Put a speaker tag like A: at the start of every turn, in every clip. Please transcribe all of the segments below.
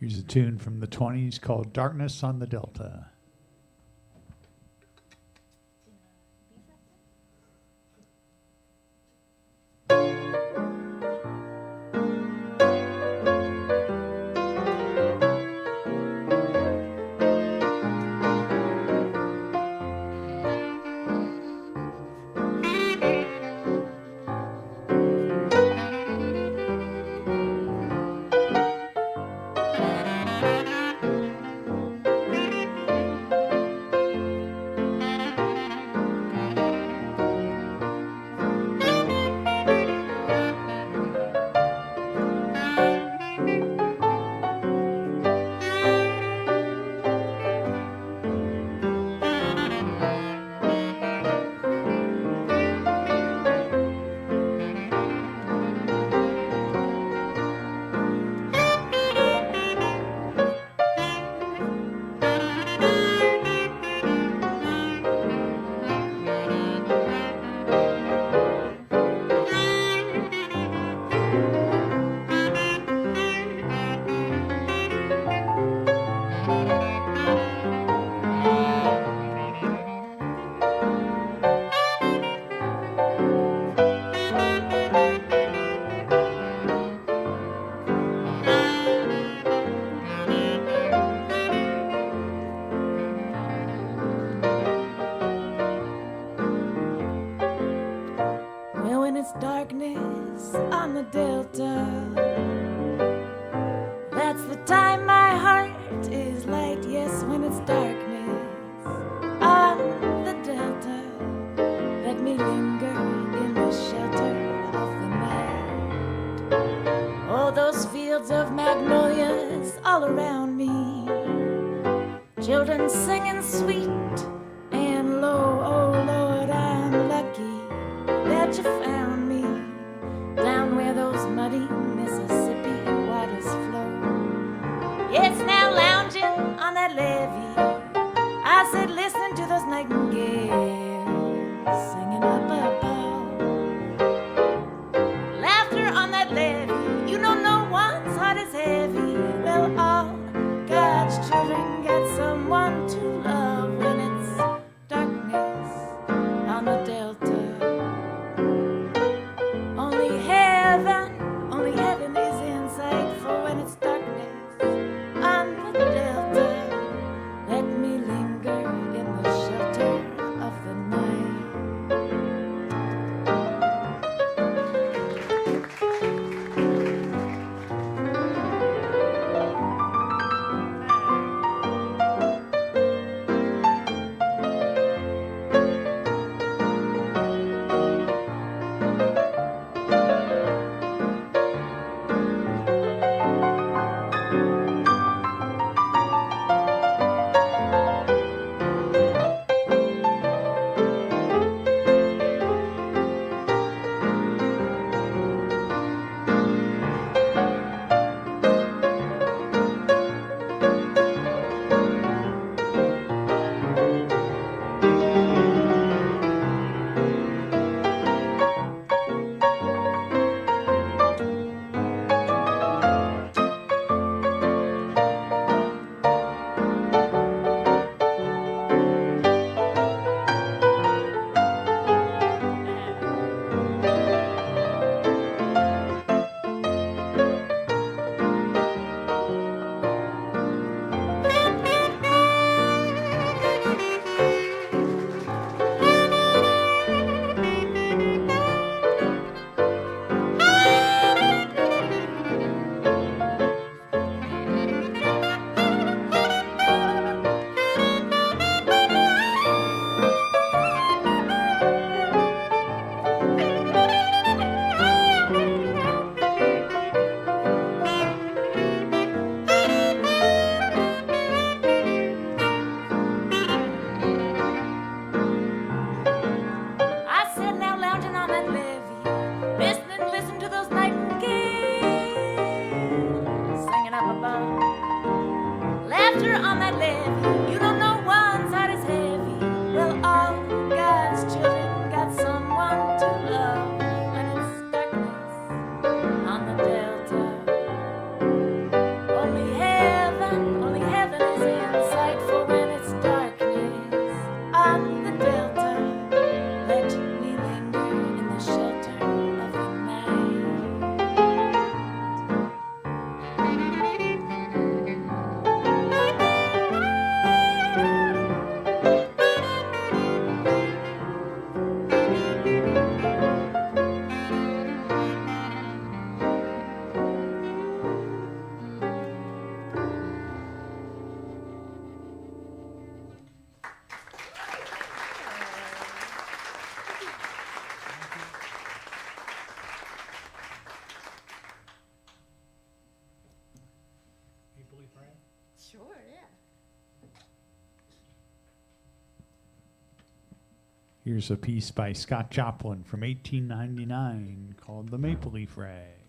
A: Here's a tune from the 20s called Darkness on the Delta.
B: It's darkness on the Delta. That's the time my heart is light. Yes, when it's darkness on the Delta, let me linger in the shelter of the night. Oh, those fields of magnolias all around me, children singing sweet and low. Oh Lord, I'm lucky that you found me down where those muddy Mississippi waters flow. Yes, now lounging on that levee, I said listening to those nightingales singing up above. Laughter on that levee, you know no one's heart is heavy. Well, all God's children got someone to love when it's
A: Here's a piece by Scott Joplin from 1899 called The Maple Leaf Rag.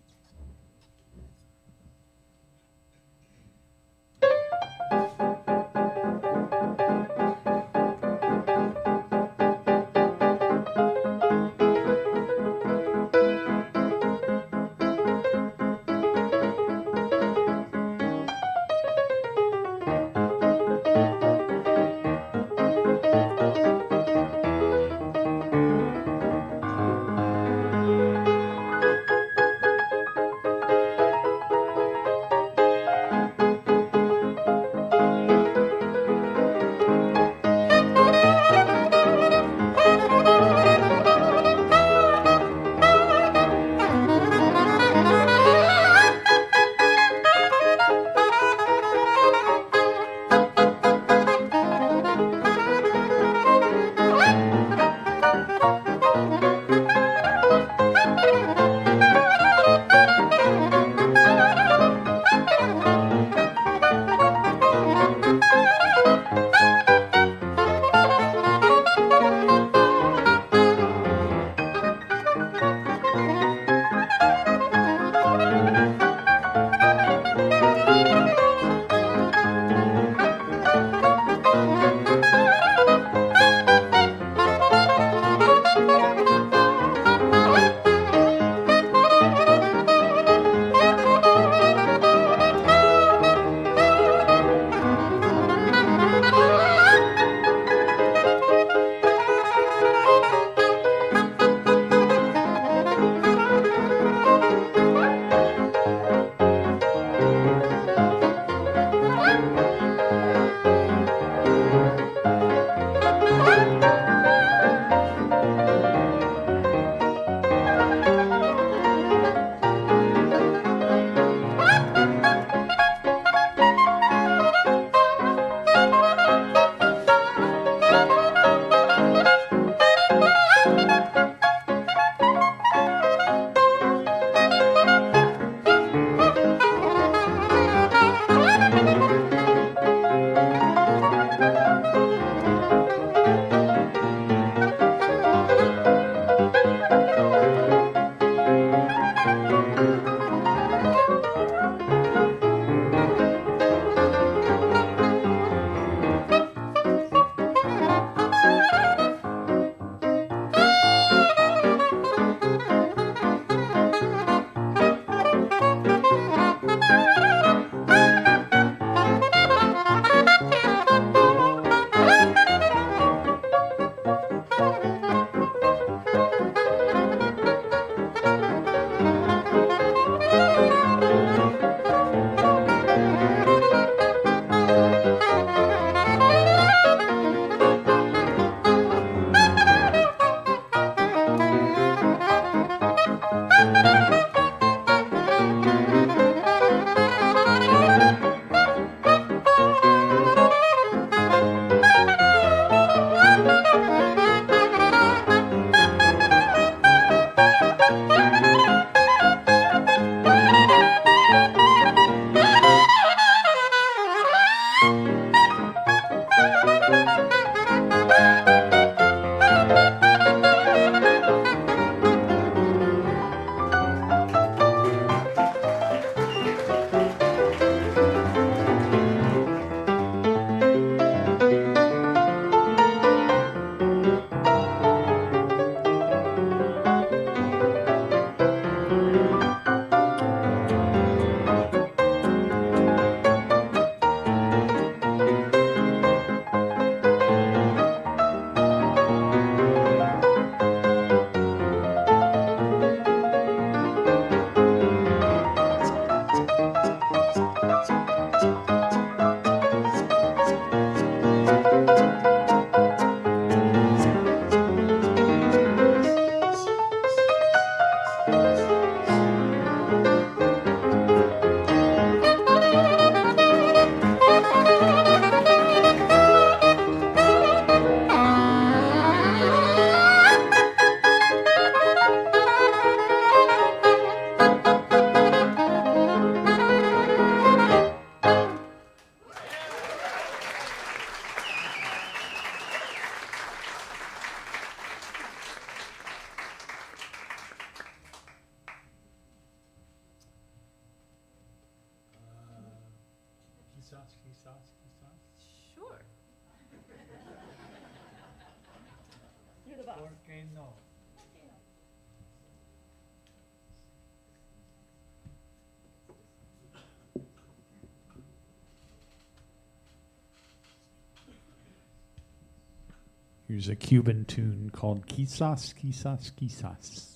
A: Here's a Cuban tune called Quizás, Quizás, Quizás.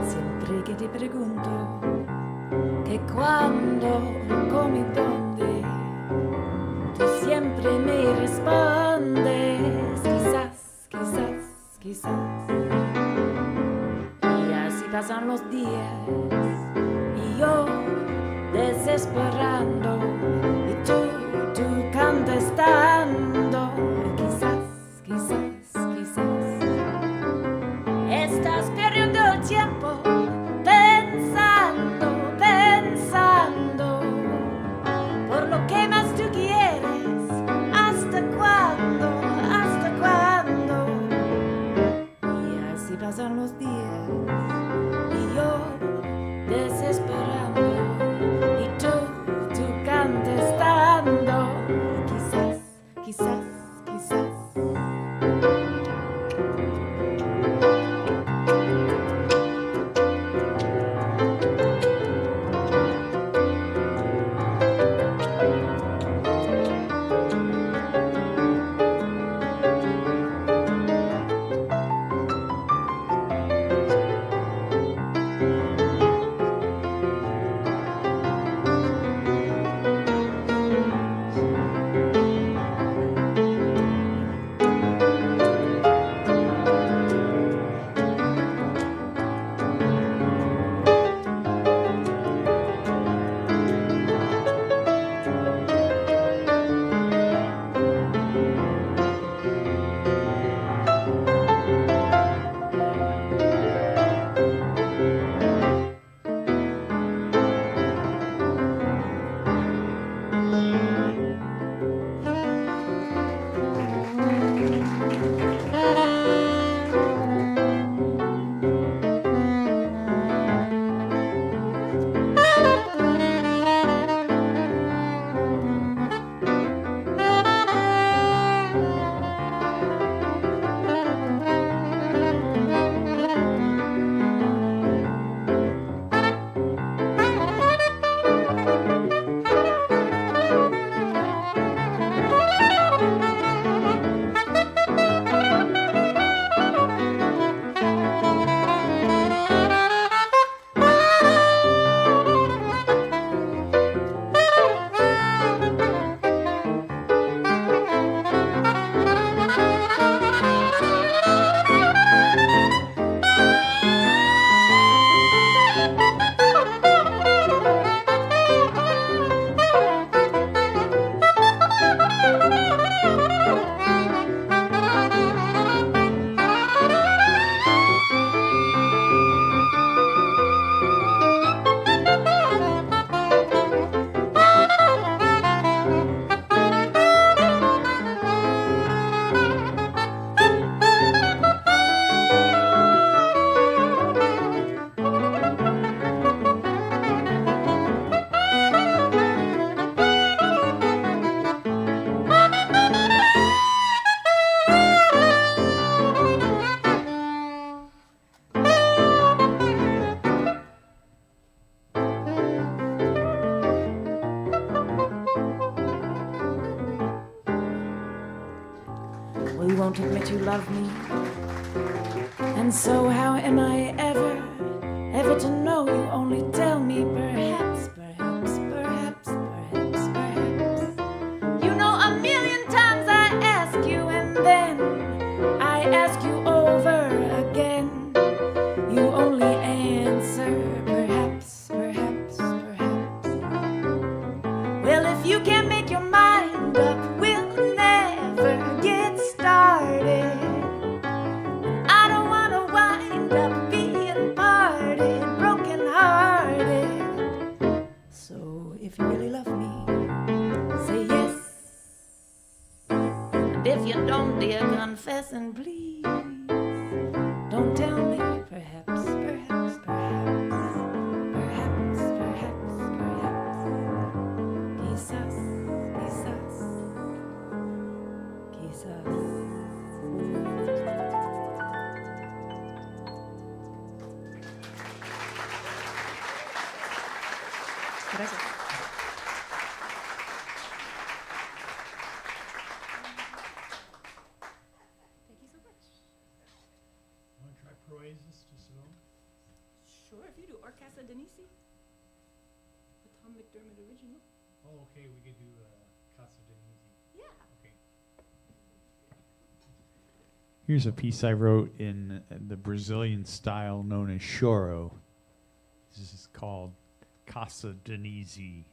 B: Siempre que te pregunto que cuándo, cómo y dónde, tú siempre me respondes quizás, quizás, quizás. Y así pasan los días y yo desesperando y tú contestando quizás, quizás, quizás. Estás perdiendo el tiempo pensando, pensando por lo que más tú quieres. ¿Hasta cuándo? ¿Hasta cuándo? Y así pasan los días y yo desesperando y tú contestando quizás, quizás, quizás. Well, you won't admit you love me, and so how am I ever to know? You only tell me perhaps, perhaps, perhaps, perhaps, perhaps. You know, a million times I ask you, and then I ask you over again. You only answer perhaps, perhaps, perhaps. Well, if you can't make your mind up, we'll never get started. I don't want to wind up being parted, broken hearted. So if you really love me, say yes. And if you don't, dear, confess and please.
A: Oasis to Simone?
C: Sure, if you do. Or Casa Denisi. The Tom McDermott original.
A: Oh, okay, we could do Casa Denisi.
C: Yeah.
A: Okay. Here's a piece I wrote in the Brazilian style known as choro. This is called Casa Denisi.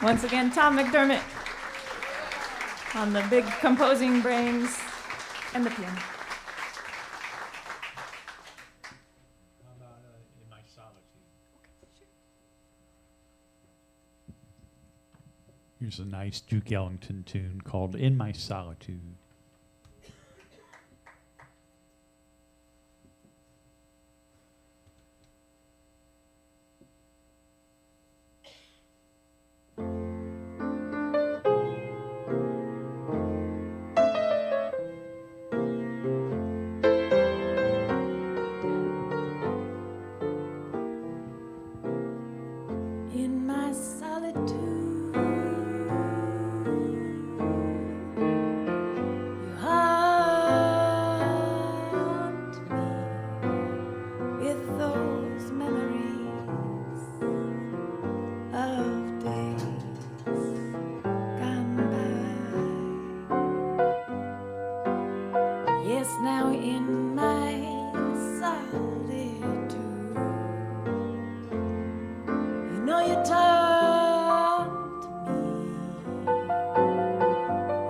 C: Once again, Tom McDermott on the big composing brains and the piano.
A: How about In My Solitude? Here's a nice Duke Ellington tune called In My Solitude.
B: In my solitude, you haunt me with those memories of days gone by. Yes, now in my solitude, you know you taunt me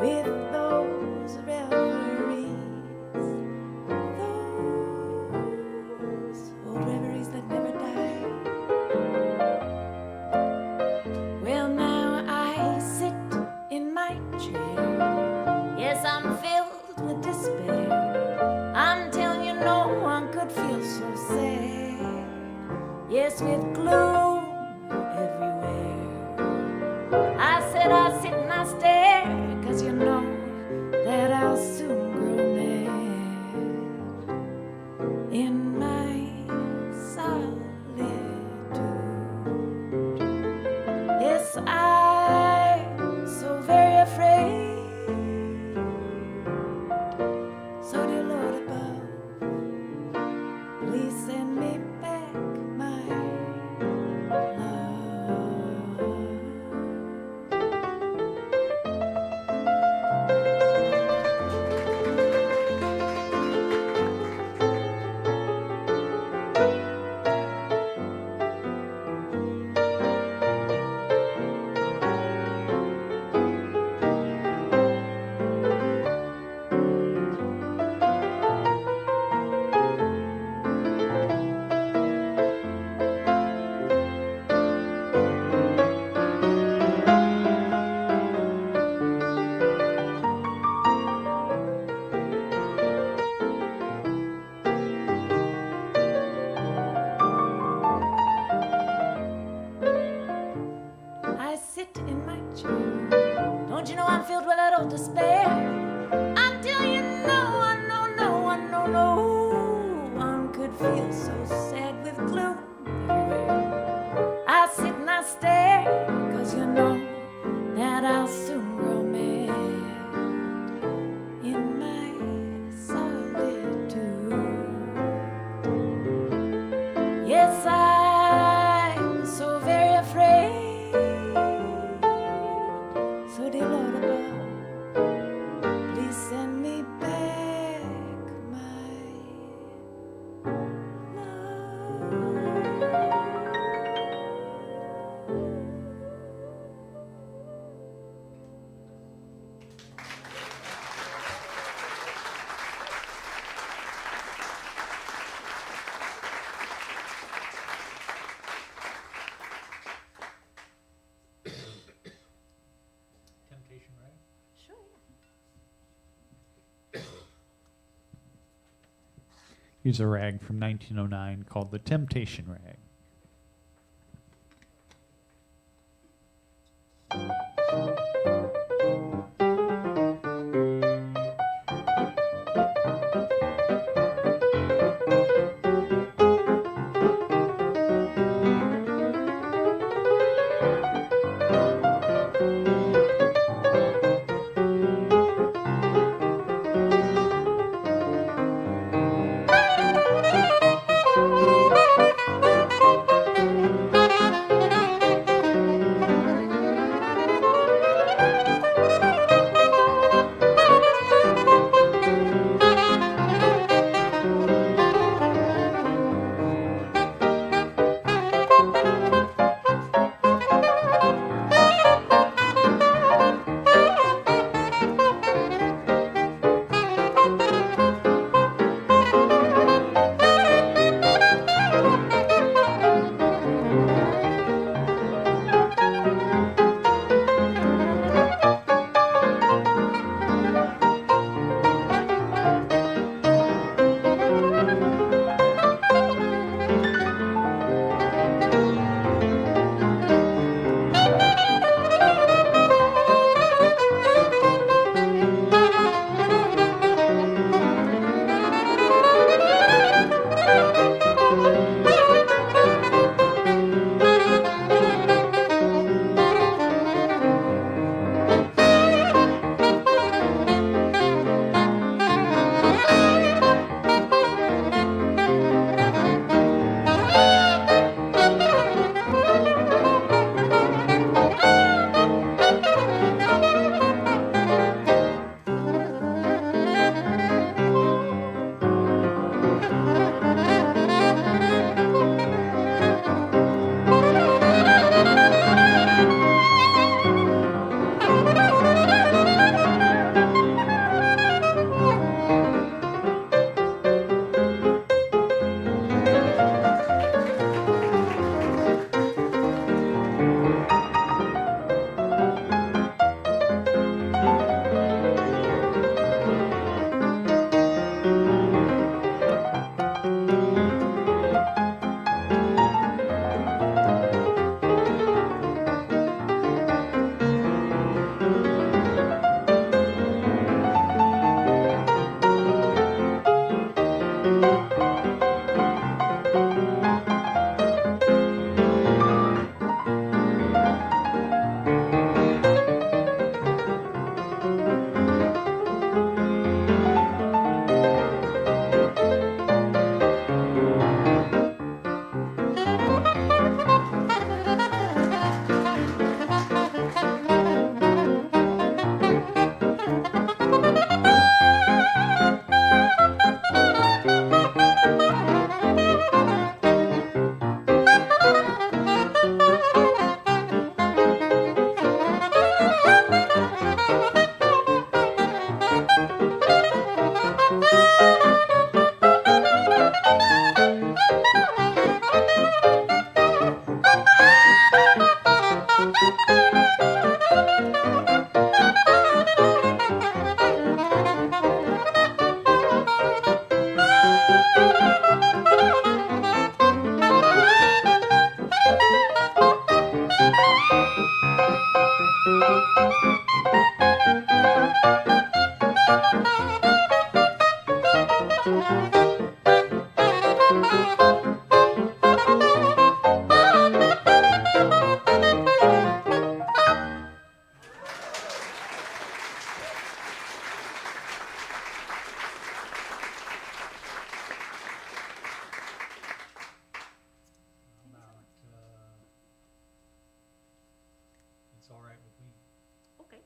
B: with those reveries, those old reveries that never die. Well, now I sit in my chair. Yes, I'm filled with despair. I'm telling you, no one could feel so sad. Yes, with gloom everywhere. I said I sit and I stare, 'cause you know that I'll soon grow mad in my solitude. Yes, I'm so very afraid. So dear Lord above, please send me back my love. I sit in my chair. Don't you know I'm filled with utter despair? I'm telling you, no one, no one could feel so sad with gloom everywhere. I sit and I stare, 'cause you know that I'll soon grow mad in my solitude. Yes, I'm so very afraid. So dear Lord above, please send me back my
A: Temptation, right?
C: Sure,
A: Here's a rag from 1909 called The Temptation Rag.
B: love.
A: It's all right with me.
D: Okay.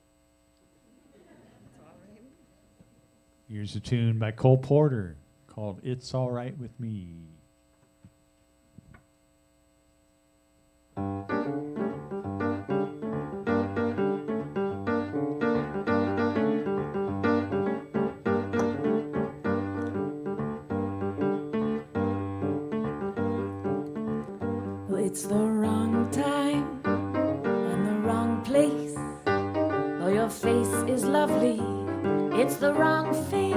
D: It's all right.
A: Here's a tune by Cole Porter called It's All Right With Me.
B: Well, it's the wrong time and the wrong place. Though your face is lovely, it's the wrong face.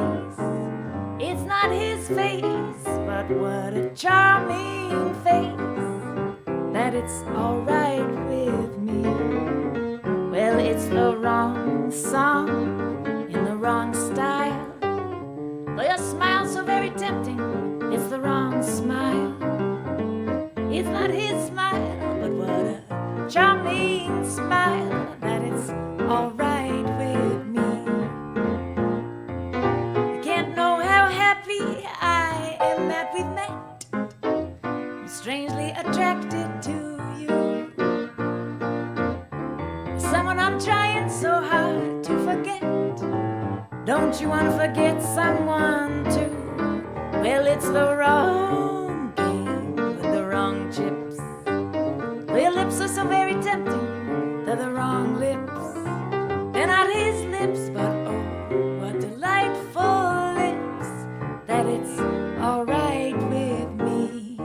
B: It's not his face, but what a charming face. That it's all right with me. Well, it's the wrong song in the wrong style. Though your smile's so very tempting, it's the wrong smile. It's not his smile, but what a charming smile. That it's all right with me. You can't know how happy I am that we've met. I'm strangely attracted to you. Someone I'm trying so hard to forget. Don't you want to forget someone too? Well, it's the wrong game with the wrong chips. Well, your lips are so very tempting. They're the wrong lips. They're not his lips, but oh, what delightful lips. That it's all right with me.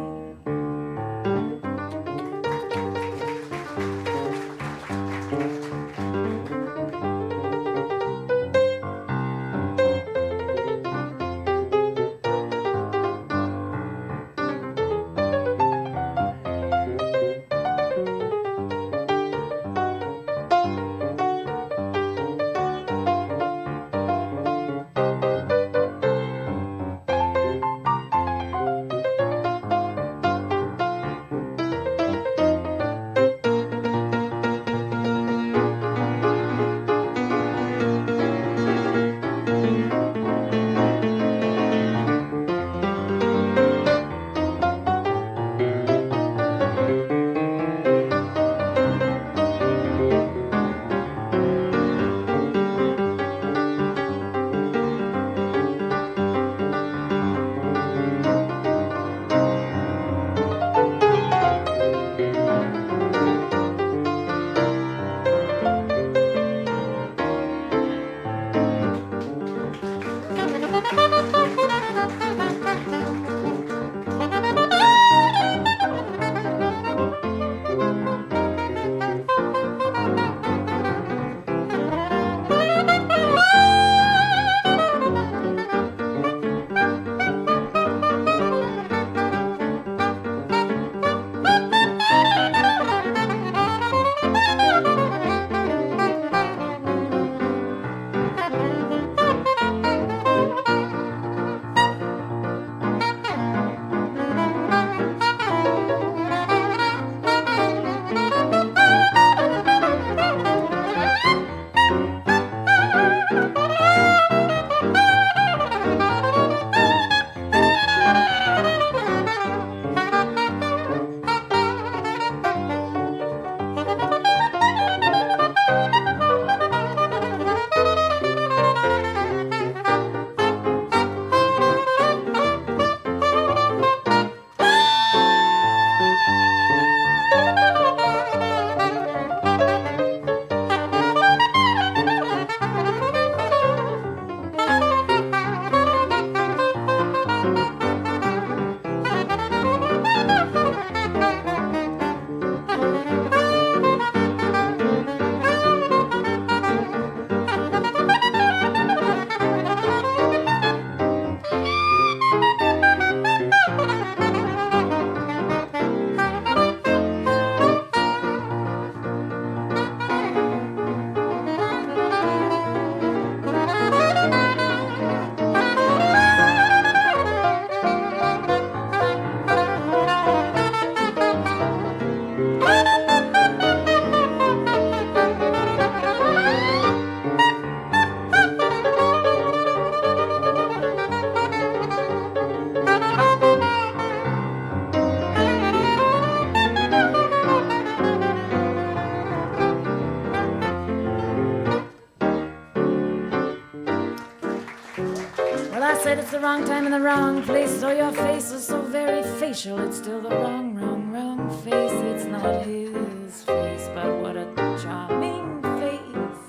B: said it's the wrong time in the wrong place. So your face is so very facial. It's still the wrong, wrong, wrong face. It's not his face, but what a charming face.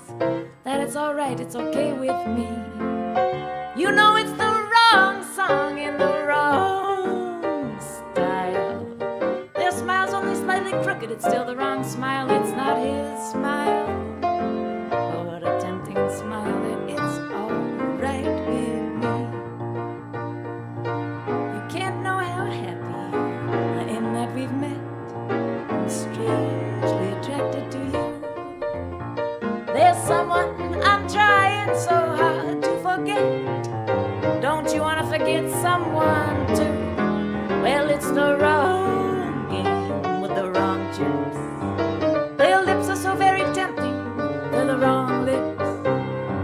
B: That it's alright, it's okay with me. You know it's the wrong song in the wrong style. Their smile's only slightly crooked. It's still the wrong smile. It's not his smile. Oh, what a tempting smile. And it's alright with me. You can't know how happy I am that we've met. I'm strangely attracted to you. There's someone I'm trying so hard to forget. Don't you want to forget someone too? Well, it's the wrong game with the wrong chips. Their lips are so very tempting. They're the wrong lips.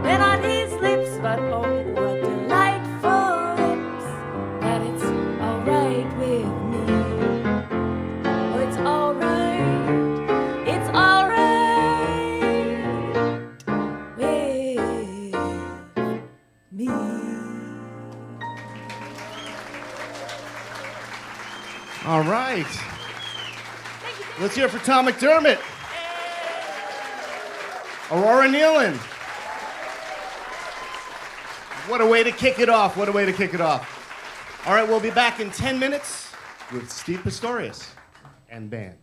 B: They're not his lips, but oh, what delightful lips. That it's alright with me. Oh, it's alright. It's alright with me.
E: All right. Let's hear it for Tom McDermott. Aurora Nealon. What a way to kick it off. What a way to kick it off. All right, we'll be back in 10 minutes with Steve Pistorius and band.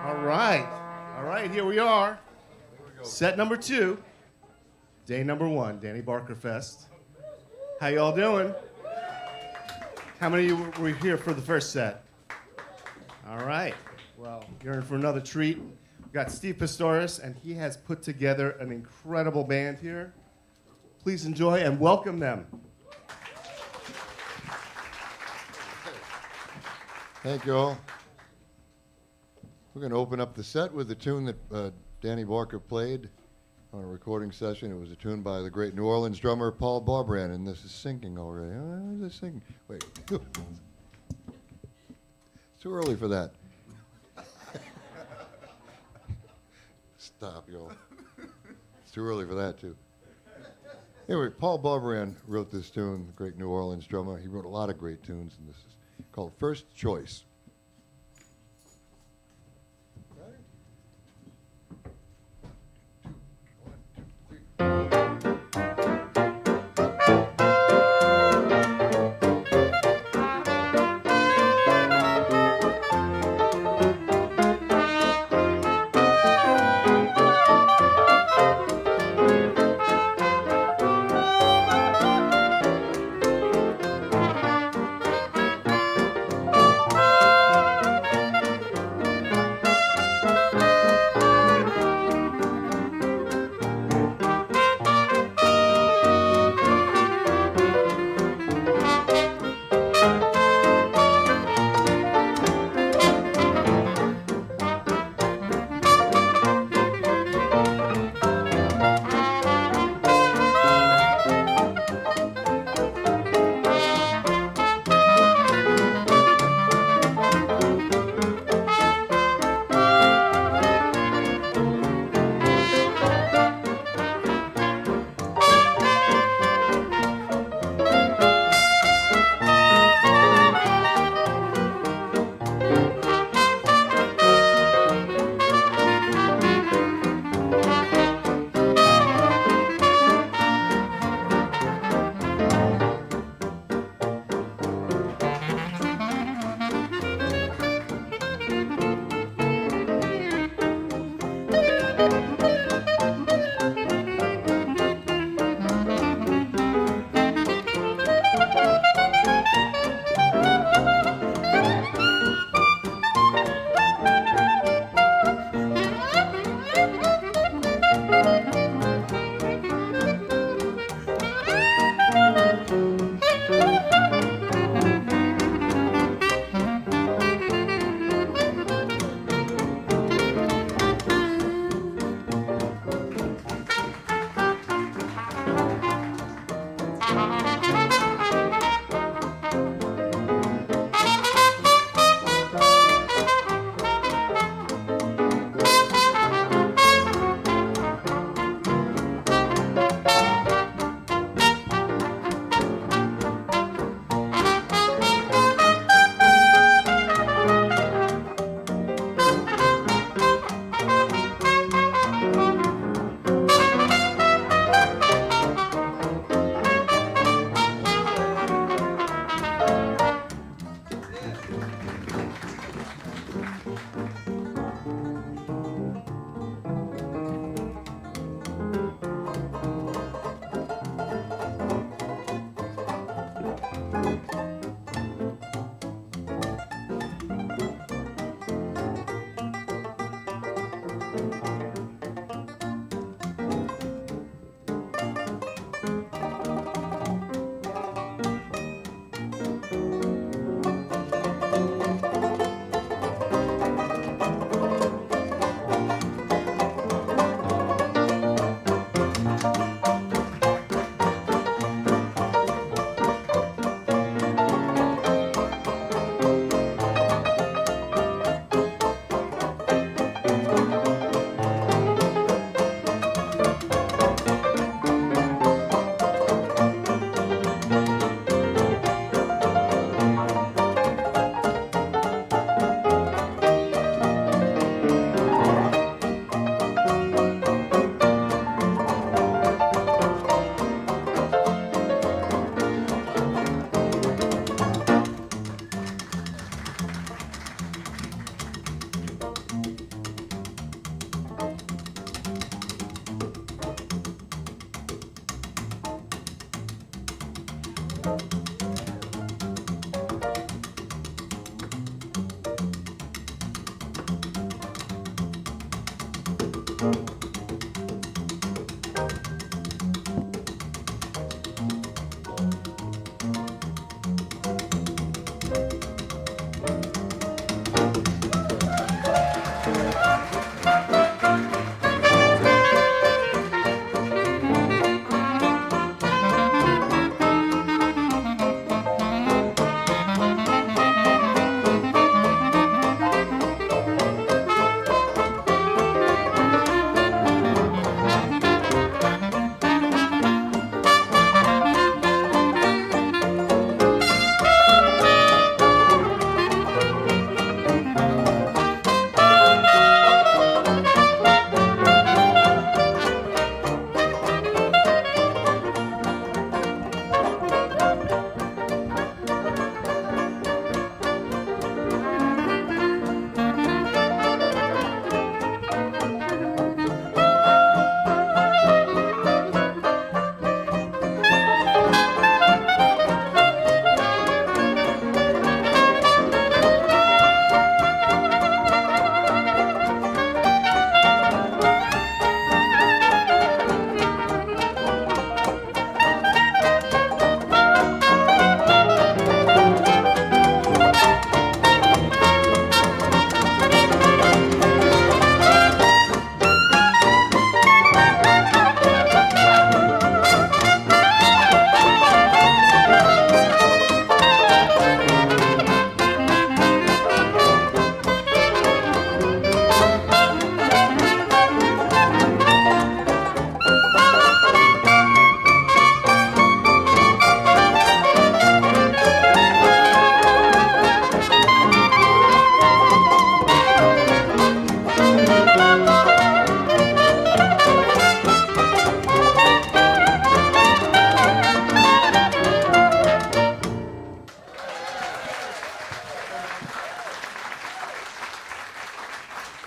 E: All right. All right, here we are. Set number 2. Day number 1, Danny Barker Fest. How y'all doing? How many of you were here for the first set? All right. Well, you're in for another treat. We've got Steve Pistorius, and he has put together an incredible band here. Please enjoy and welcome them.
F: Thank you all. We're going to open up the set with a tune that Danny Barker played on a recording session. It was a tune by the great New Orleans drummer Paul Barbrand, and this is sinking already. Why is this sinking? Wait. It's too early for that. Stop, y'all. It's too early for that, too. Anyway, Paul Barbrand wrote this tune, the great New Orleans drummer. He wrote a lot of great tunes, and this is called First Choice.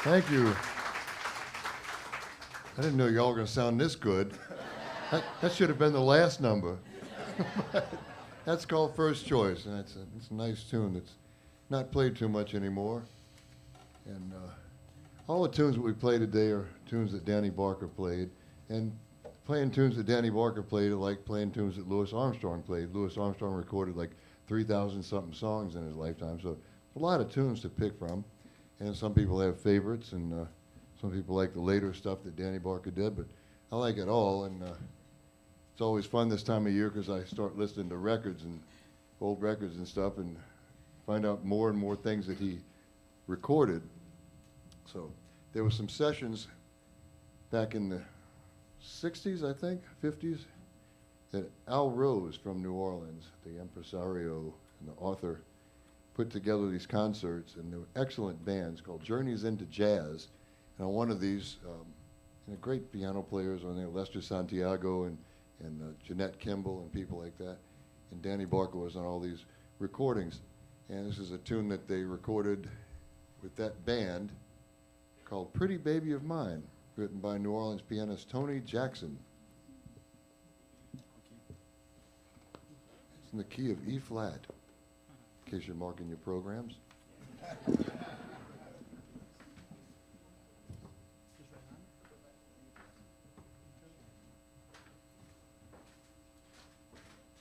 F: Thank you. I didn't know y'all were going to sound this good. That should have been the last number. That's called First Choice, and it's a nice tune that's not played too much anymore. And all the tunes that we play today are tunes that Danny Barker played. And playing tunes that Danny Barker played are like playing tunes that Louis Armstrong played. Louis Armstrong recorded like 3,000-something songs in his lifetime, so a lot of tunes to pick from. And some people have favorites, and some people like the later stuff that Danny Barker did, but I like it all. And it's always fun this time of year because I start listening to records and old records and stuff and find out more and more things that he recorded. So there were some sessions back in the 60s, I think, 50s, that Al Rose from New Orleans, the impresario and the author, put together these concerts, and they were excellent bands called Journeys into Jazz. And on one of these, great piano players on there, Lester Santiago and Jeanette Kimball and people like that. And Danny Barker was on all these recordings. And this is a tune that they recorded with that band called Pretty Baby of Mine, written by New Orleans pianist Tony Jackson. It's in the key of E flat, in case you're marking your programs.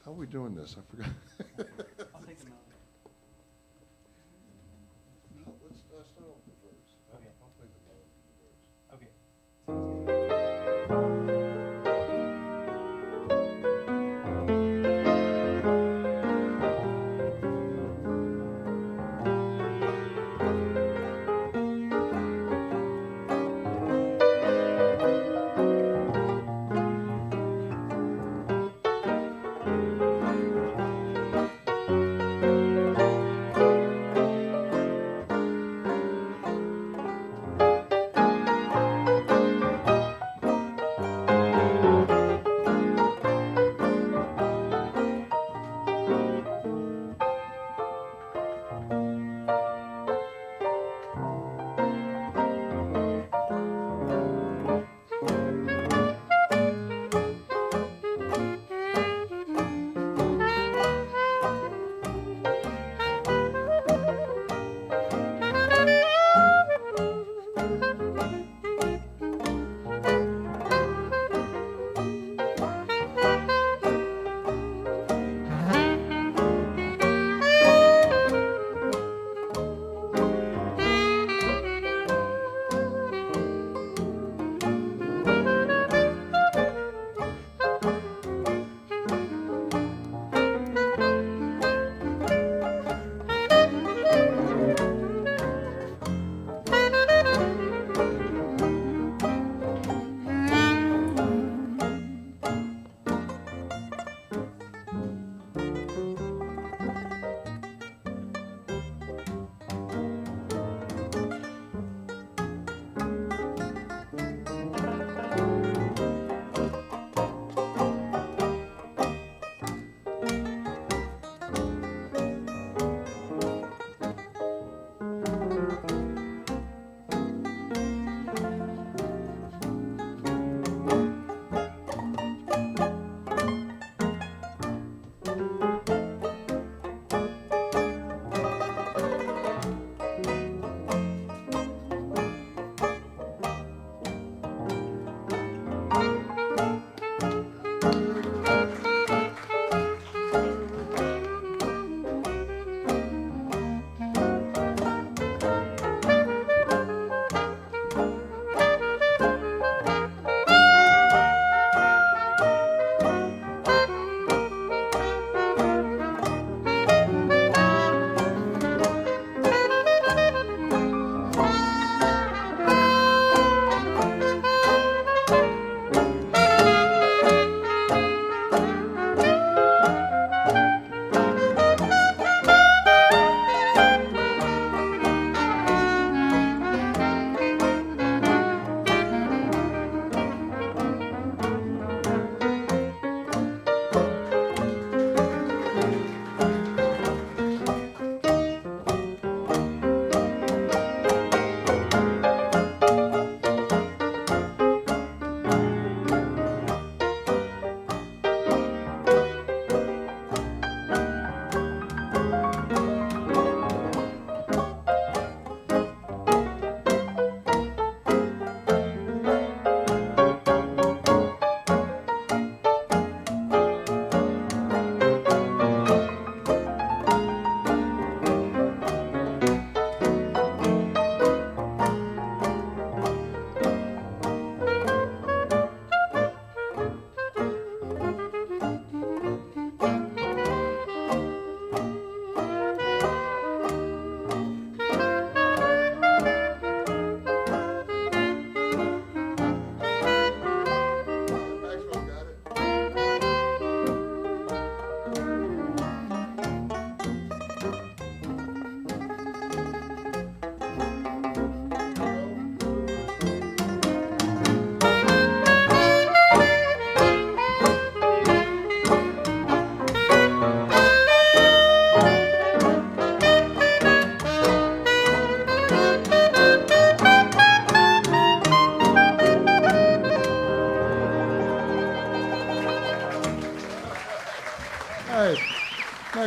F: How are we doing this? I forgot.
G: I'll take them out.
F: Let's start off with the verse.
G: Okay.
F: I'll play the verse.
G: Okay.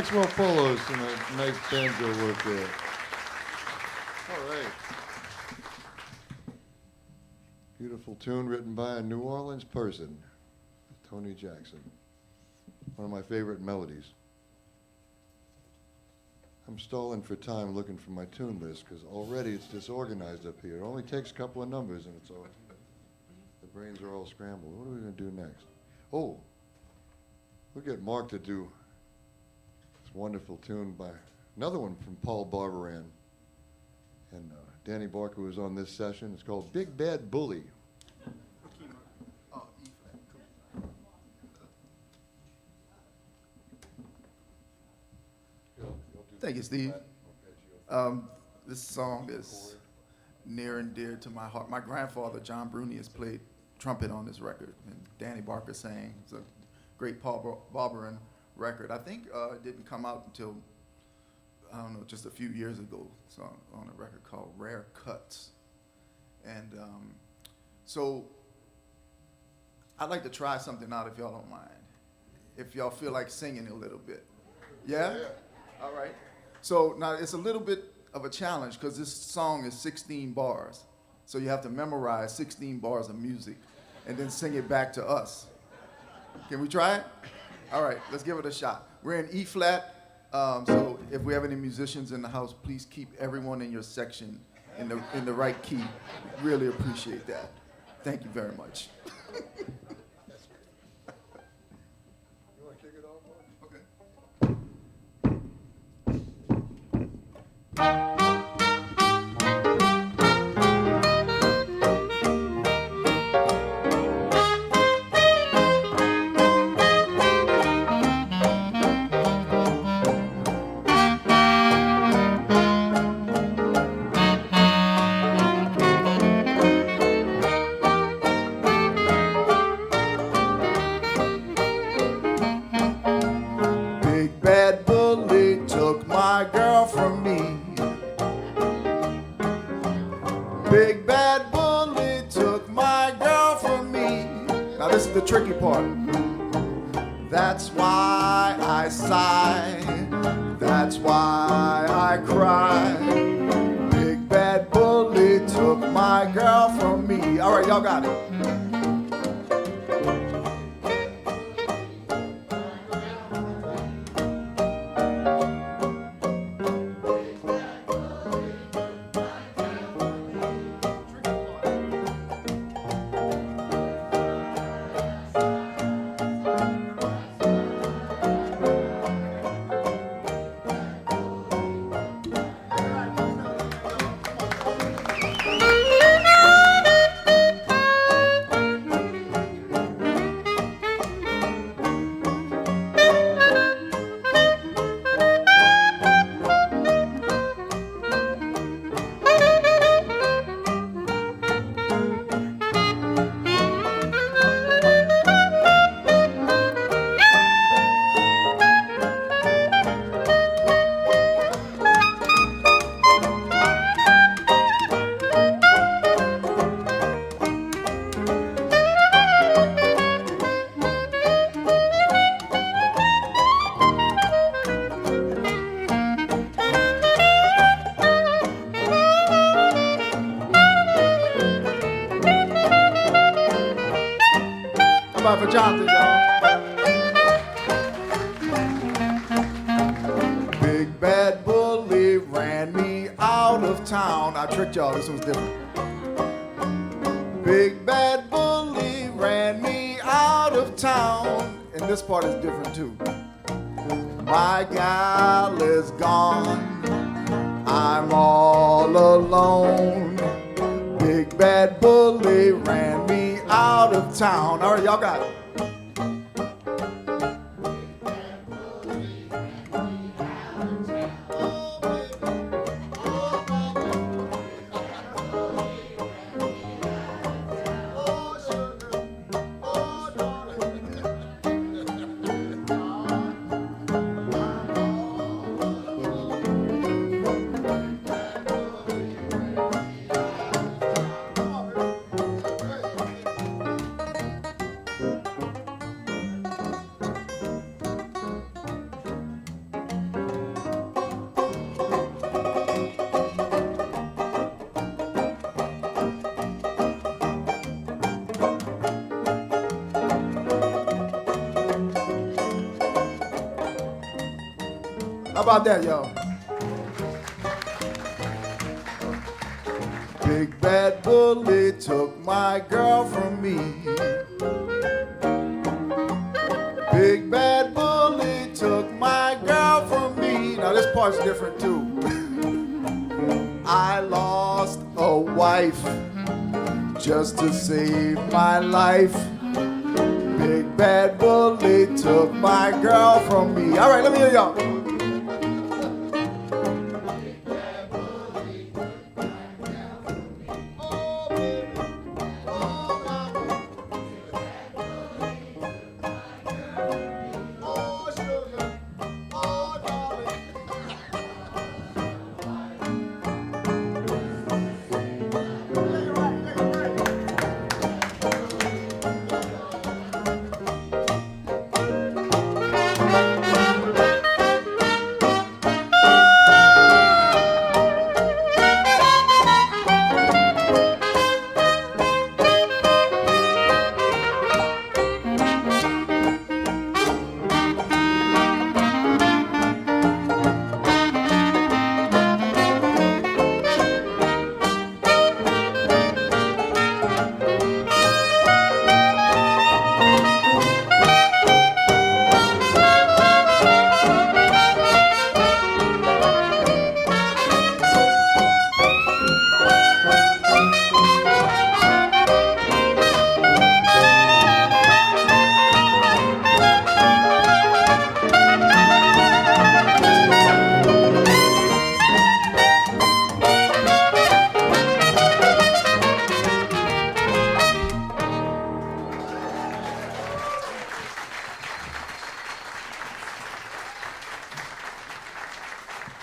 F: Let's roll polos and a nice banjo work there. All right. Beautiful tune written by a New Orleans person, Tony Jackson. One of my favorite melodies. I'm stalling for time looking for my tune list because already it's disorganized up here. It only takes a couple of numbers and it's all, the brains are all scrambled. What are we going to do next? Oh, we'll get Mark to do this wonderful tune by another one from Paul Barberan. And Danny Barker was on this session. It's called Big Bad Bully.
H: Thank you, Steve. This song is near and dear to my heart. My grandfather, John Bruni, has played trumpet on this record, and Danny Barker sang. It's a great Paul Barberan record. I think it didn't come out until, I don't know, just a few years ago. It's on a record called Rare Cuts. And so I'd like to try something out if y'all don't mind. If y'all feel like singing a little bit. Yeah? All right. So now it's a little bit of a challenge because this song is 16 bars. So you have to memorize 16 bars of music and then sing it back to us. Can we try it? All right, let's give it a shot. We're in E flat. So if we have any musicians in the house, please keep everyone in your section in the right key. Really appreciate that. Thank you very much.
F: You want to kick it off, Mark?
H: Okay. Big bad bully took my girl from me. Big bad bully took my girl from me. Now this is the tricky part. That's why I sigh. That's why I cry. Big bad bully took my girl from me. All right, y'all got it. For Jonathan, y'all. Big bad bully ran me out of town. I tricked y'all, this one's different. Big bad bully ran me out of town. And this part is different too. My gal is gone. I'm all alone. Big bad bully ran me out of town. All right, y'all got it. about that, y'all? Big bad bully took my girl from me. Big bad bully took my girl from me. Now this part's different too. I lost a wife just to save my life. Big bad bully took my girl from me. All right, let me hear y'all.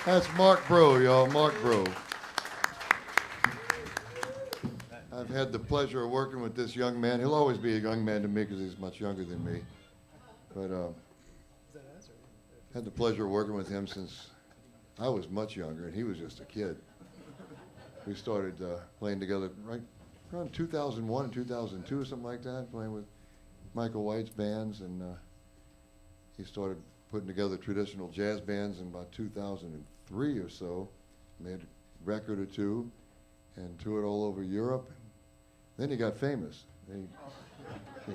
F: That's Mark Bro, y'all, Mark Bro. I've had the pleasure of working with this young man. He'll always be a young man to me because he's much younger than me. But had the pleasure of working with him since I was much younger, and he was just a kid. We started playing together right around 2001, 2002, or something like that, playing with Michael White's bands, and he started putting together traditional jazz bands in about 2003 or so, made a record or two, and toured all over Europe. Then he got famous. He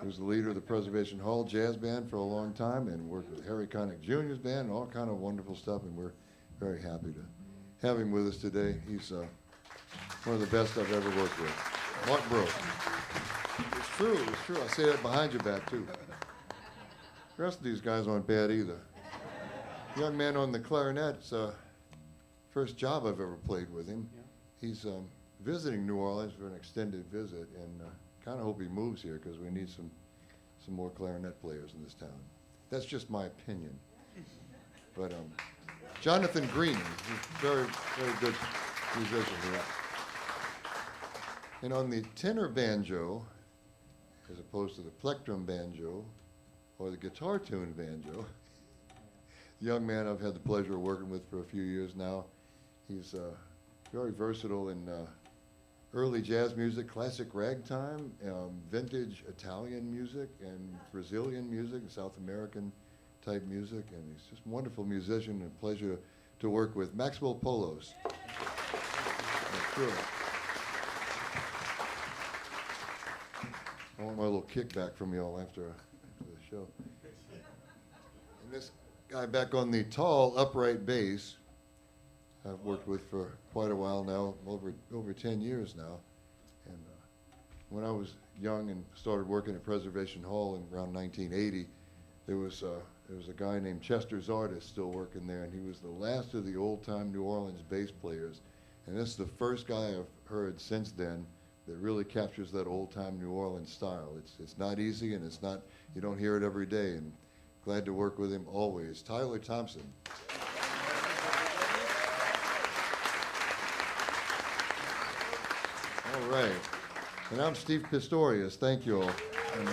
F: was the leader of the Preservation Hall Jazz Band for a long time, and worked with Harry Connick Jr.'s band, and all kind of wonderful stuff, and we're very happy to have him with us today. He's one of the best I've ever worked with. Mark Bro. It's true. I say that behind your back, too. The rest of these guys aren't bad either. Young man on the clarinet's first job I've ever played with him. He's visiting New Orleans for an extended visit, and kind of hope he moves here because we need some more clarinet players in this town. That's just my opinion. But Jonathan Green, he's very, very good musician here. And on the tenor banjo, as opposed to the plectrum banjo, or the guitar-tuned banjo, the young man I've had the pleasure of working with for a few years now. He's very versatile in early jazz music, classic ragtime, vintage Italian music, and Brazilian music, South American type music, and he's just a wonderful musician and a pleasure to work with. Maxwell Polos. Sure. I want my little kickback from y'all after the show. And this guy back on the tall upright bass, I've worked with for quite a while now, over 10 years now. And when I was young and started working at Preservation Hall in around 1980, there was a guy named Chester Zardis still working there, and he was the last of the old-time New Orleans bass players. And this is the first guy I've heard since then that really captures that old-time New Orleans style. It's not easy, and you don't hear it every day, and glad to work with him always. Tyler Thompson. All right. And I'm Steve Pistorius. Thank you all. And,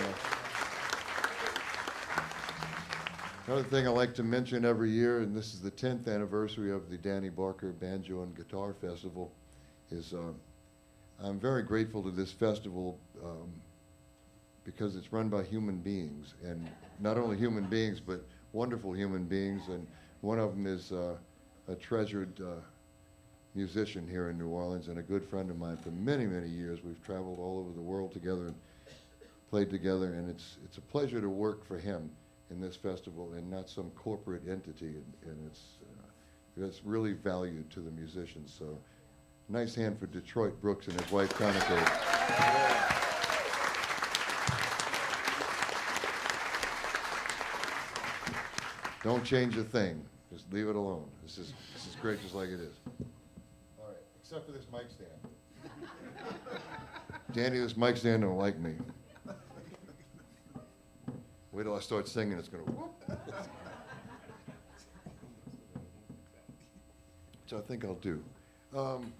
F: another thing I like to mention every year, and this is the 10th anniversary of the Danny Barker Banjo and Guitar Festival, is I'm very grateful to this festival because it's run by human beings, and not only human beings, but wonderful human beings, and One of them is a treasured musician here in New Orleans and a good friend of mine for many, many years. We've traveled all over the world together and played together, and it's a pleasure to work for him in this festival and not some corporate entity, and it's really valued to the musicians. So nice hand for Detroit Brooks and his wife Conica. Don't change a thing. Just leave it alone. This is great just like it is. All right, except for this mic stand. Danny, this mic stand don't like me. Wait till I start singing, it's gonna whoop. Which I think I'll do. One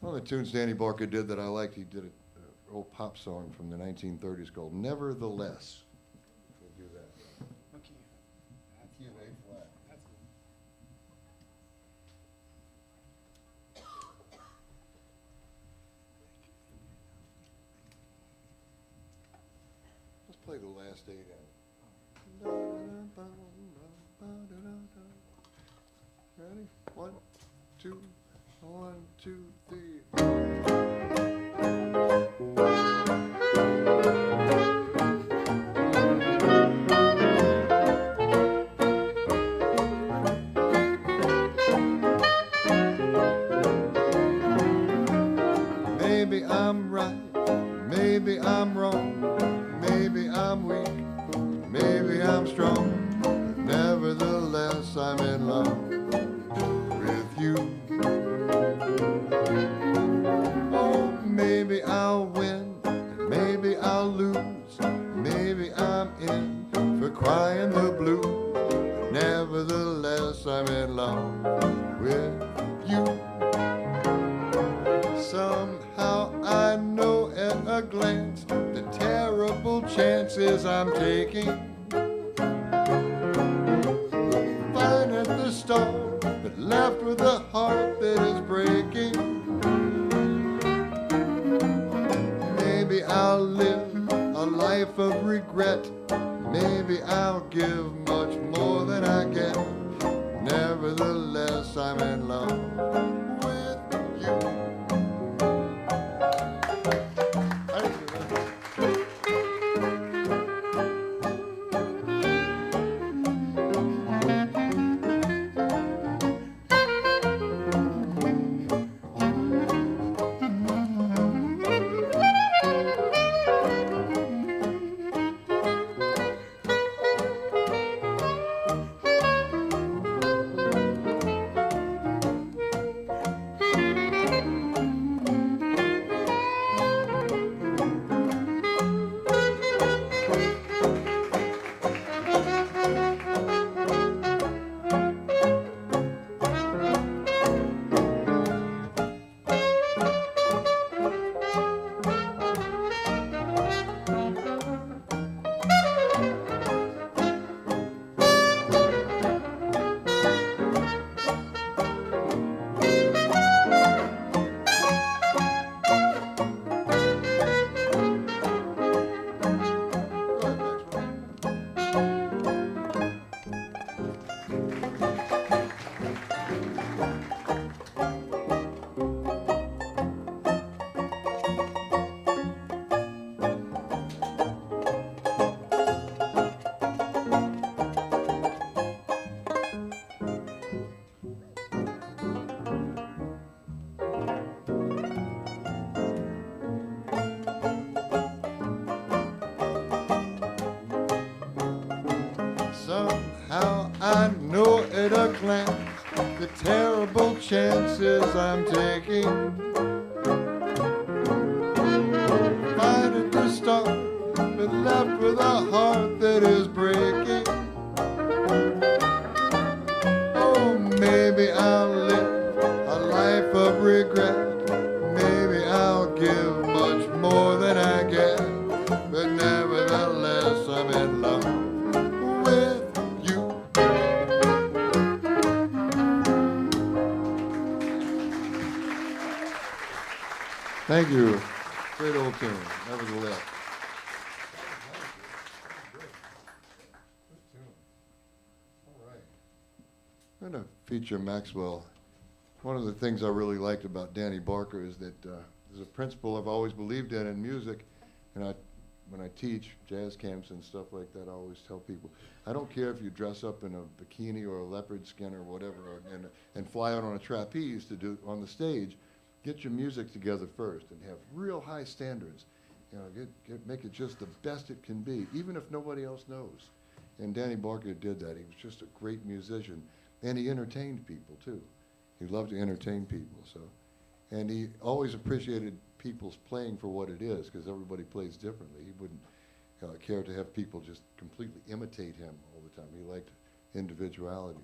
F: of the tunes Danny Barker did that I liked, he did an old pop song from the 1930s called Nevertheless. We'll do that.
G: Okay.
F: Key of A flat.
G: That's cool.
F: Let's play the last eight out. Ready? 1, 2, 1, 2, 3. Maybe I'm right, maybe I'm wrong, maybe I'm weak, maybe I'm strong. Nevertheless, I'm in love with you. Oh, maybe I'll win, maybe I'll lose, maybe I'm in for crying the blues. Nevertheless, I'm in love with you. Somehow I know at a glance the terrible chances I'm taking. Fine at the start, but left with a heart that is breaking. Maybe I'll live a life of regret. Maybe I'll give much more than I get. Nevertheless, I'm in love with you. Somehow I know at a glance the terrible chances I'm taking. Fine at the start, but left with a heart that is breaking. Oh, maybe I'll live a life of regret. Maybe I'll give much more than I get. But nevertheless, I'm in love with you. Thank you. Great old tune. Nevertheless. Good tune. All right. feature Maxwell. One of the things I really liked about Danny Barker is that there's a principle I've always believed in music, and when I teach jazz camps and stuff like that, I always tell people, I don't care if you dress up in a bikini or a leopard skin or whatever, and fly out on a trapeze to do on the stage. Get your music together first and have real high standards. You know, make it just the best it can be, even if nobody else knows. And Danny Barker did that. He was just a great musician, and he entertained people too. He loved to entertain people, so. And he always appreciated people's playing for what it is, because everybody plays differently. He wouldn't care to have people just completely imitate him all the time. He liked individuality.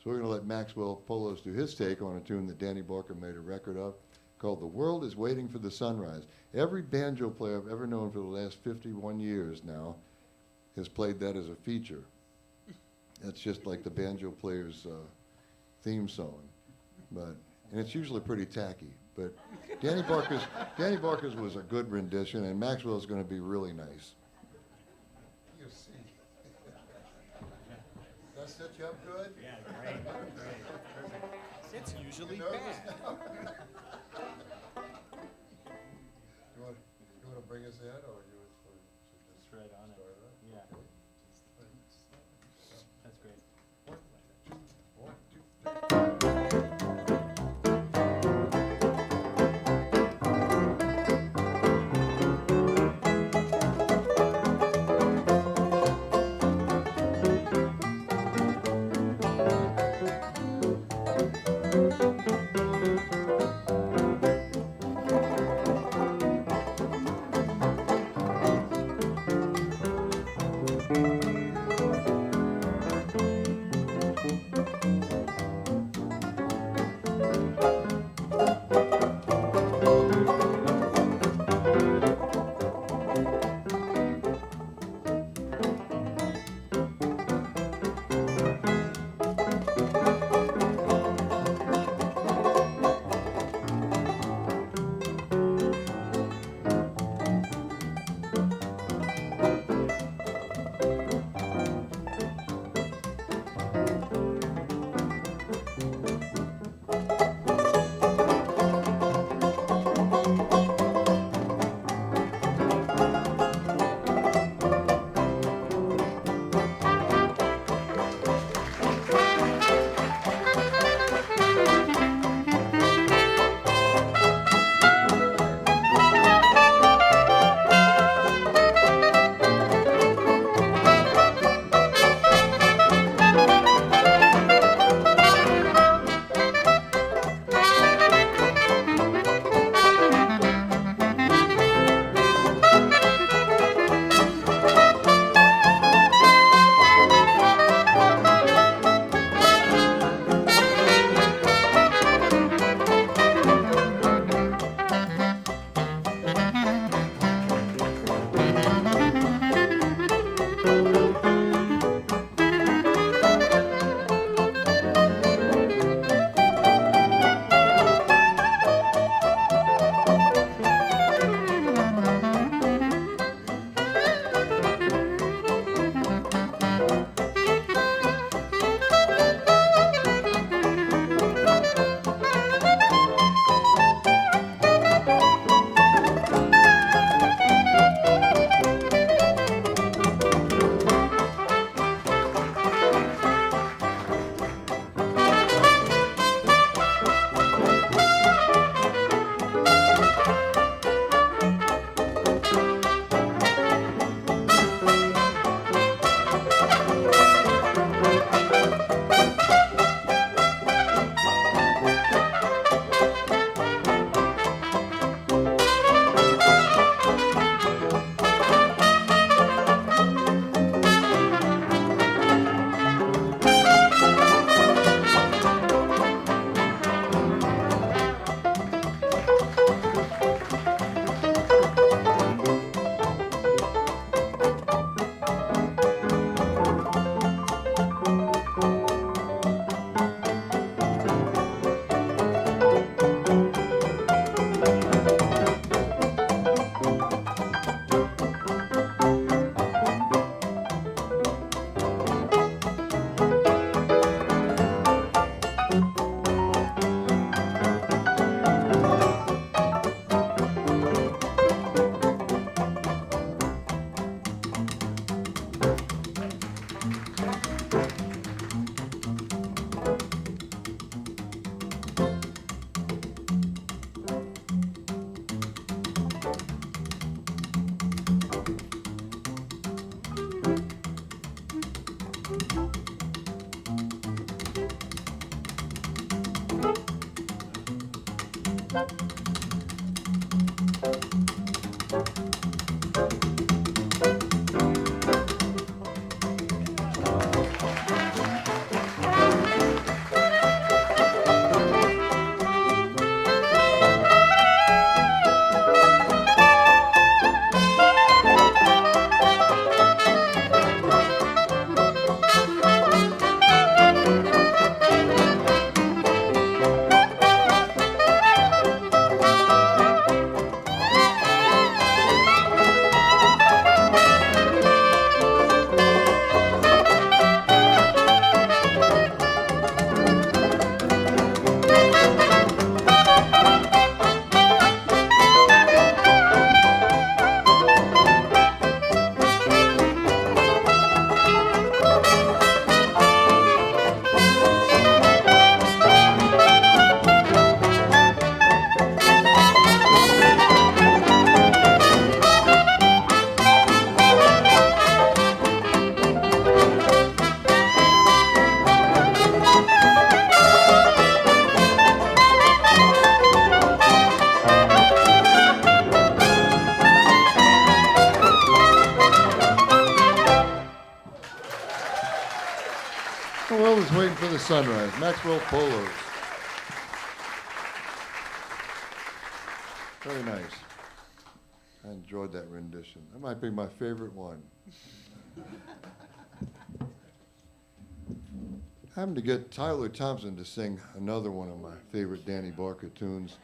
F: So we're going to let Maxwell Polos do his take on a tune that Danny Barker made a record of called The World is Waiting for the Sunrise. Every banjo player I've ever known for the last 51 years now has played that as a feature. That's just like the banjo player's theme song. And it's usually pretty tacky. But Danny Barker's was a good rendition, and Maxwell's going to be really nice. You see. Does that set you up good?
A: Yeah, great, great, perfect.
I: It's usually
F: You nervous
I: bad.
F: now? You want to bring us in, or you should just
A: Straight on it.
F: start up?
A: Yeah.
F: Okay.
A: That's great.
F: One, two, three. Noel is waiting for the sunrise. Maxwell Polos. Very nice. I enjoyed that rendition. That might be my favorite one. I happened to get Tyler Thompson to sing another one of my favorite Danny Barker tunes.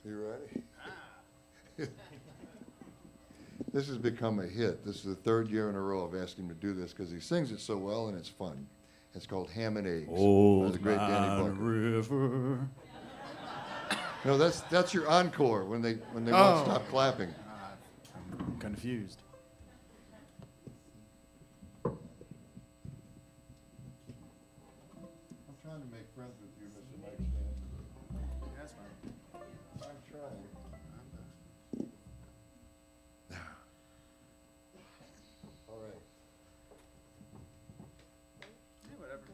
F: You ready? This has become a hit. This is the third year in a row I've asked him to do this because he sings it so well and it's fun. It's called Ham and Eggs by the great Danny Barker.
A: River.
F: No, that's your encore when they won't stop clapping.
A: I'm confused.
F: I'm trying to make friends with you, Mr. Mike Stan.
H: That's fine.
F: I'm trying. All right.
H: Yeah, whatever.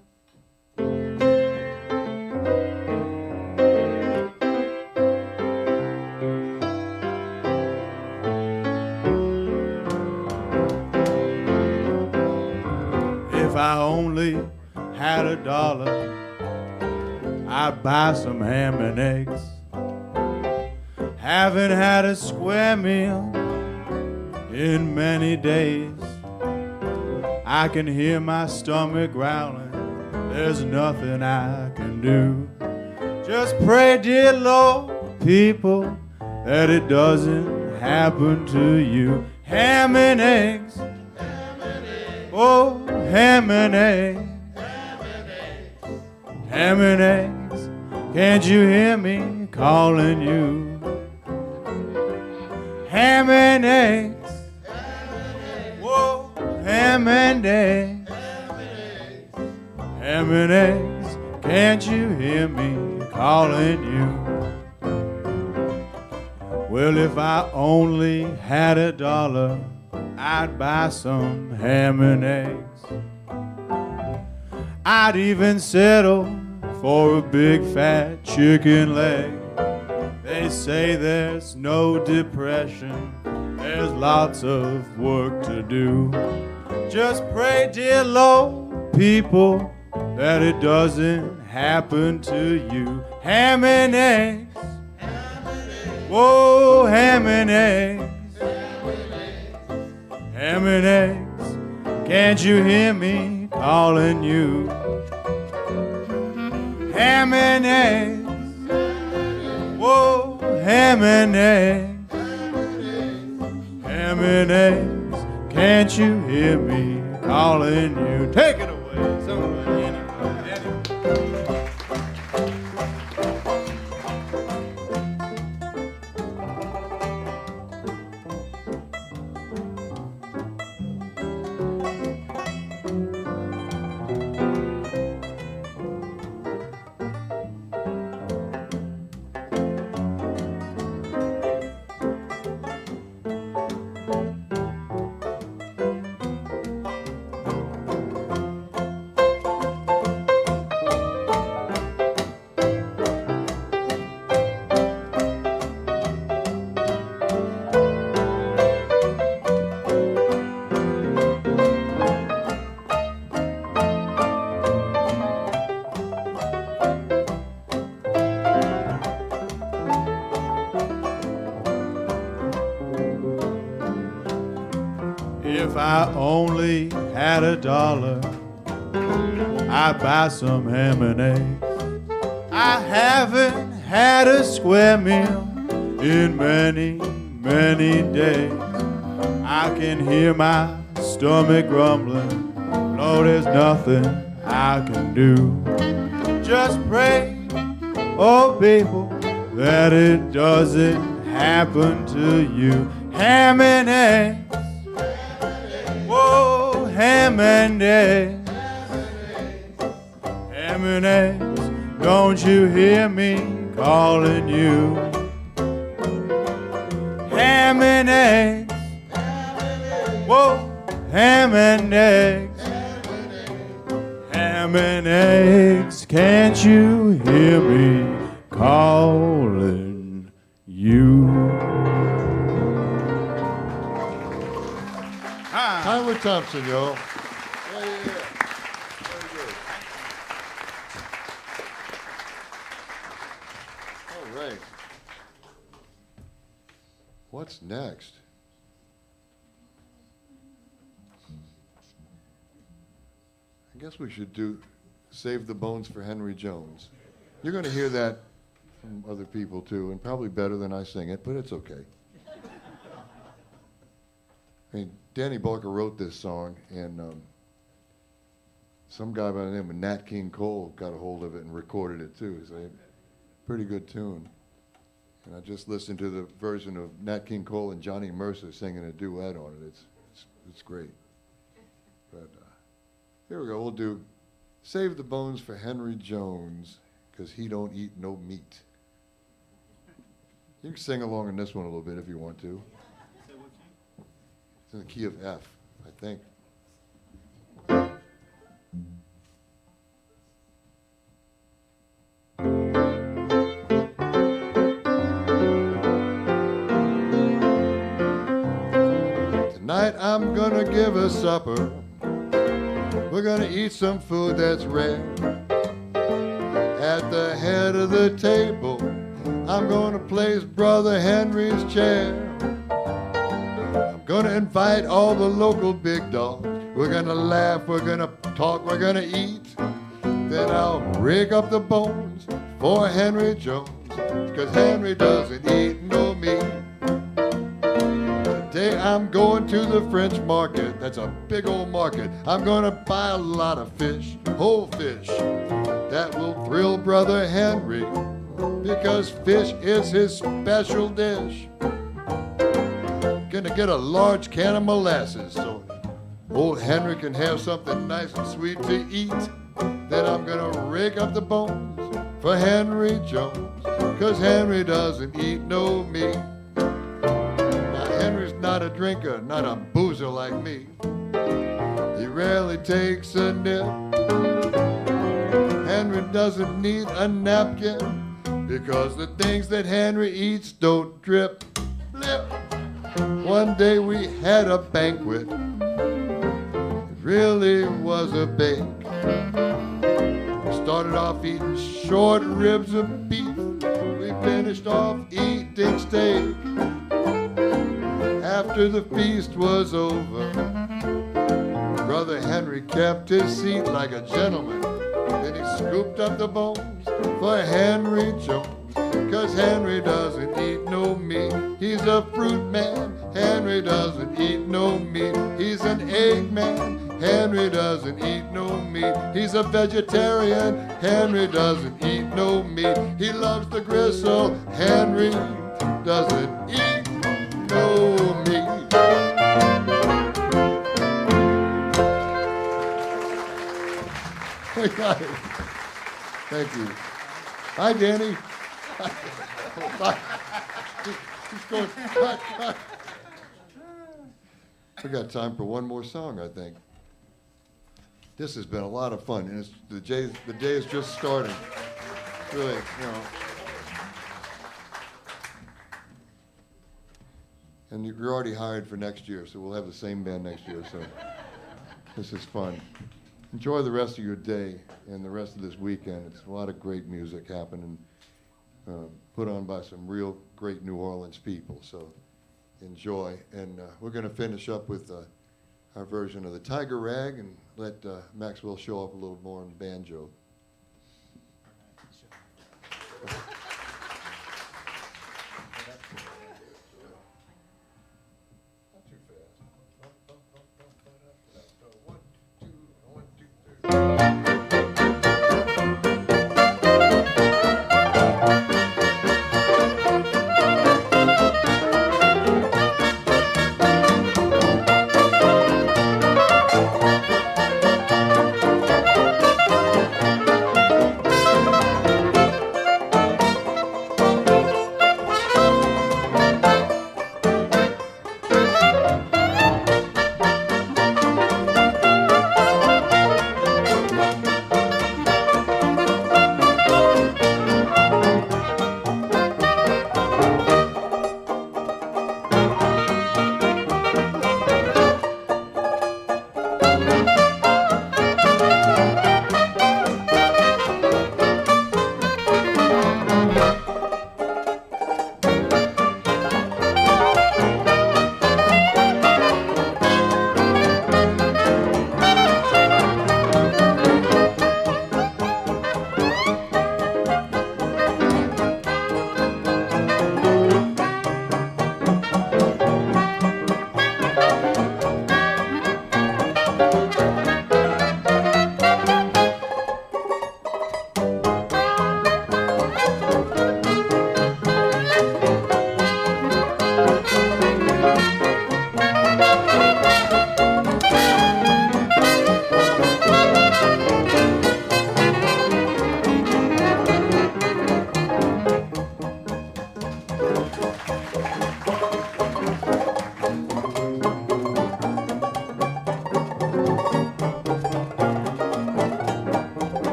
A: If I only had $1, I'd buy some ham and eggs. Haven't had a square meal in many days. I can hear my stomach growling. There's nothing I can do. Just pray, dear Lord, people, that it doesn't happen to you. Ham and eggs. Oh, ham and eggs. Ham and eggs. Can't you hear me calling you? Ham and eggs. Whoa, ham and eggs. Ham and eggs. Can't you hear me calling you? Well, if I only had $1, I'd buy some ham and eggs. I'd even settle for a big fat chicken leg. They say there's no depression, there's lots of work to do. Just pray, dear Lord, people, that it doesn't happen to you. Ham and eggs. Whoa, ham and eggs. Ham and eggs. Can't you hear me calling you? Ham and eggs. Whoa, ham and eggs. Ham and eggs. Can't you hear me calling you? Take it away, somebody, anybody, anybody. I only had $1, I'd buy some ham and eggs. I haven't had a square meal in many, many days. I can hear my stomach grumbling. Lord, there's nothing I can do. Just pray, oh people, that it doesn't happen to you. Ham and eggs, whoa, ham and eggs, ham and eggs, don't you hear me calling you? Ham and eggs, whoa, ham and eggs, ham and eggs, can't you hear me calling you?
F: Tyler Thompson, yo. Yeah. Very good. All right. What's next? I guess we should do Save the Bones for Henry Jones. You're going to hear that from other people too, and probably better than I sing it, but it's okay. I mean, Danny Barker wrote this song, and some guy by the name of Nat King Cole got a hold of it and recorded it too. It's a pretty good tune. And I just listened to the version of Nat King Cole and Johnny Mercer singing a duet on it. It's great. But here we go. We'll do Save the Bones for Henry Jones, because he don't eat no meat. You can sing along in this one a little bit if you want to. It's in the key of F, I think. Tonight I'm gonna give a supper. We're gonna eat some food that's rare. At the head of the table, I'm gonna place Brother Henry's chair. I'm gonna invite all the local big dogs. We're gonna laugh, we're gonna talk, we're gonna eat. Then I'll rig up the bones for Henry Jones, 'cause Henry doesn't eat no meat. Today I'm going to the French market. That's a big old market. I'm gonna buy a lot of fish, whole fish. That will thrill Brother Henry, because fish is his special dish. Gonna get a large can of molasses so old Henry can have something nice and sweet to eat. Then I'm gonna rig up the bones for Henry Jones, 'cause Henry doesn't eat no meat. Now Henry's not a drinker, not a boozer like me. He rarely takes a nip. Henry doesn't need a napkin, because the things that Henry eats don't drip. Blip. One day we had a banquet. It really was a bake. We started off eating short ribs of beef. We finished off eating steak. After the feast was over, Brother Henry kept his seat like a gentleman. Then he scooped up the bones for Henry Jones, 'cause Henry doesn't eat no meat. He's a fruit man. Henry doesn't eat no meat. He's an egg man. Henry doesn't eat no meat. He's a vegetarian. Henry doesn't eat no meat. He loves the gristle. Henry doesn't eat no meat. We got it. Thank you. Hi, Danny. He's going. We got time for one more song, I think. This has been a lot of fun, and the day is just starting. Really, you know. And you're already hired for next year, so we'll have the same band next year. So this is fun. Enjoy the rest of your day and the rest of this weekend. It's a lot of great music happening, put on by some real great New Orleans people. So enjoy. And we're going to finish up with our version of the Tiger Rag and let Maxwell show off a little more on banjo.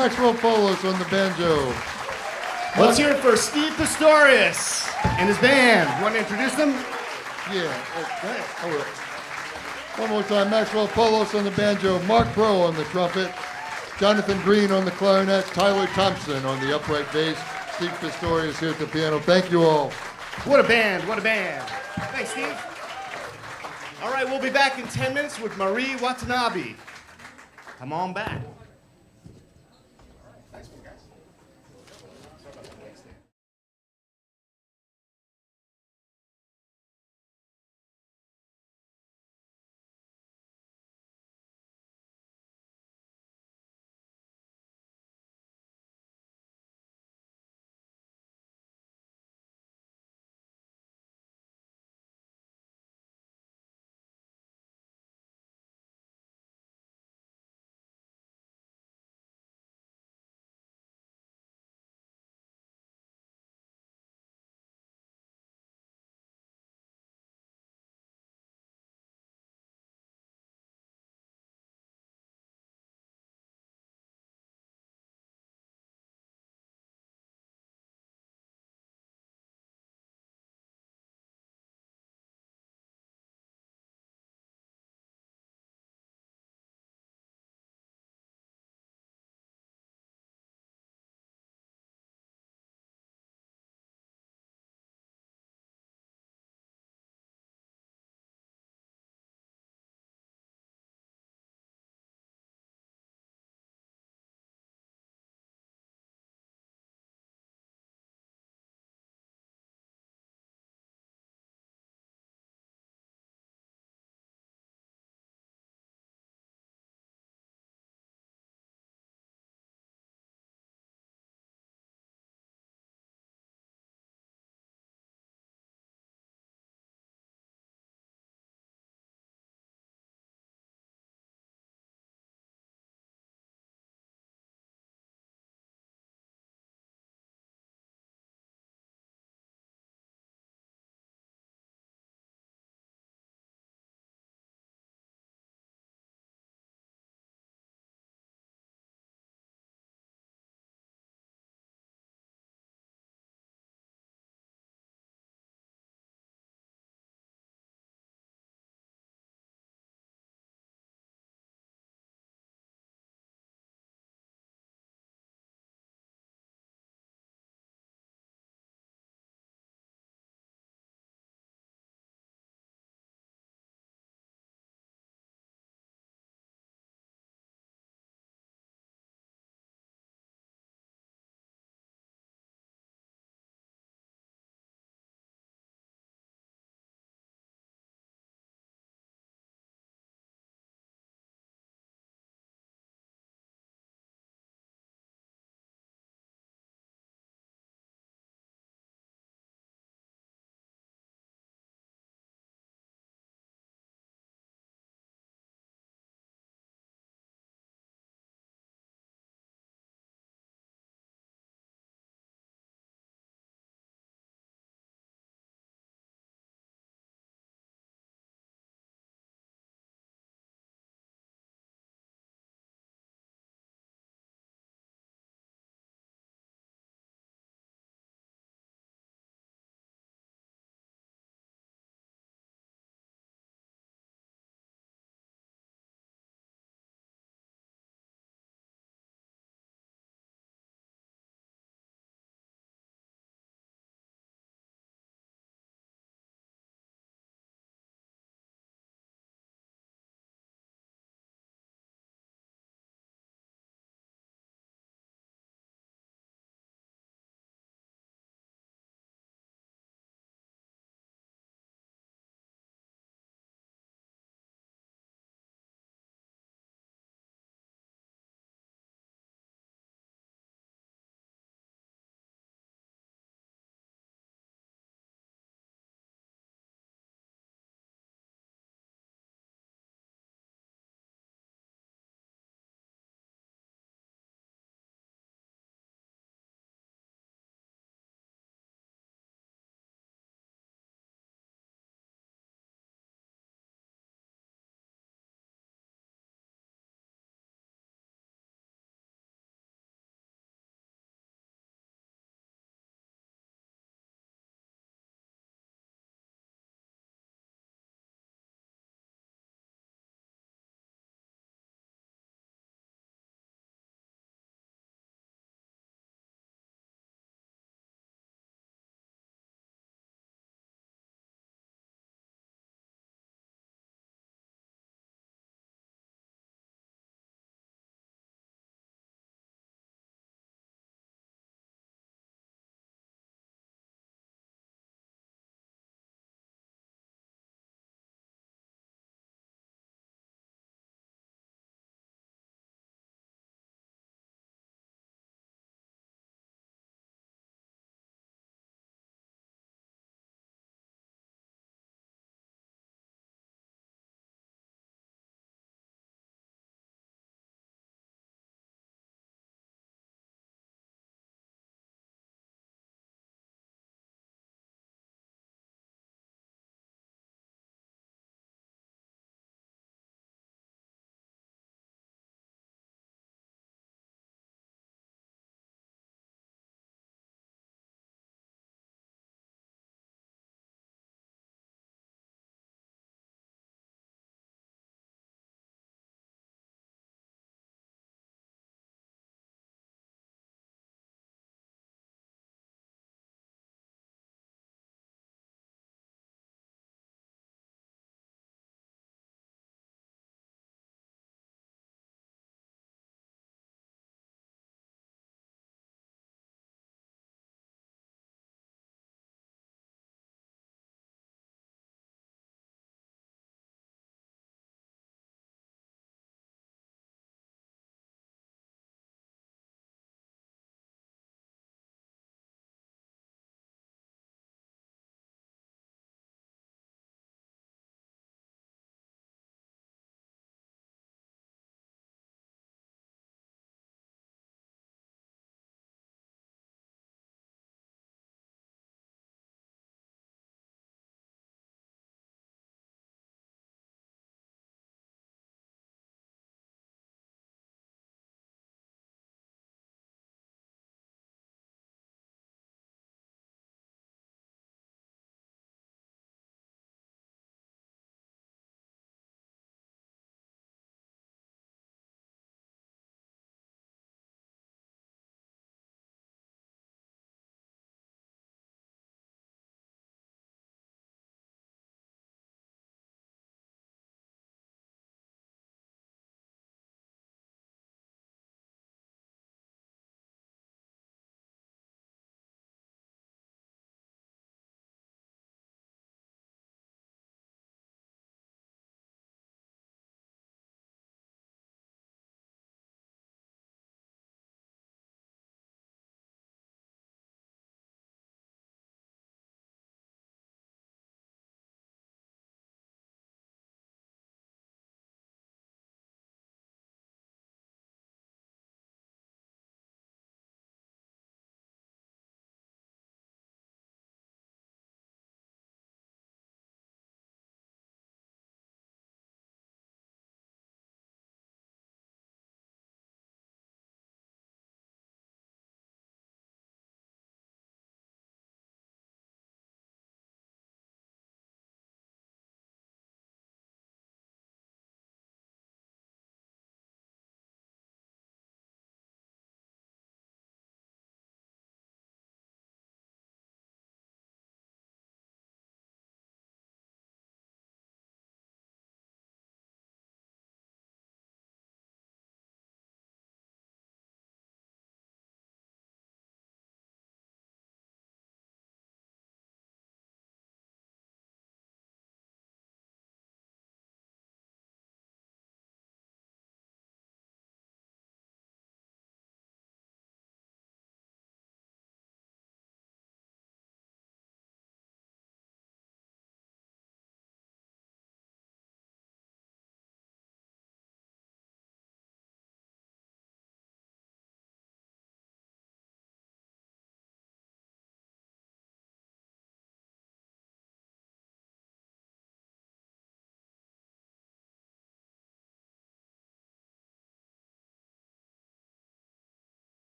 F: Maxwell Polos on the banjo.
E: Let's hear it for Steve Pistorius and his band. You want to introduce them?
F: Yeah, I will. One more time, Maxwell Polos on the banjo, Mark Crow on the trumpet, Jonathan Green on the clarinet, Tyler Thompson on the upright bass, Steve Pistorius here at the piano. Thank you all.
E: What a band, what a band. Thanks, Steve. All right, we'll be back in 10 minutes with Marie Watanabe. Come on back.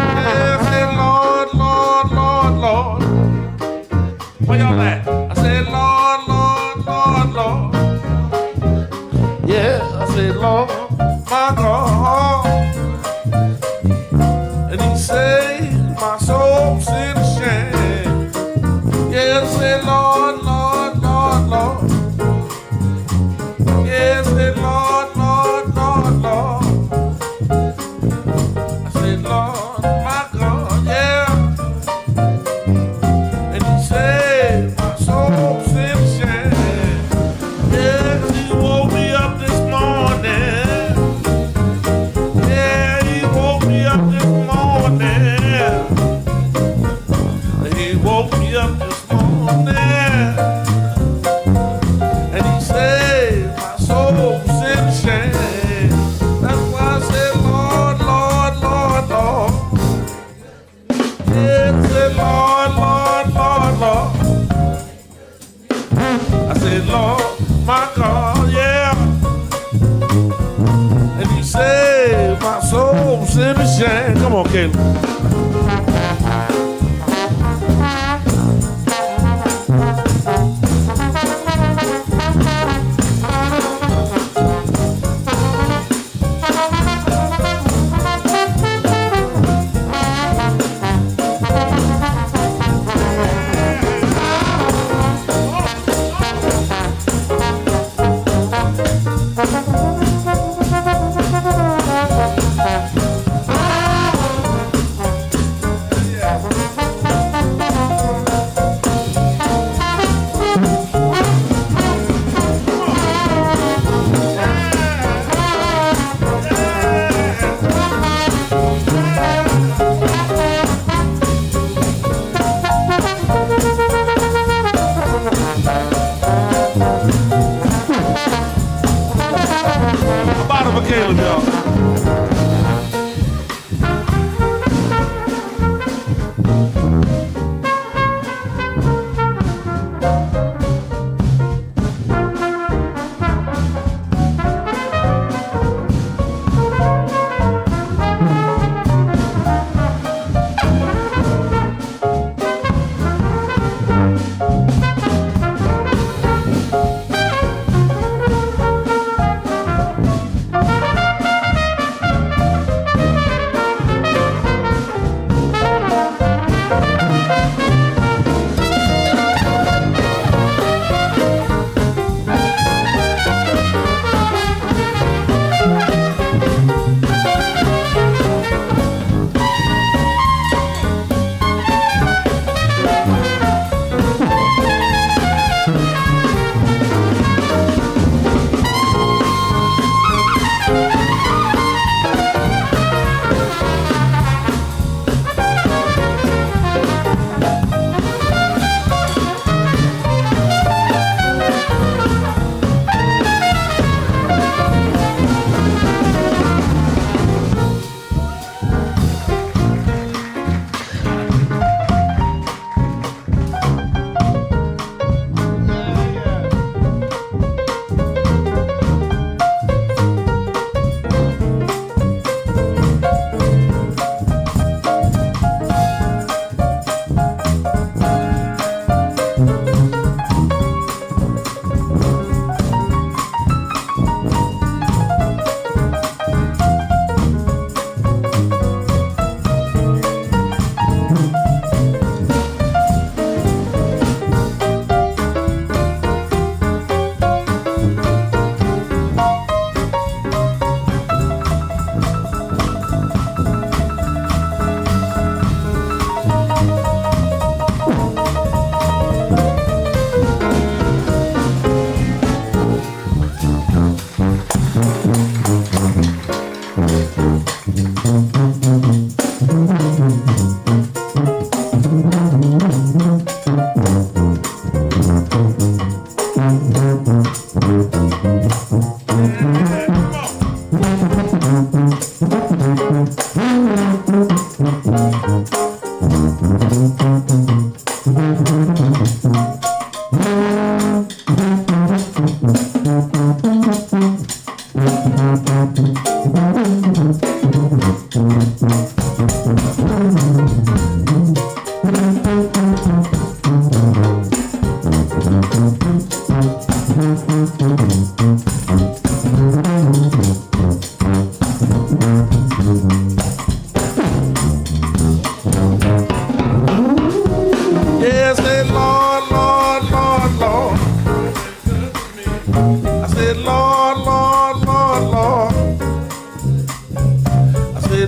I: Yeah, I said, Lord, Lord, Lord, Lord. Where y'all at? I said, Lord, Lord, Lord, Lord. Yeah, I said, Lord, my God. And he saved my soul sin and shame. Yeah, I said, Lord, Lord, Lord, Lord. Yeah, I said, Lord, Lord, Lord, Lord. I said, Lord, my God, yeah. And he saved my soul sin and shame. Yeah, 'cause he woke me up this morning. Yeah, he woke me up this morning. He woke me up this morning. And he saved my soul sin and shame. That's why I said, Lord, Lord, Lord, Lord. Yeah, I said, Lord, Lord, Lord, Lord. I said, Lord, my God, yeah. And he saved my soul sin and shame. Come on, Caleb. A bottle for Caleb, y'all.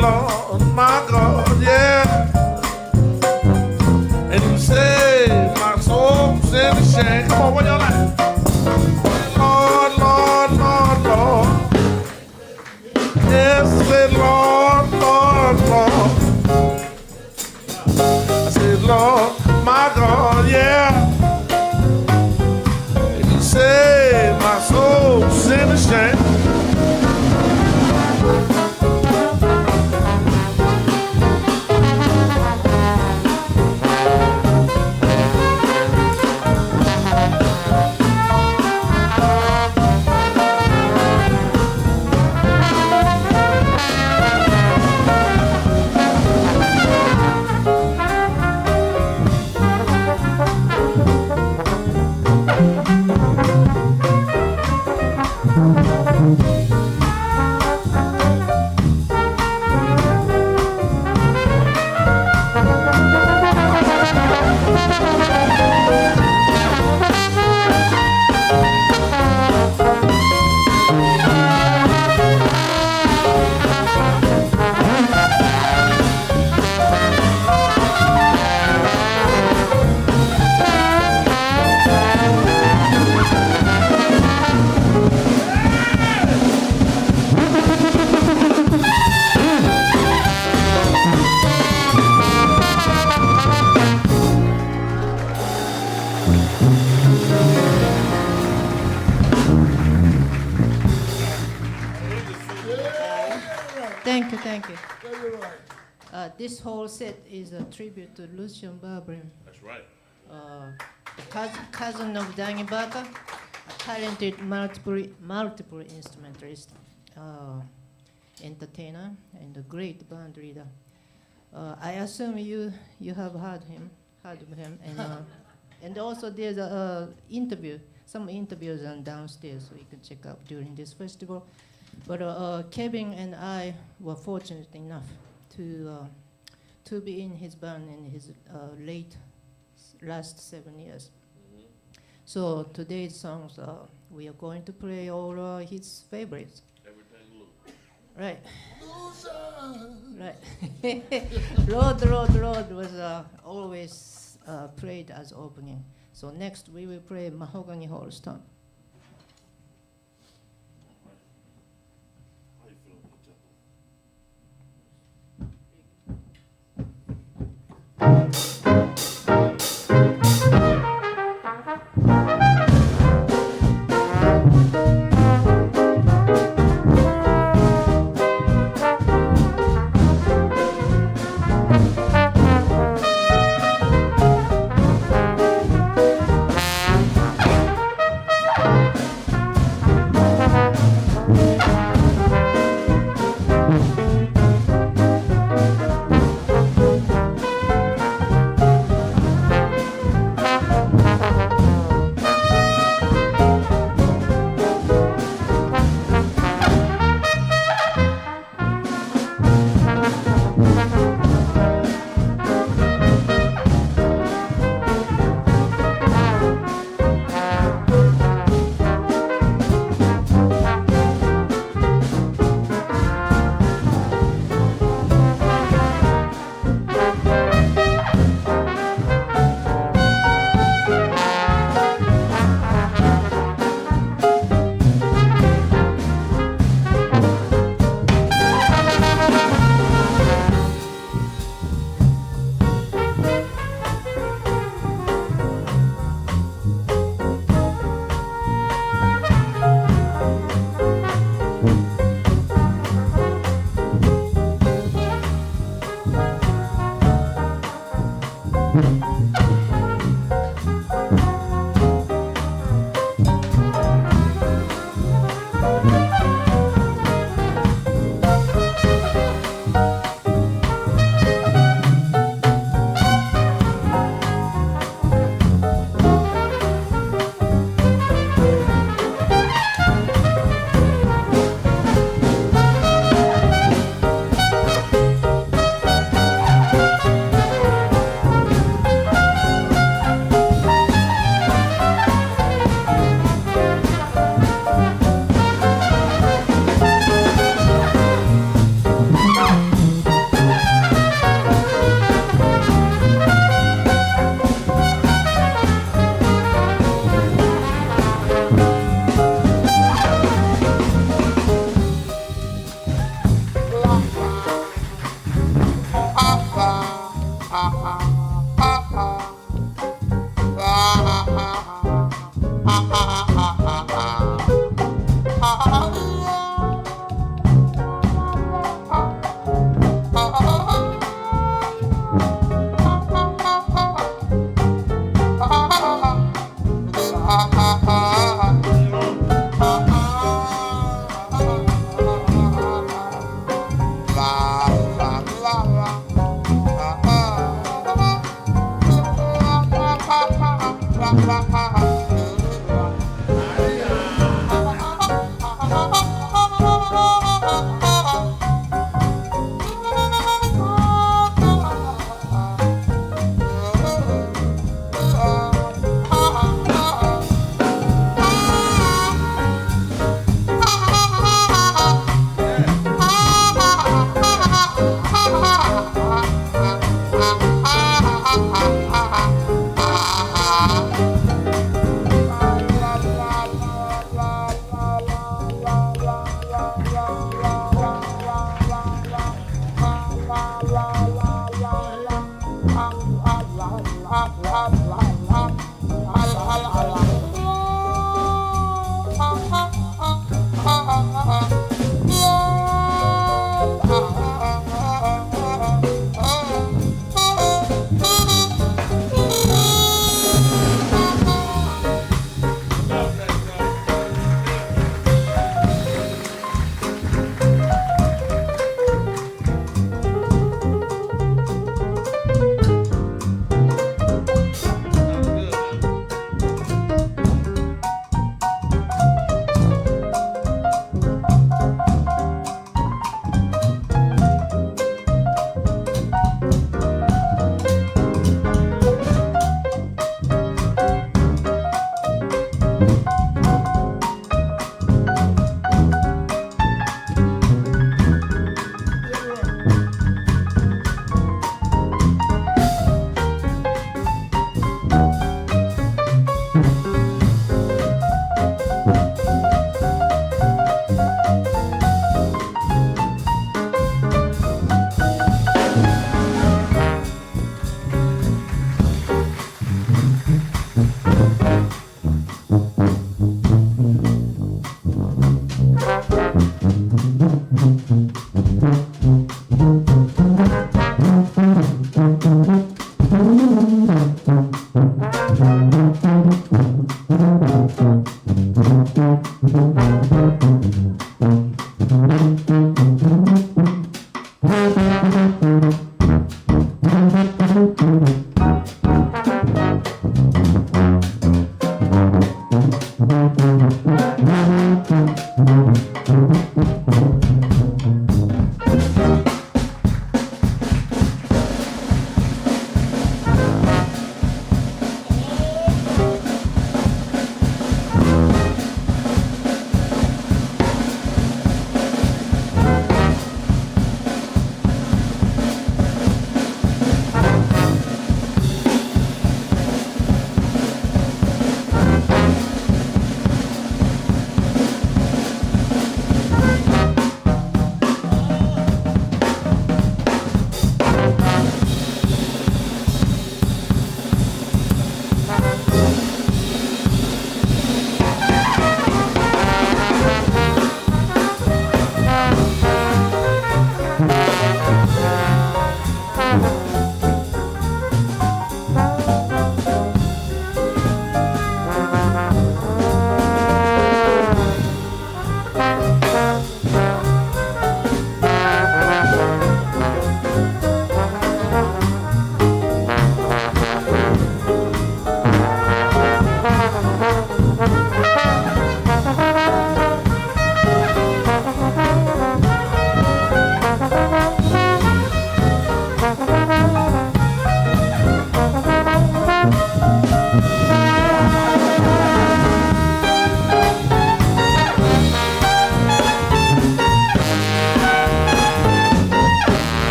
I: Lord, my God, yeah. And you say, my soul's in the shame. Come on, what y'all like? Lord, Lord, Lord, Lord. Yes, say Lord, Lord, Lord. I said, Lord, my God, yeah. And you say, my soul's in the shame.
J: Thank you, thank you. This whole set is a tribute to Lucian Barbrin,
I: That's right.
J: cousin of Danny Barker, a talented multiple instrumentalist, entertainer, and a great band leader. I assume you have heard of him, and also there's some interviews on downstairs, so you can check out during this festival. But Kevin and I were fortunate enough to be in his band in his last 7 years. So today's songs, we are going to play all his favorites.
I: Everything Luke.
J: Right. Right. Lord was always played as opening. So next we will play Mahogany Hall Stomp.
I: How you feeling with each other?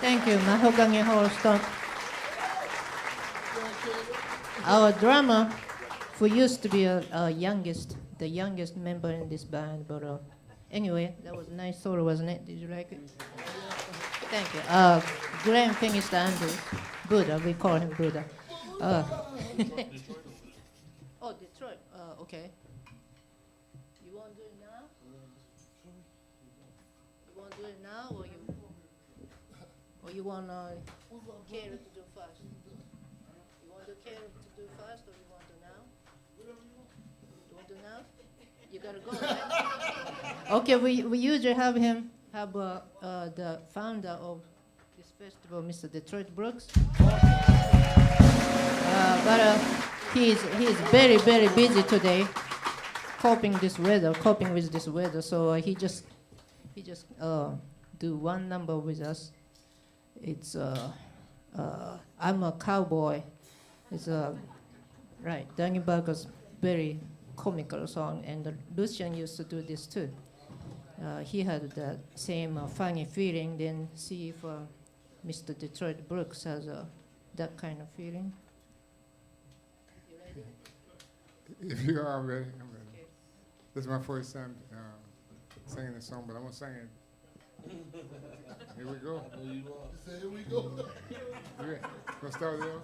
J: Thank you, Mahogany Holston. Our drummer, who used to be the youngest member in this band, but anyway, that was a nice solo, wasn't it? Did you like it? Thank you. Glenn finished Andrews. Buddha, we call him Buddha. Oh, Detroit. Okay. You want to do it now? You want to do it now, or you want Caleb to do first? You want to Caleb to do first, or you want to now? You want to now? You gotta go, right? Okay, we usually have the founder of this festival, Mr. Detroit Brooks. But he's very, very busy today, coping with this weather. So he just do one number with us. It's I'm a Cowboy. It's right. Danny Barker's very comical song, and Lucian used to do this too. He had that same funny feeling. Then see if Mr. Detroit Brooks has that kind of feeling. You ready?
K: If you are, I'm ready. I'm ready. Okay. This is my first time singing this song, but I'm gonna sing it. Here we go.
F: You say here we go.
K: Okay. Gonna start with you.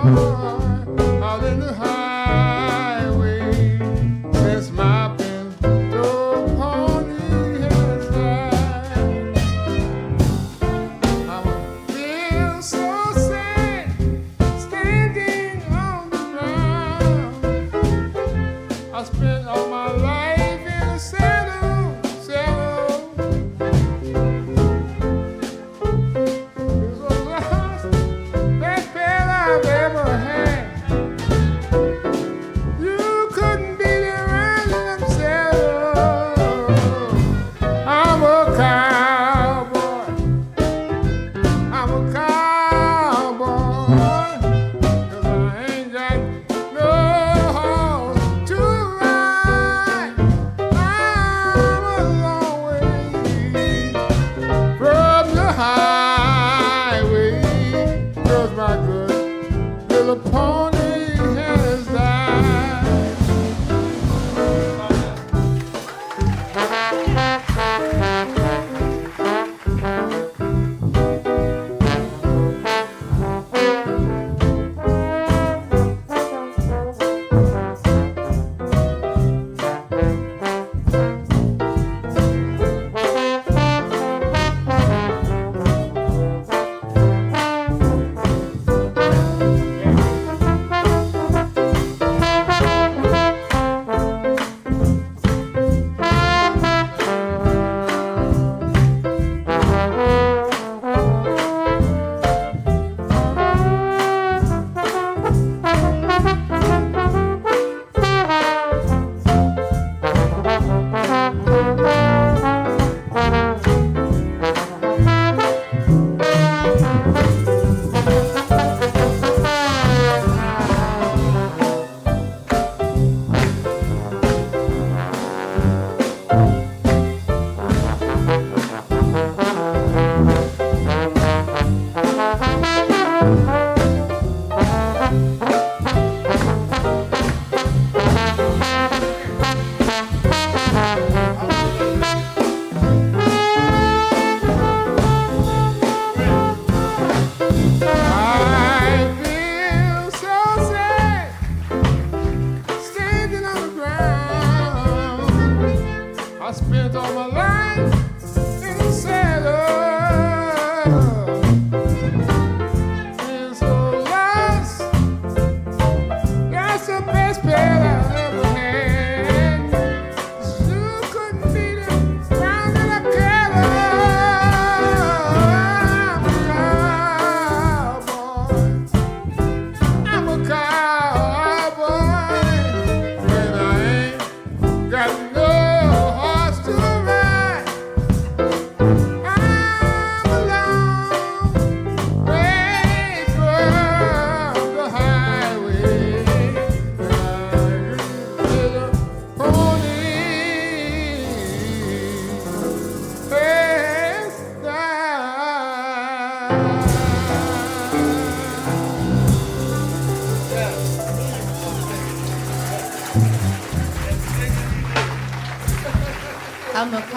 K: Oh,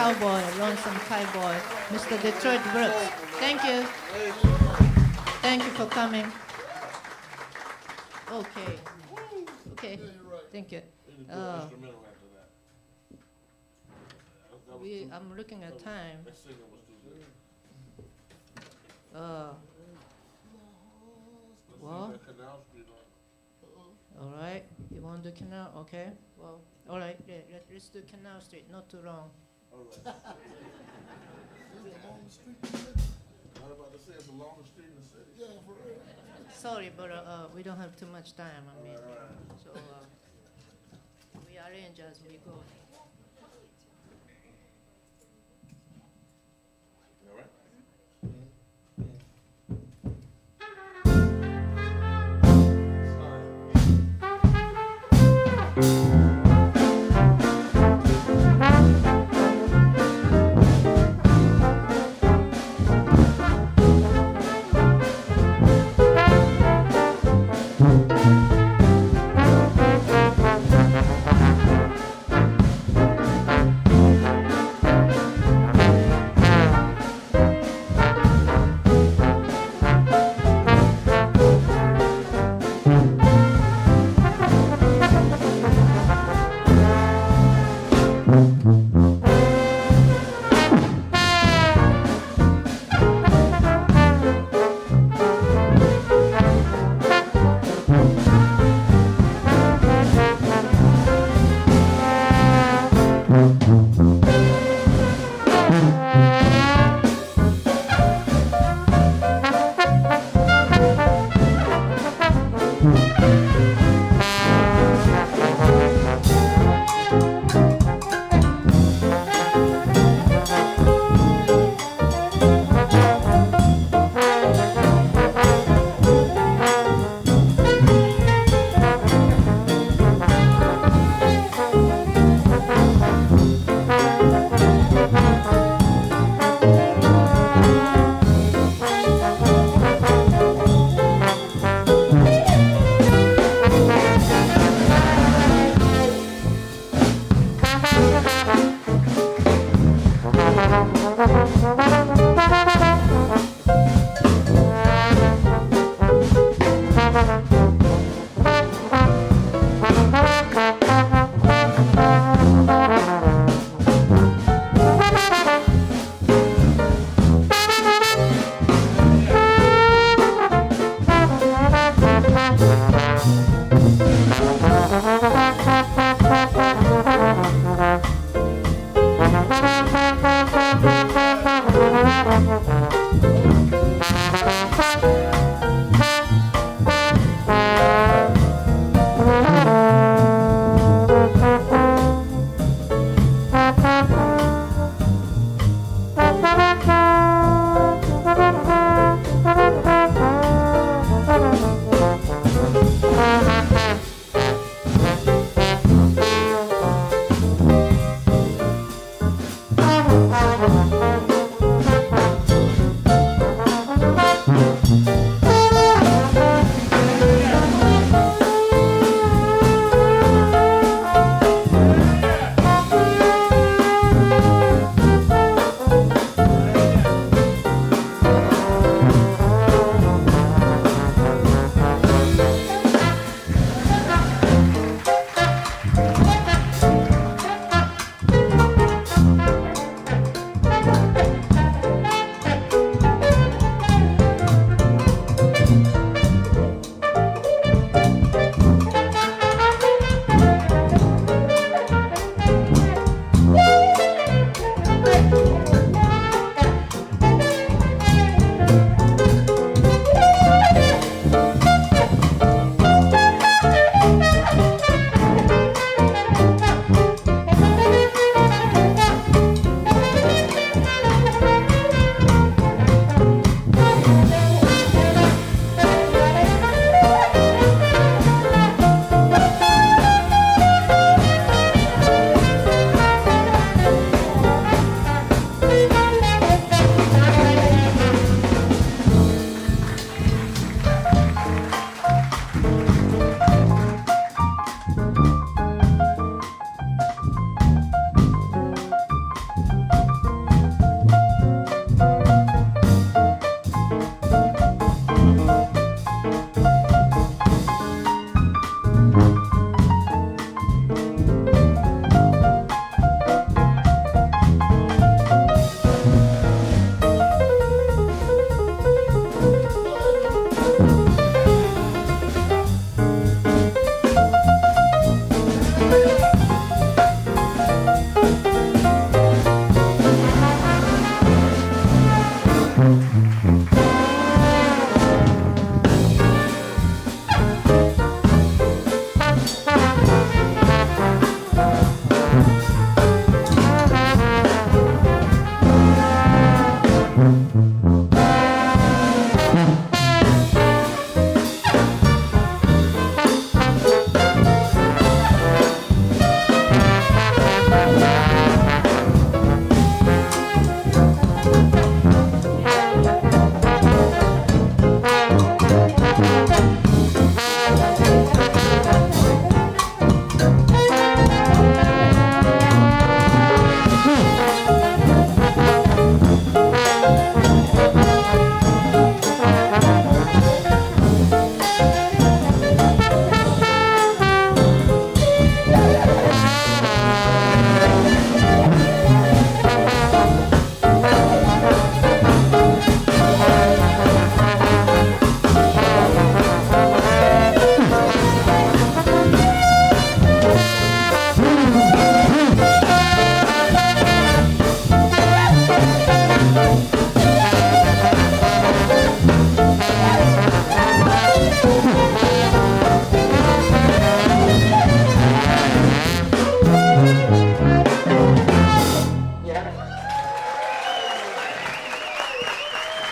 J: cowboy, lonesome cowboy, Mr. Detroit Brooks. Thank you. Thank you for coming. Okay. Okay. Thank you. I'm looking at time. Well, all right. You want to do Canal? Okay. Well, all right. Yeah, let's do Canal Street. Not too long.
I: All right. I was about to say it's the longest street in the city. Yeah, for real.
J: Sorry, but we don't have too much time. I mean, so we arrange as we go.
I: All right.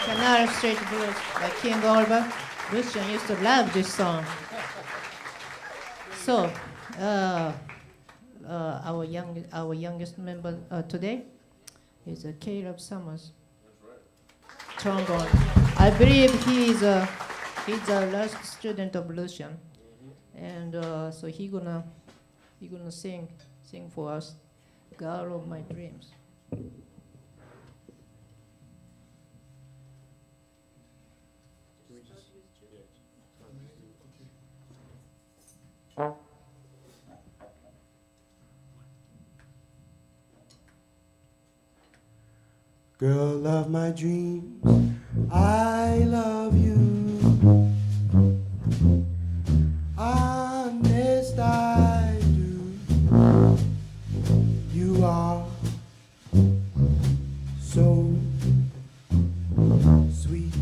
J: Canary Street Blues by King Oliver. Lucian used to love this song. So, our youngest member today is Caleb Summers. Trombone. I believe he's the last student of Lucian, and so he gonna sing for us, "Girl of My Dreams."
L: Girl of my dreams, I love you. Honest, I do. You are so sweet.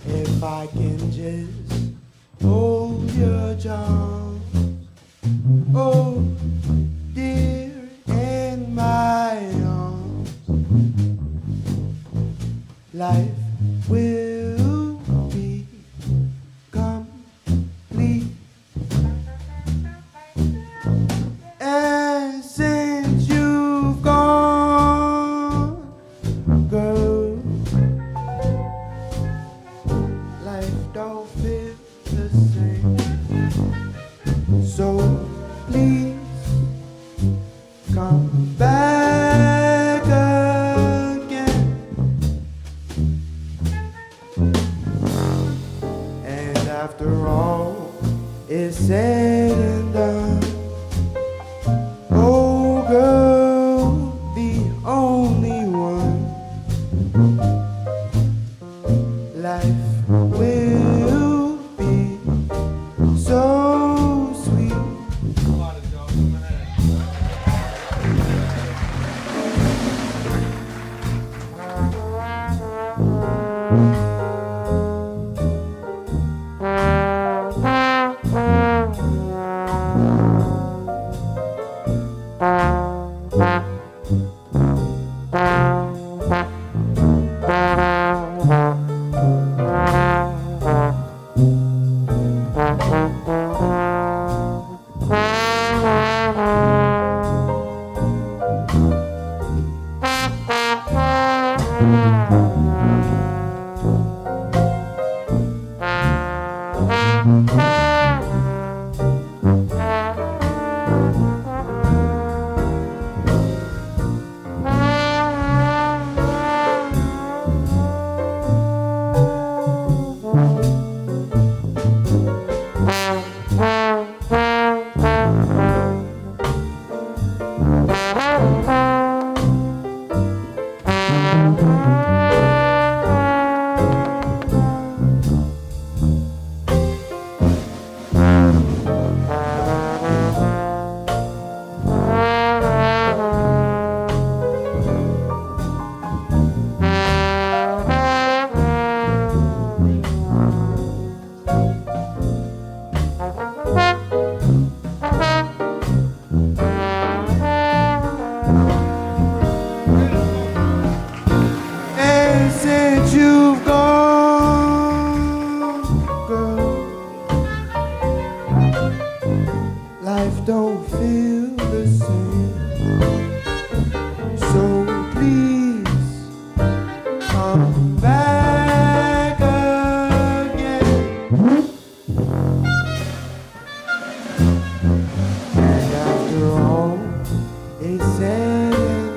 L: If I can just hold your charms, oh dear, in my arms, life will be complete. And since you've gone, girl, life don't feel the same. So please come back again. And after all is said and done, oh girl, the only one, life will be so sweet.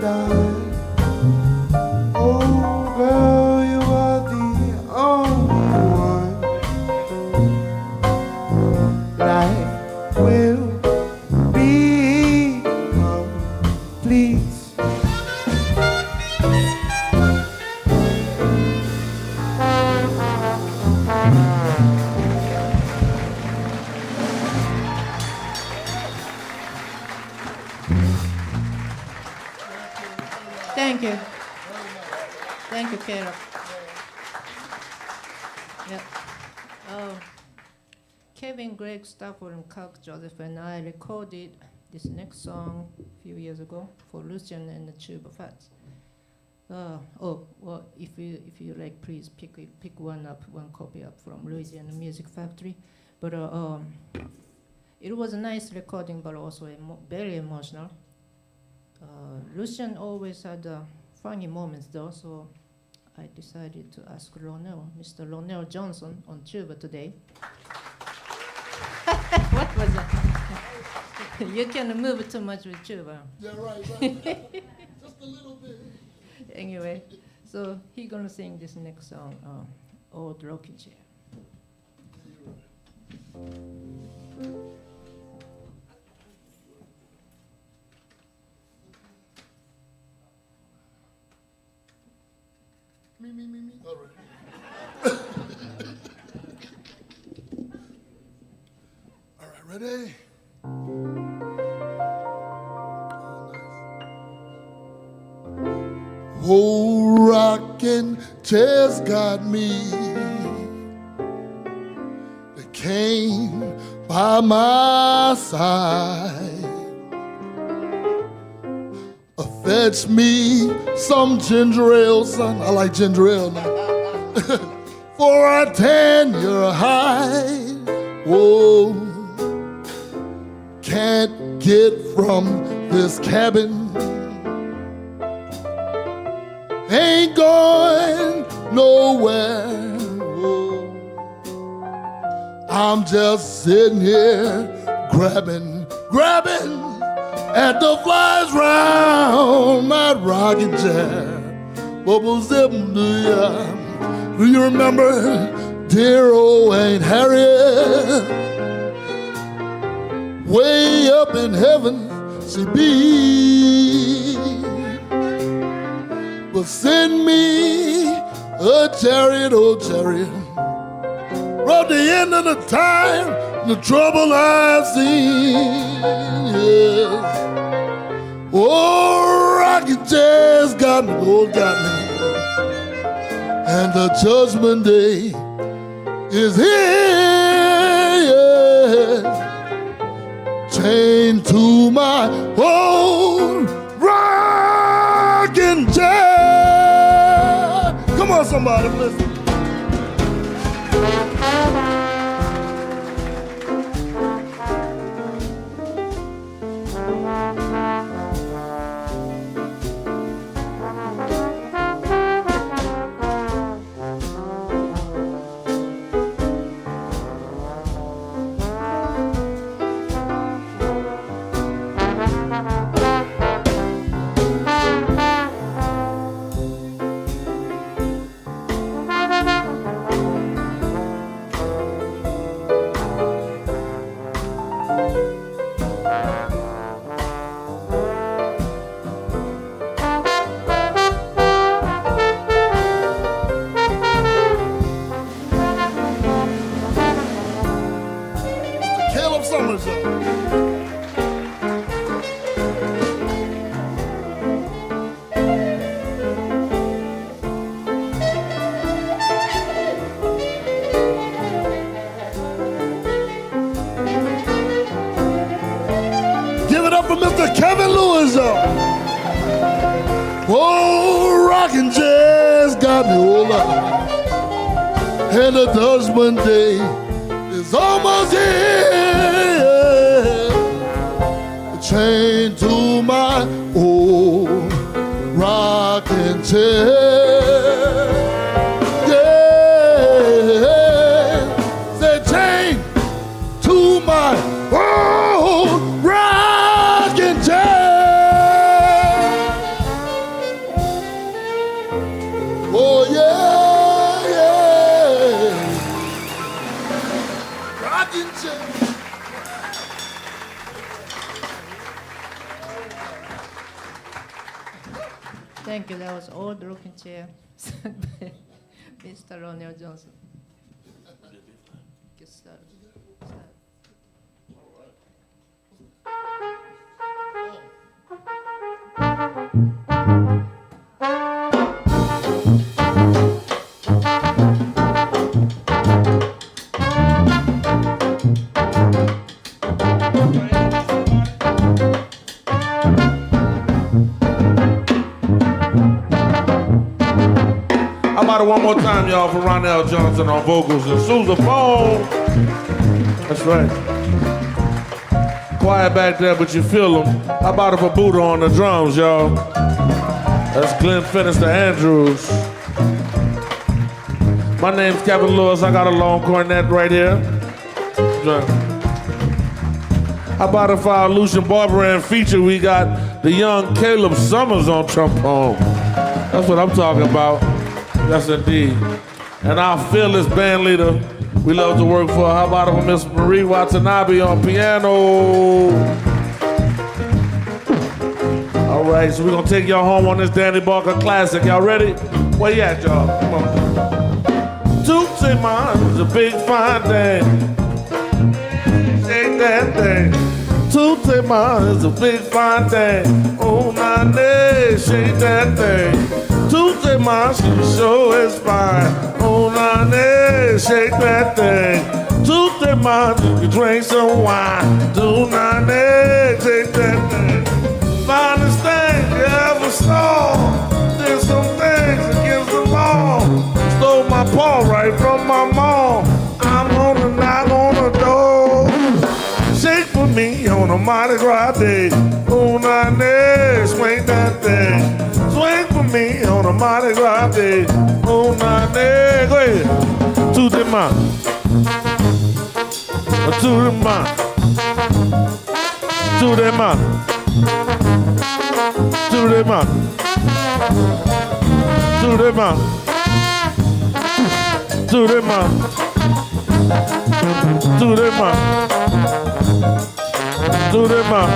L: done. Oh, girl, you are the only one. Life will be complete.
J: Thank you. Thank you, Caleb. Yeah. Kevin, Greg, Stafford, and Kirk, Joseph, and I recorded this next song a few years ago for Lucian and the Tuba Fats. Well, if you like, please pick one copy up from Louisiana Music Factory. But it was a nice recording, but also very emotional. Lucian always had funny moments though, so I decided to ask Mr. Lonell Johnson on tuba today. What was that? You can move too much with tuba.
I: Yeah, right. Just a little bit.
J: Anyway, so he's gonna sing this next song, Old Rocking Chair.
I: Me. All right. All right, ready? Oh, rockin' chair's got me. They came by my side. Fetch me some ginger ale, son. I like ginger ale now. For a 10-year high. Whoa. Can't get from this cabin. Ain't going nowhere. Whoa. I'm just sitting here grabbing at the flies round my rocking chair. Bubble zip, do you remember dear old Aunt Harriet? Way up in heaven she be. But send me a chariot, oh chariot. Brought the end of the time, the trouble I've seen. Yes. Oh, rocking chairs got me, oh, got me. And the judgment day is here, yeah. Chained to my old rocking chair. Come on, somebody, listen. Mr. Kevin Lewis. Oh, rockin' jazz got me all up. And the judgment day is almost here. Chained to my old rocking chair. Yeah, say chained to my old rocking chair.
J: Thank you. That was Old Rocking Chair, sung by Mr. Ronald Johnson. Get started.
I: How about it one more time, y'all, for Ronell Johnson on vocals and sousaphone. That's right. Quiet back there, but you feel them. How about it for Buddha on the drums, y'all? That's Glenn Finister Andrews. My name's Kevin Lewis. I got a long cornet right here. How about it for our Lucian Barberand feature? We got the young Caleb Summers on trombone. That's what I'm talking about. Yes, indeed. And our fearless band leader, we love to work for. How about it for Miss Marie Watanabe on piano? All right, so we're gonna take y'all home on this Danny Barker classic. Y'all ready? Where you at, y'all? Come on. Tootsie Man is a big fine thing. Shake that thing. Tootsie Man is a big fine thing. Oh, my name, shake that thing. Tootsie Man, she sure is fine. Oh, my name, shake that thing. Tootsie Man, you can drink some wine. Do not shake that thing. Finest thing you ever saw. Did some things against the law. Stole my paw right from my mom. I'm gonna knock on the door. Shake for me on a Mardi Gras day. Oh, nine, swing that thing. Swing for me on a Mardi Gras day. Oh, nine, go ahead. To the man. To the man. To the man. To the man. To the man. To the man. To the man. To the man.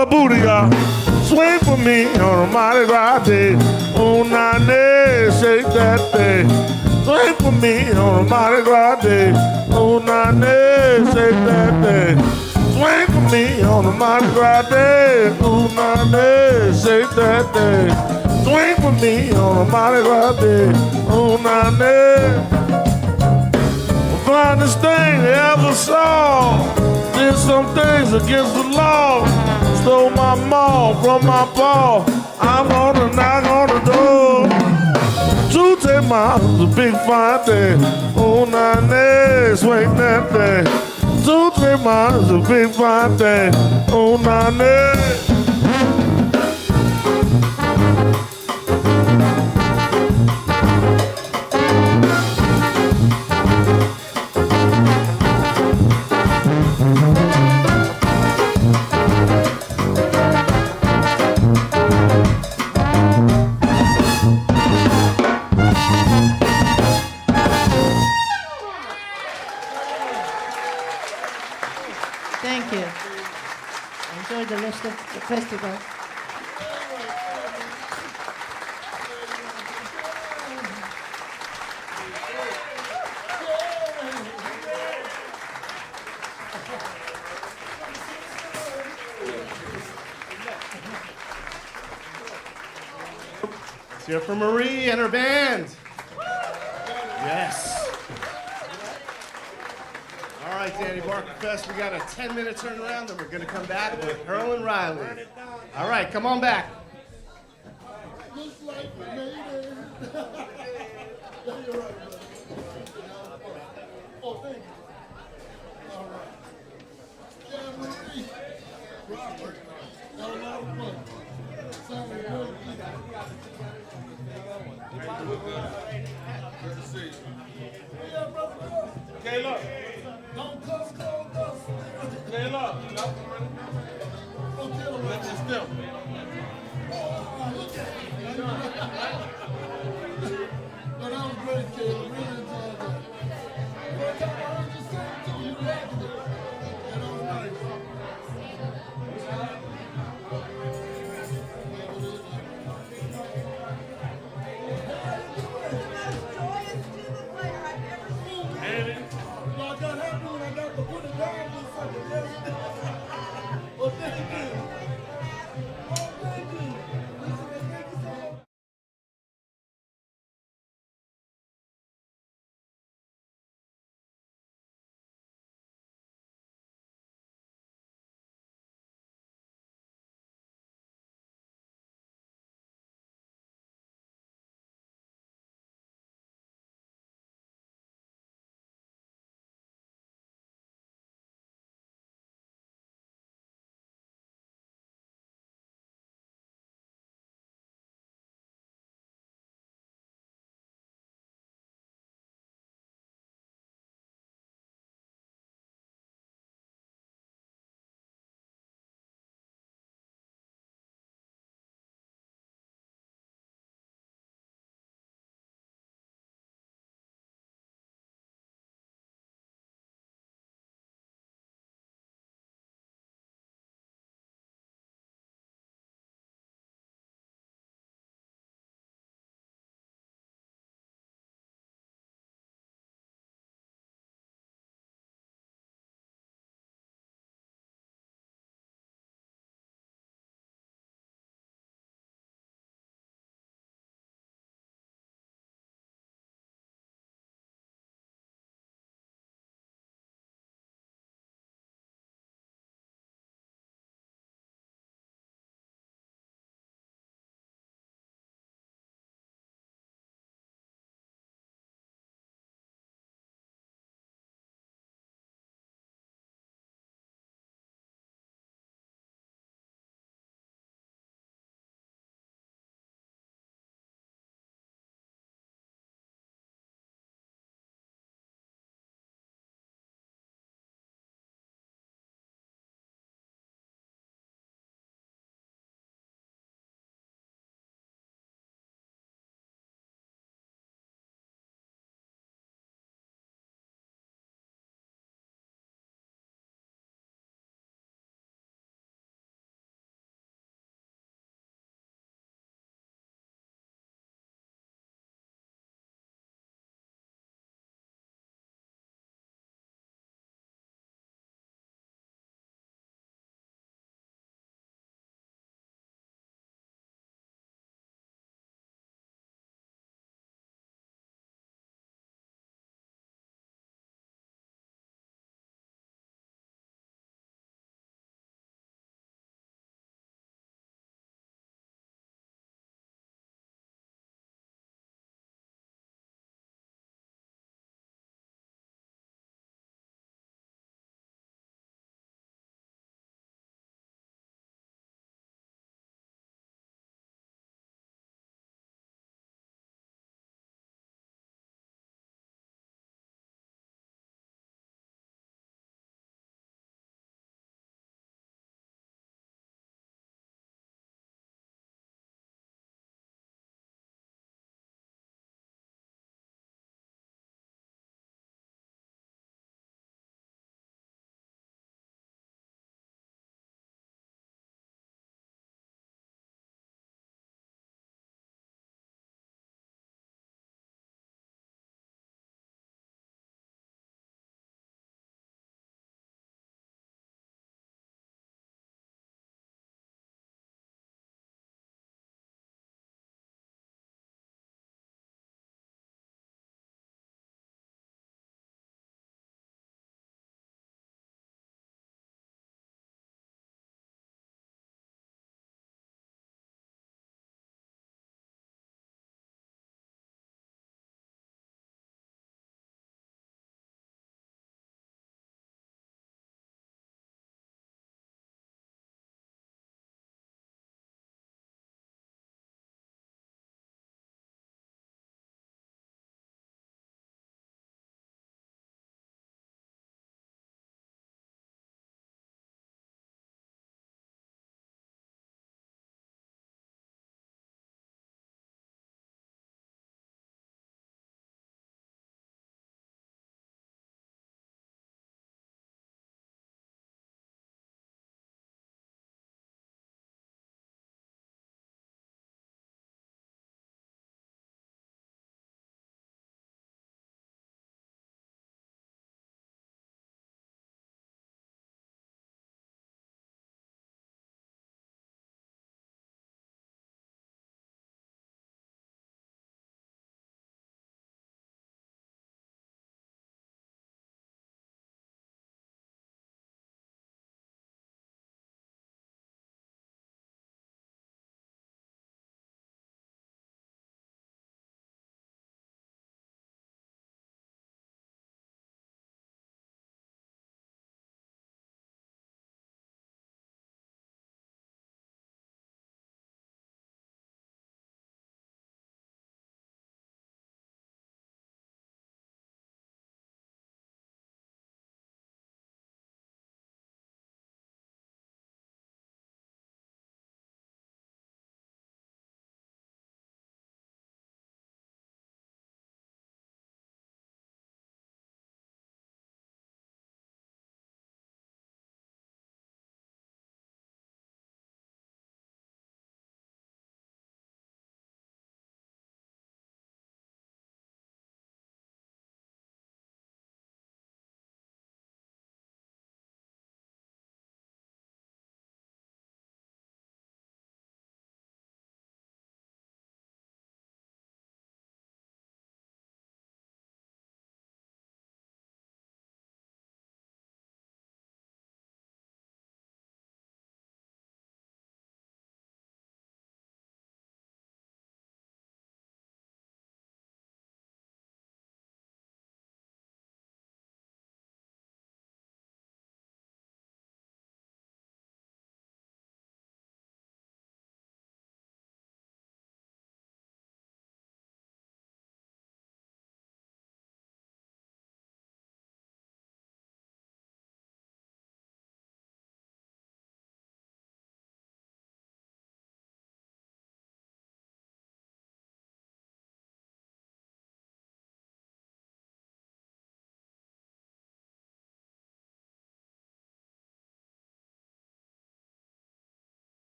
I: a booty, y'all. Swing for me on a Mardi Gras day. Oh, nane, shake that thing. Swing for me on a Mardi Gras day. Oh, nane, shake that thing. Swing for me on a Mardi Gras day. Oh, nane, shake that thing. Swing for me on a Mardi Gras day. Oh, nane. Finest thing they ever saw. Did some things against the law. Stole my mom from my paw. I'm gonna knock on the door. 2 miles is a big fine thing. Oh, nane, swing that thing. 2-3 miles is a big fine thing. Oh, nane.
J: Thank you. Enjoy the rest of the festival.
E: Let's hear from Marie and her band. Yes. All right, Danny Barker Fest, we got a 10-minute turnaround, then we're going to come back with Earl and Riley. All right, come on back.
I: Caleb. Caleb. Let me step.
L: That was great, Caleb. Really enjoyed that. First time I heard you sing too, you reacted it. And that was nice.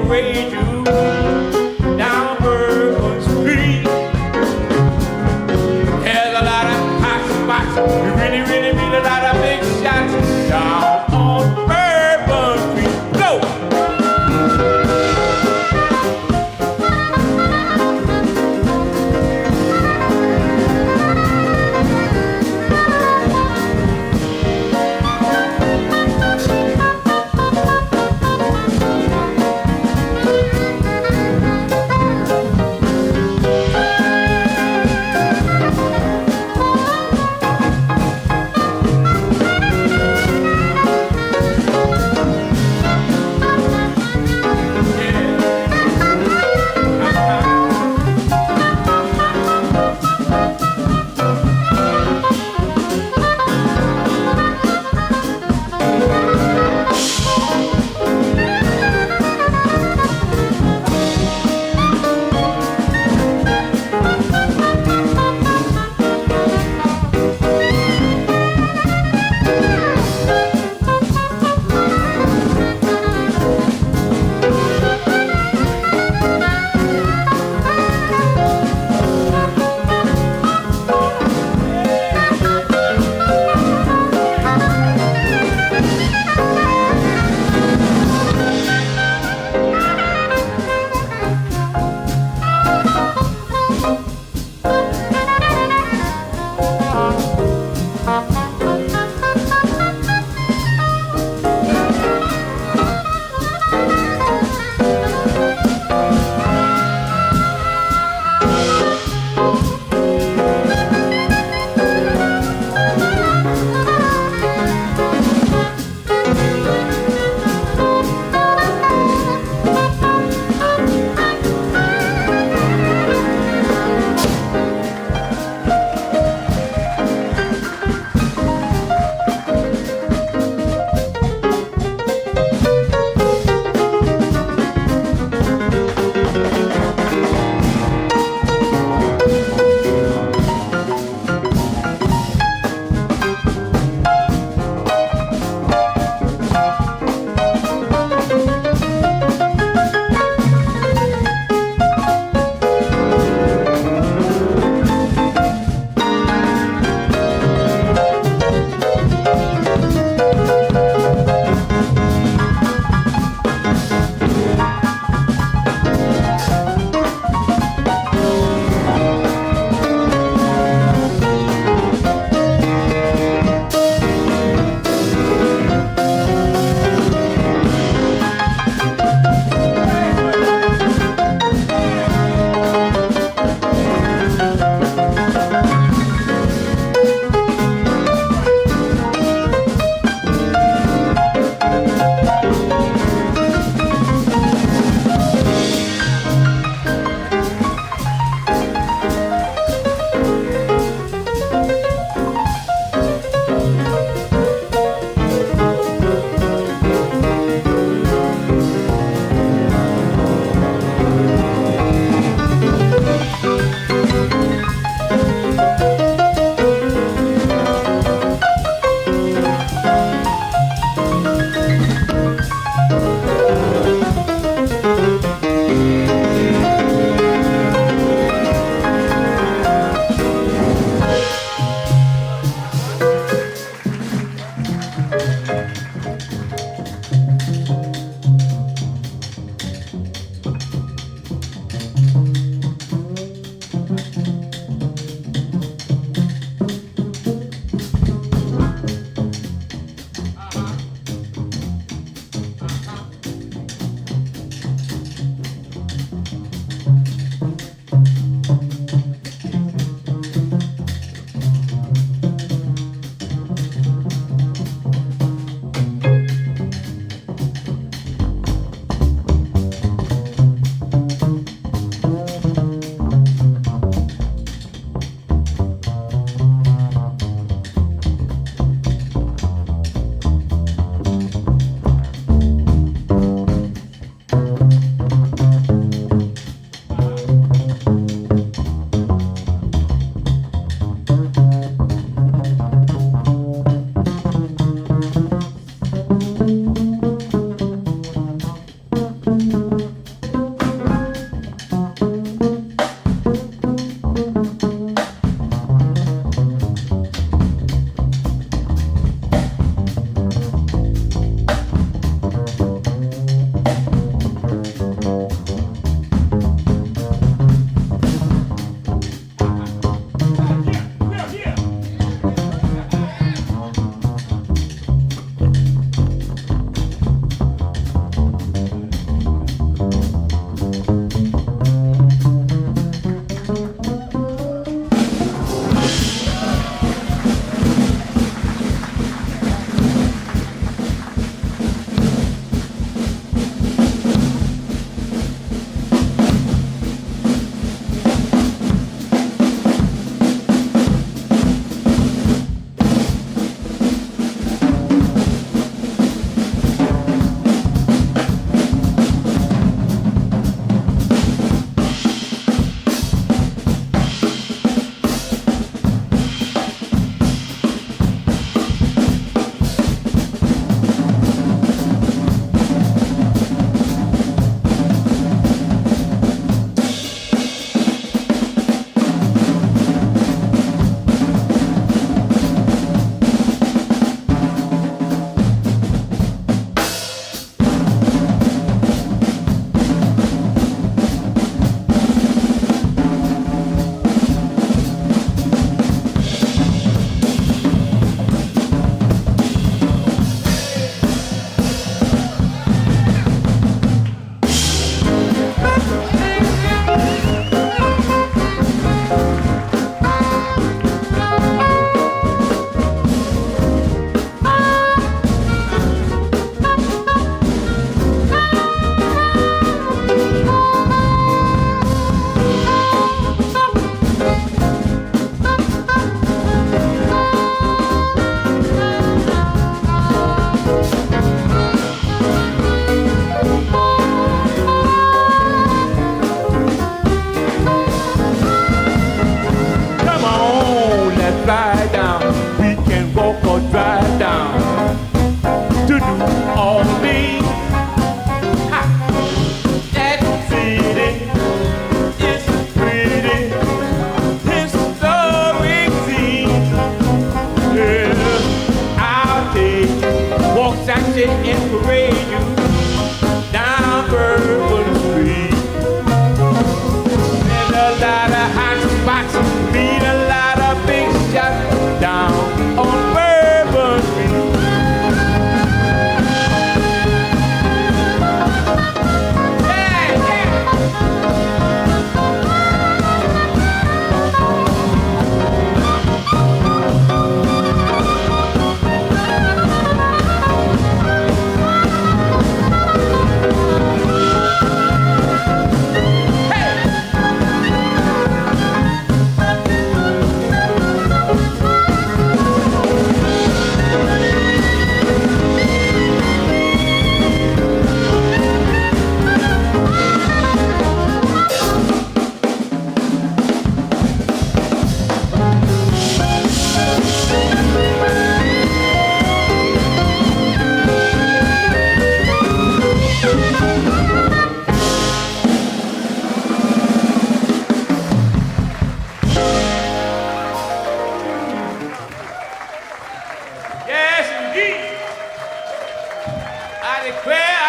I: parade you down Bourbon Street. There's a lot of hot spots. You really, really need a lot of big shots down on Bourbon Street. Go!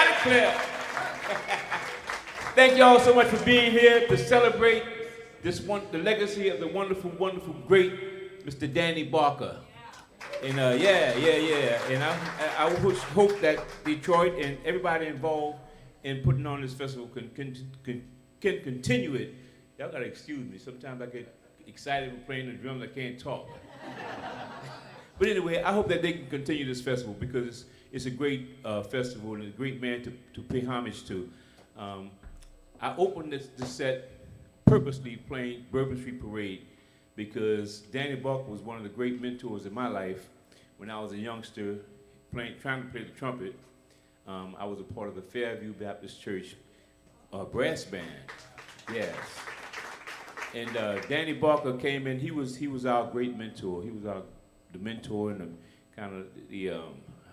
M: Everybody clap. Thank you all so much for being here to celebrate the legacy of the wonderful, wonderful, great Mr. Danny Barker. And And I hope that Detroit and everybody involved in putting on this festival can continue it. Y'all gotta excuse me. Sometimes I get excited when playing the drums. I can't talk. But anyway, I hope that they can continue this festival because it's a great festival and a great man to pay homage to. I opened this set purposely playing Bourbon Street Parade because Danny Barker was one of the great mentors in my life when I was a youngster trying to play the trumpet. I was a part of the Fairview Baptist Church brass band. Yes. And Danny Barker came in. He was our great mentor. He was the mentor and the kind of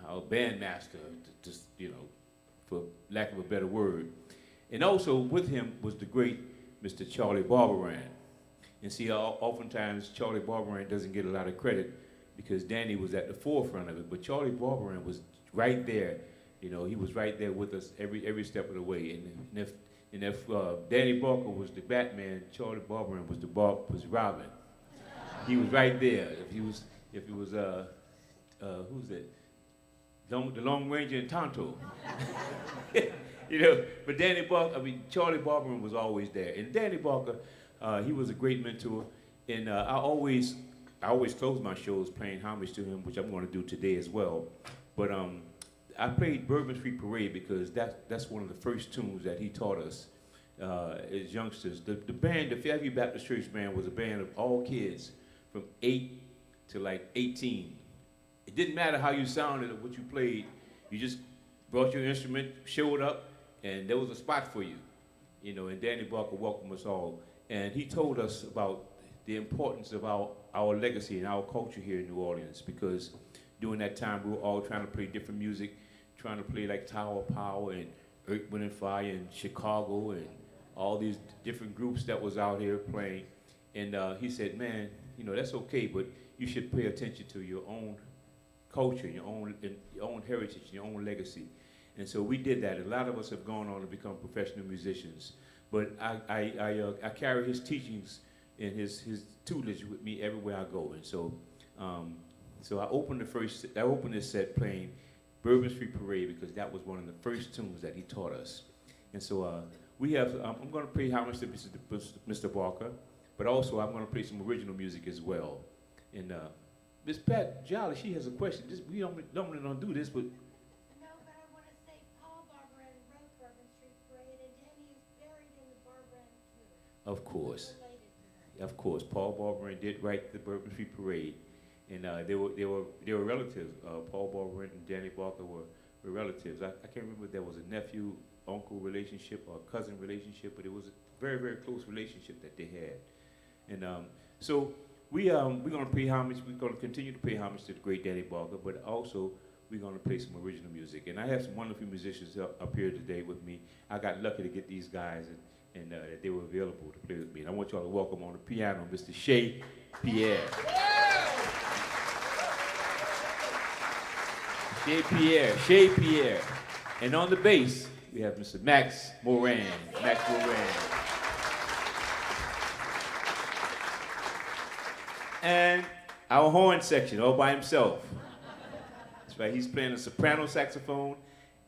M: our band master, just for lack of a better word. And also with him was the great Mr. Charlie Barberan. And see, oftentimes Charlie Barberan doesn't get a lot of credit because Danny was at the forefront of it. But Charlie Barberan was right there. He was right there with us every step of the way. And if Danny Barker was the Batman, Charlie Barberan was Robin. He was right there. If he was who's that? The Lone Ranger and Tonto. But Charlie Barberan was always there. And Danny Barker, he was a great mentor. And I always close my shows playing homage to him, which I'm going to do today as well. But I played Bourbon Street Parade because that's one of the first tunes that he taught us as youngsters. The band, the Fairview Baptist Church Band, was a band of all kids from 8 to like 18. It didn't matter how you sounded or what you played. You just brought your instrument, showed up, and there was a spot for you. And Danny Barker welcomed us all. And he told us about the importance of our legacy and our culture here in New Orleans because during that time we were all trying to play different music, trying to play like Tower of Power and Earth, Wind and Fire and Chicago and all these different groups that was out here playing. And he said, man, that's okay, but you should pay attention to your own culture, your own heritage, your own legacy. And so we did that. A lot of us have gone on to become professional musicians. But I carry his teachings and his tutelage with me everywhere I go. And so I opened this set playing Bourbon Street Parade because that was one of the first tunes that he taught us. And so I'm going to play homage to Mr. Barker, but also I'm going to play some original music as well. And Miss Pat Jolly, she has a question. We normally don't do this, but
N: no, but I want to say Paul Barberan wrote Bourbon Street Parade, and Danny is buried in the Barberan tomb.
M: Of course. Of course, Paul Barberan did write the Bourbon Street Parade, and they were relatives. Paul Barberan and Danny Barker were relatives. I can't remember if there was a nephew-uncle relationship or a cousin relationship, but it was a very, very close relationship that they had. And so we're going to pay homage. We're going to continue to pay homage to the great Danny Barker, but also we're going to play some original music. And I have some wonderful musicians up here today with me. I got lucky to get these guys, and they were available to play with me. And I want y'all to welcome on the piano Mr. Shay Pierre. Shay Pierre. And on the bass, we have Mr. Max Moran. And our horn section all by himself. That's right, he's playing a soprano saxophone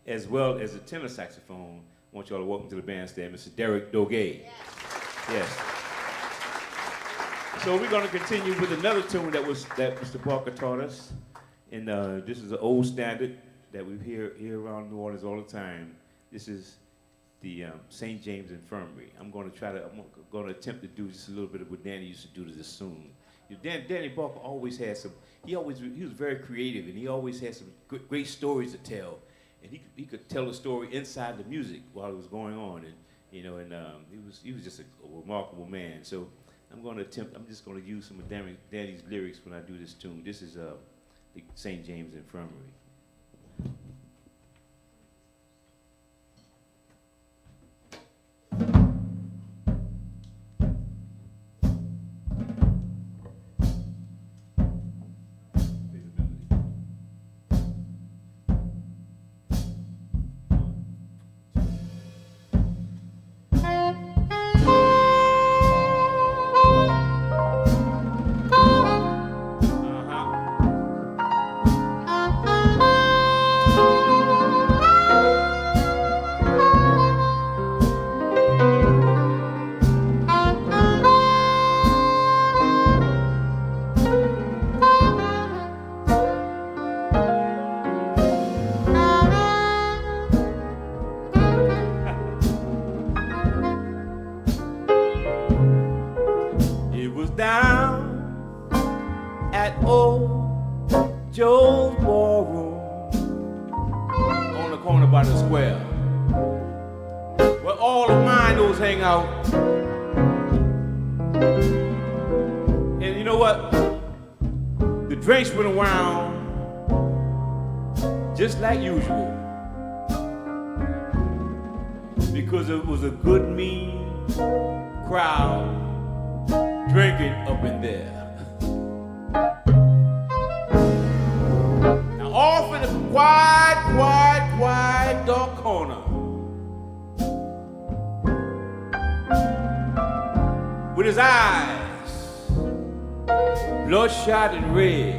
M: as well as a tenor saxophone. I want y'all to welcome to the bandstand, Mr. Derek Doge. Yes. So we're going to continue with another tune that Mr. Barker taught us. And this is an old standard that we hear around New Orleans all the time. This is the St. James Infirmary. I'm going to attempt to do just a little bit of what Danny used to do to this tune. Danny Barker always had he was very creative, and he always had some great stories to tell. And he could tell a story inside the music while it was going on, and he was just a remarkable man. So I'm just going to use some of Danny's lyrics when I do this tune. This is the St. James Infirmary. hang out. And you know what? The drinks went around just like usual. Because it was a good, mean crowd drinking up in there. Now off in the quiet, dark corner, with his eyes bloodshot and red,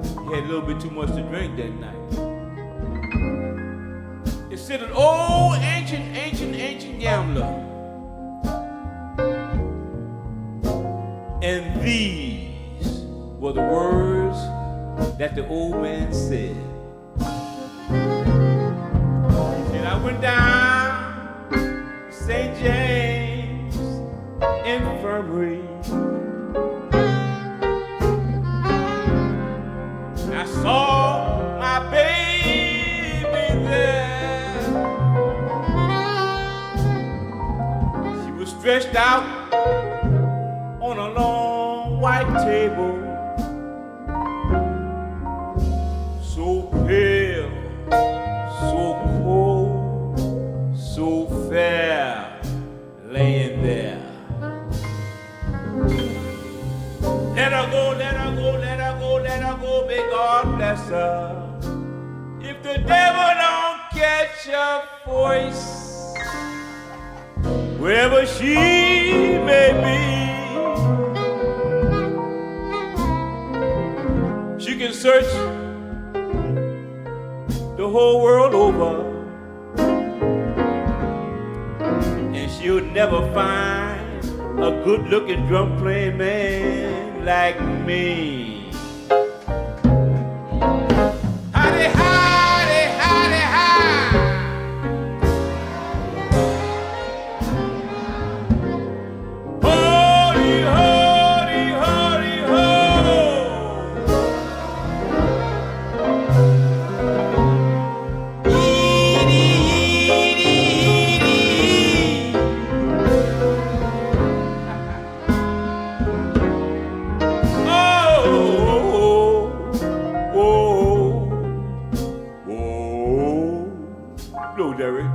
M: he had a little bit too much to drink that night. It said an old, ancient gambler. And these were the words that the old man said. And I went down to St. James Infirmary. I saw my baby there. She was stretched out on a long white table, so pale, so cold, so fair, laying there. Let her go, let her go, let her go, let her go, may God bless her. If the devil don't catch her voice, wherever she may be, she can search the whole world over, and she'll never find a good-looking drum-playing man like me. Howdy, howdy, howdy, howdy. Holy, holy, holy, holy. Blow, Derek.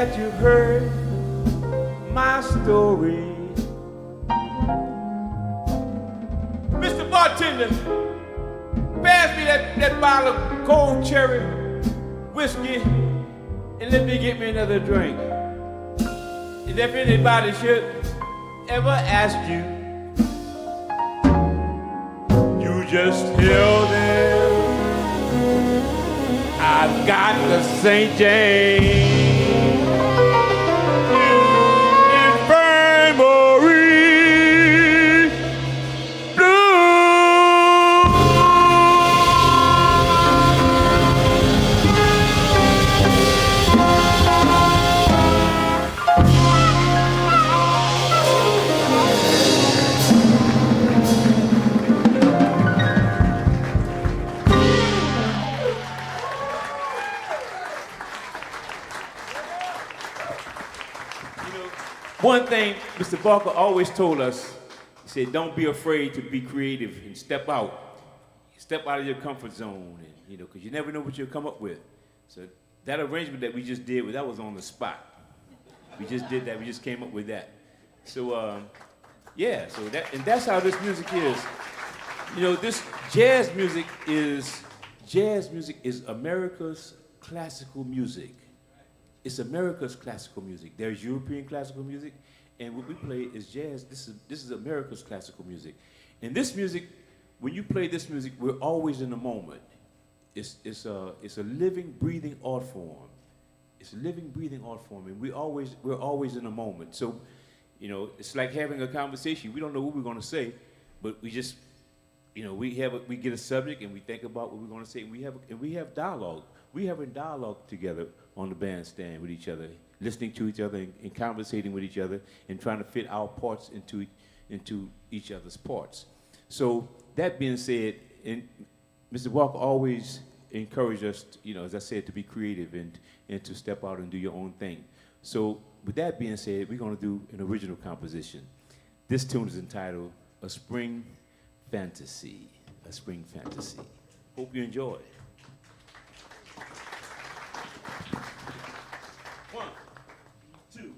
M: that you've heard my story. Mr. Bartender, pass me that bottle of cold cherry whiskey and let me get me another drink. And if anybody should ever ask you, you just tell them I've got the St. James Infirmary One thing Mr. Barker always told us, he said, don't be afraid to be creative and step out. Step out of your comfort zone, and, because you never know what you'll come up with. So that arrangement that we just did, that was on the spot. We just did that, we just came up with that. So, yeah, so that's how this music is. This jazz music is America's classical music. It's America's classical music. There's European classical music, and what we play is jazz. This is America's classical music. And this music, when you play this music, we're always in the moment. It's a living, breathing art form. It's a living, breathing art form, and we're always in the moment. So, it's like having a conversation. We don't know what we're going to say, but we just, we get a subject and we think about what we're going to say, and we have dialogue. We having dialogue together on the bandstand with each other, listening to each other and conversating with each other and trying to fit our parts into each other's parts. So that being said, and Mr. Walker always encouraged us, as I said, to be creative and to step out and do your own thing. So with that being said, we're going to do an original composition. This tune is entitled A Spring Fantasy. A Spring Fantasy. Hope you enjoy. One, two,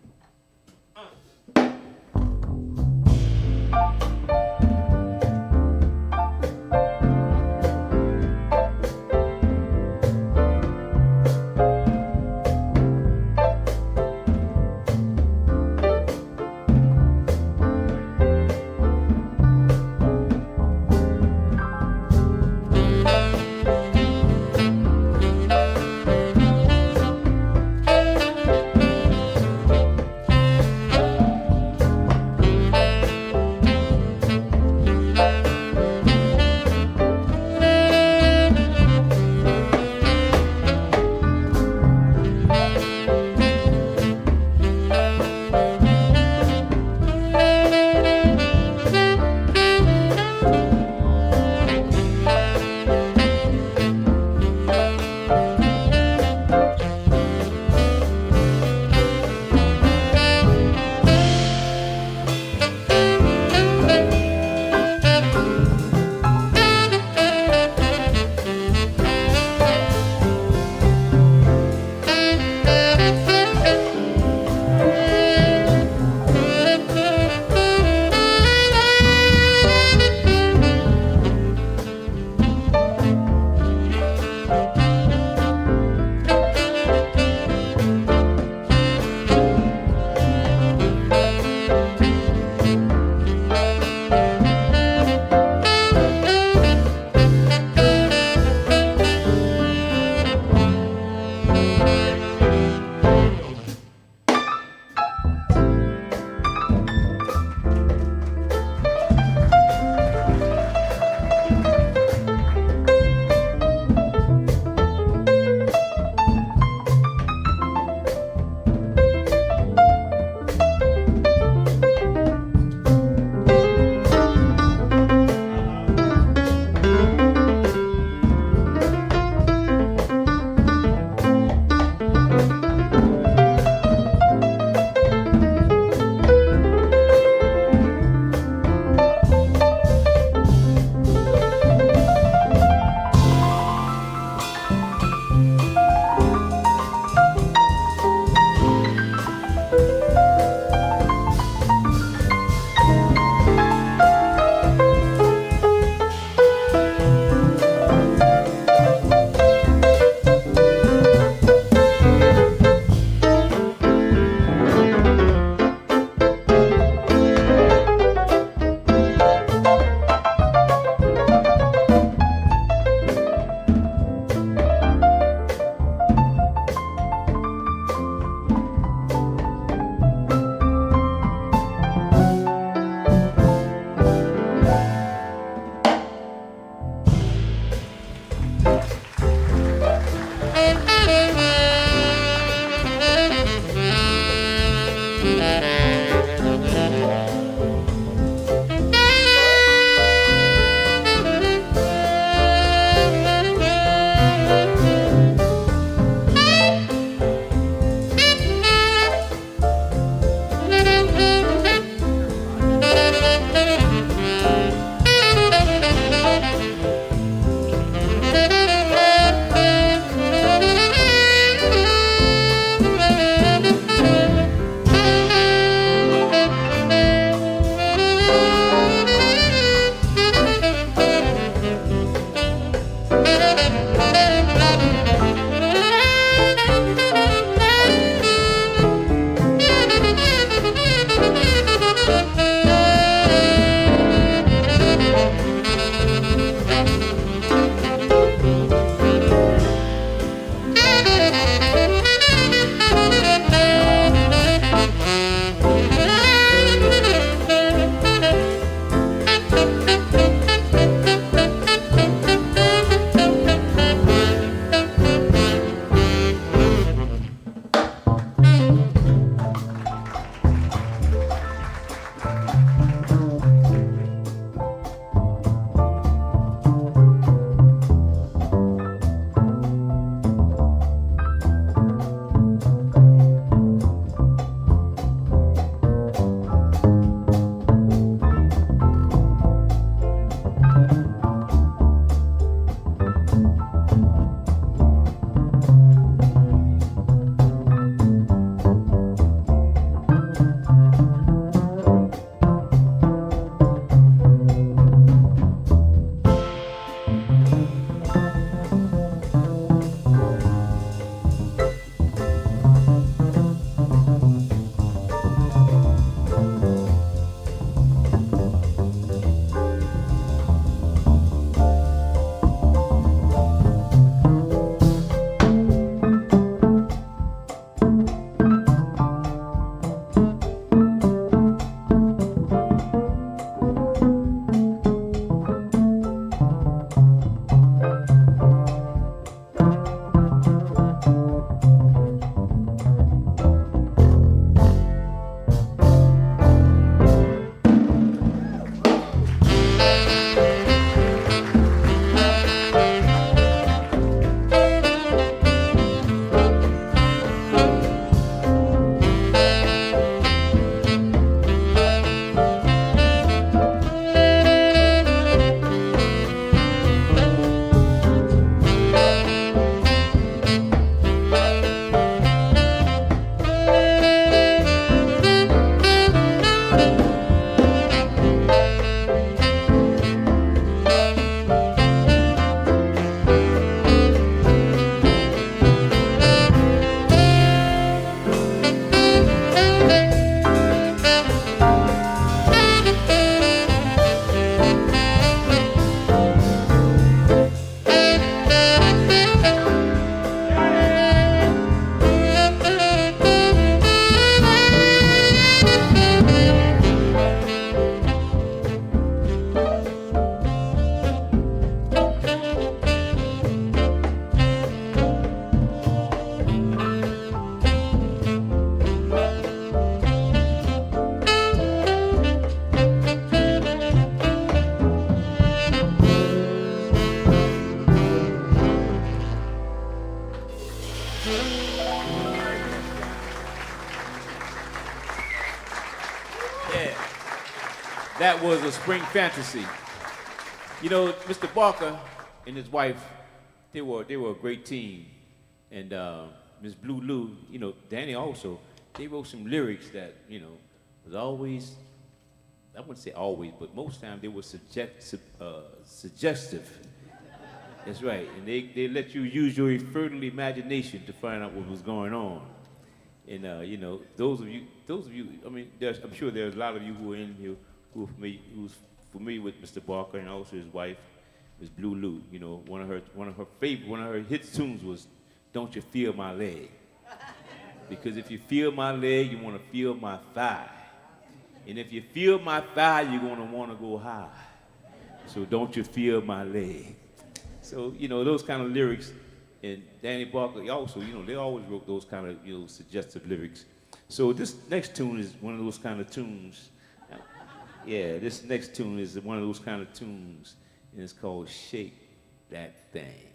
M: That was a spring fantasy. You know, Mr. Barker and his wife, they were a great team. And Miss Blue Lou, you know, Danny also, they wrote some lyrics that, you know, was always, I wouldn't say always, but most times they were suggestive. That's right. And they let you use your fertile imagination to find out what was going on. And you know, those of you, I mean, I'm sure there's a lot of you who are in here who's familiar with Mr. Barker and also his wife, Miss Blue Lou. You know, one of her hit tunes was "Don't You Feel My Leg?" Because if you feel my leg, you want to feel my thigh, and if you feel my thigh, you're gonna want to go high. So don't you feel my leg? So you know those kind of lyrics. And Danny Barker also, you know, they always wrote those kind of, you know, suggestive lyrics. So this next tune is one of those kind of tunes. Yeah, this next tune is one of those kind of tunes, and it's called Shake That Thing.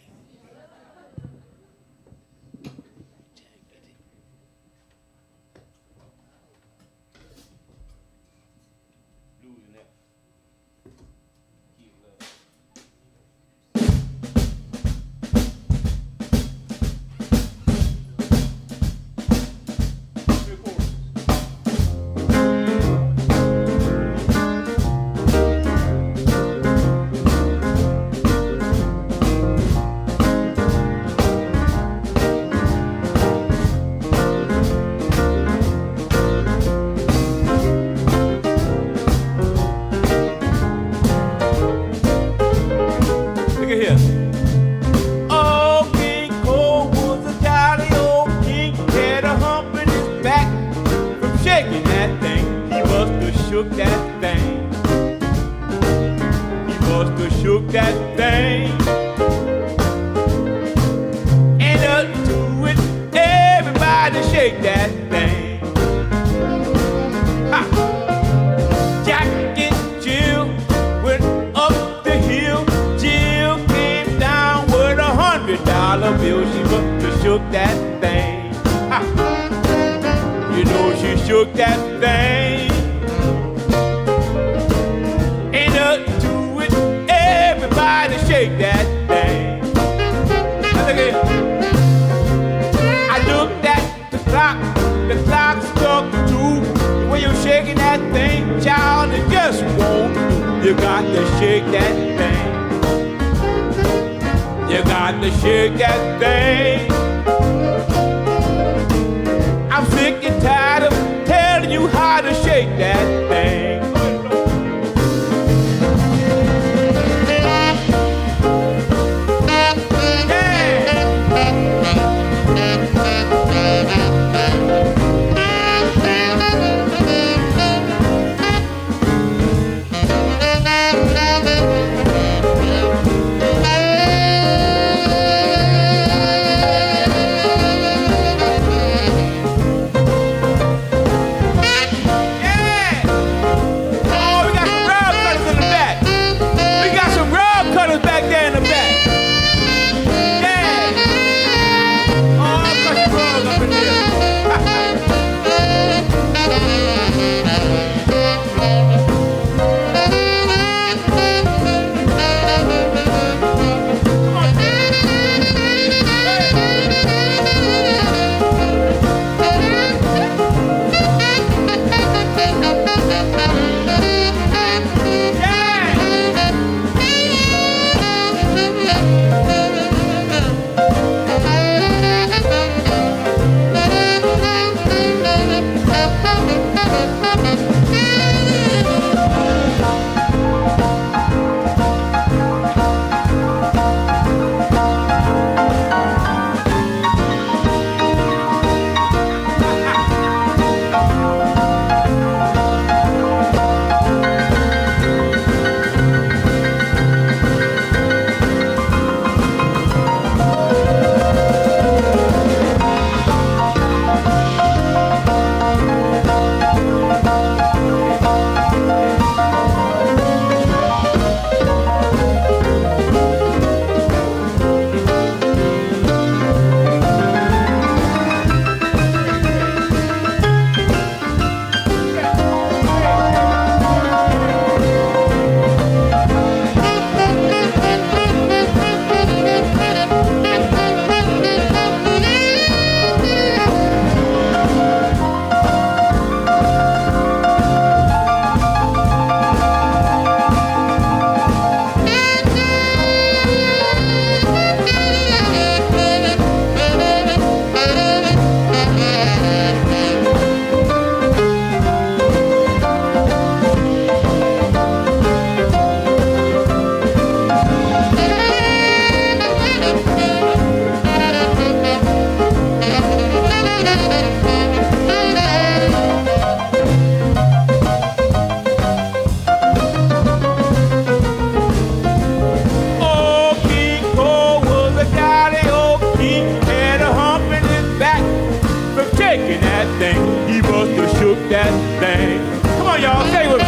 M: that thing. Come on, y'all, say it with me.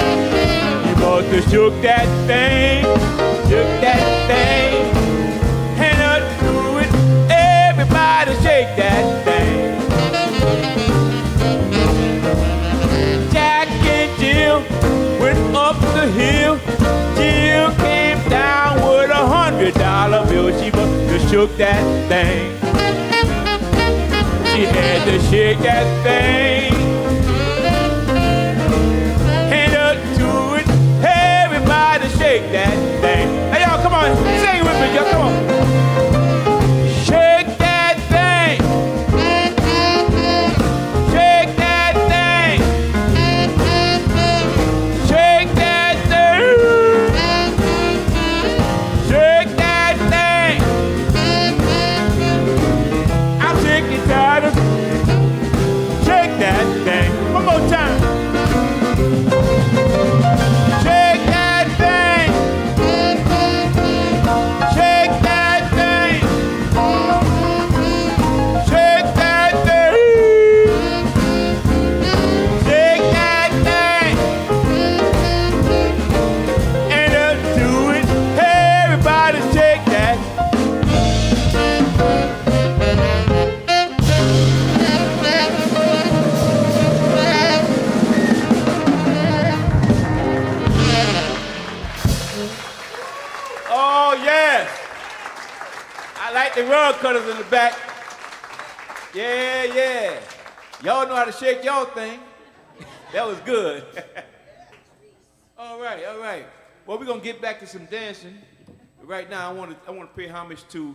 M: You must have shook that thing, shook that thing. And do it, everybody shake that thing. Jack and Jill went up the hill. Jill came down with $100 bill. She must have shook that thing. She had to shake that thing. And do it, everybody shake that thing. Hey y'all, come on, sing it with me, y'all, come on. Shake that thing. Shake that thing. Shake that thing. Shake that thing. I'm sick and tired of shake that thing. One more time. Shake that thing. Shake that thing. Shake that thing. Shake that thing. And do it. Everybody shake that. Oh, yes. I like the rug cutters in the back. Yeah, yeah. Y'all know how to shake y'all thing. That was good. All right, all right. Well, we're going to get back to some dancing. Right now, I want to pay homage to,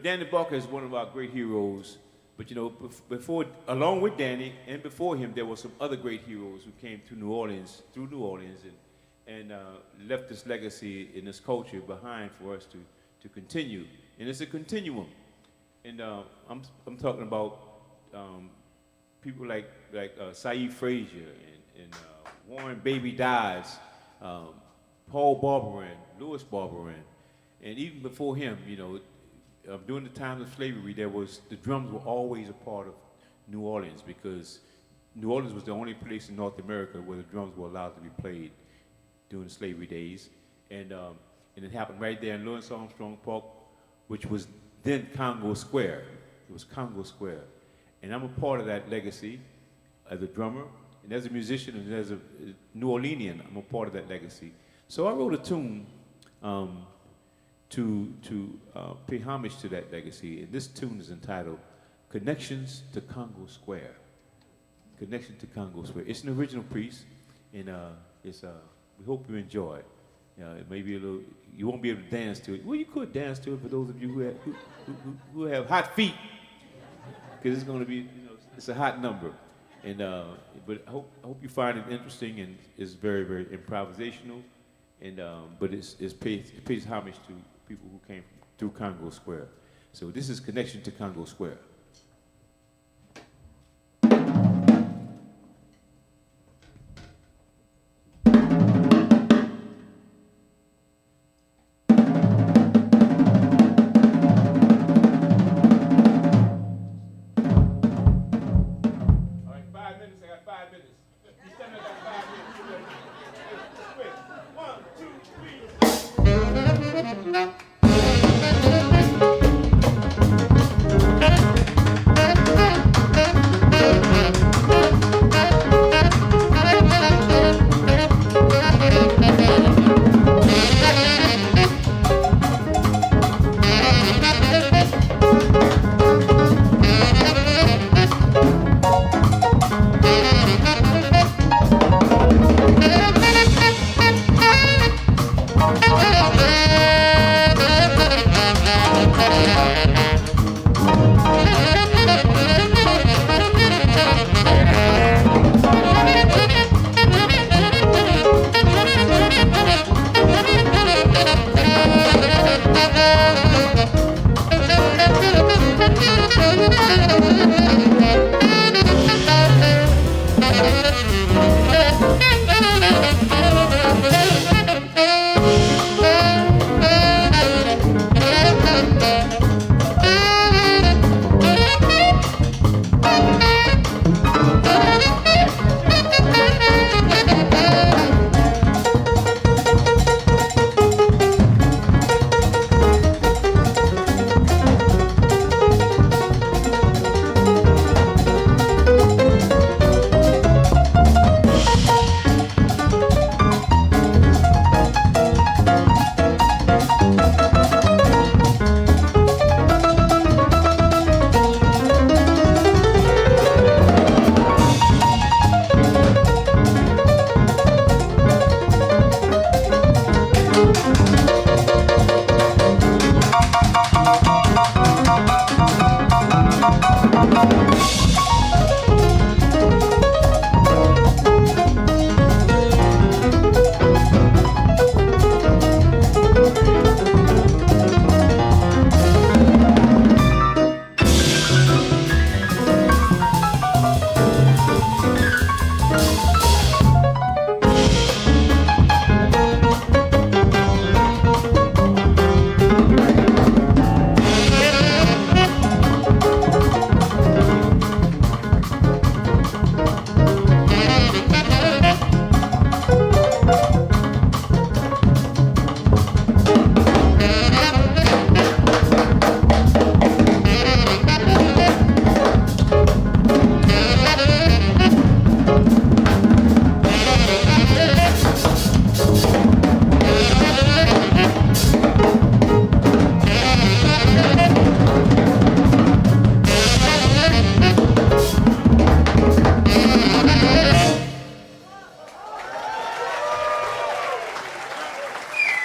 M: Danny Barker is one of our great heroes. But, before, along with Danny and before him, there were some other great heroes who came to New Orleans, through New Orleans, and left this legacy and this culture behind for us to continue. And it's a continuum. And I'm talking about people like Saeed Frazier and Warren Baby Dodds, Paul Barberin, Louis Barberin, and even before him, during the time of slavery, the drums were always a part of New Orleans because New Orleans was the only place in North America where the drums were allowed to be played during the slavery days. And it happened right there in Louis Armstrong Park, which was then Congo Square. It was Congo Square. And I'm a part of that legacy as a drummer, and as a musician, and as a New Orleanian, I'm a part of that legacy. So I wrote a tune to pay homage to that legacy, and this tune is entitled Connections to Congo Square. Connection to Congo Square. It's an original piece, and we hope you enjoy it. It may be a little, you won't be able to dance to it. Well, you could dance to it for those of you who have hot feet, because it's going to be, it's a hot number. And but I hope you find it interesting, and it's very, very improvisational. And but it pays homage to people who came through Congo Square. So this is Connection to Congo Square.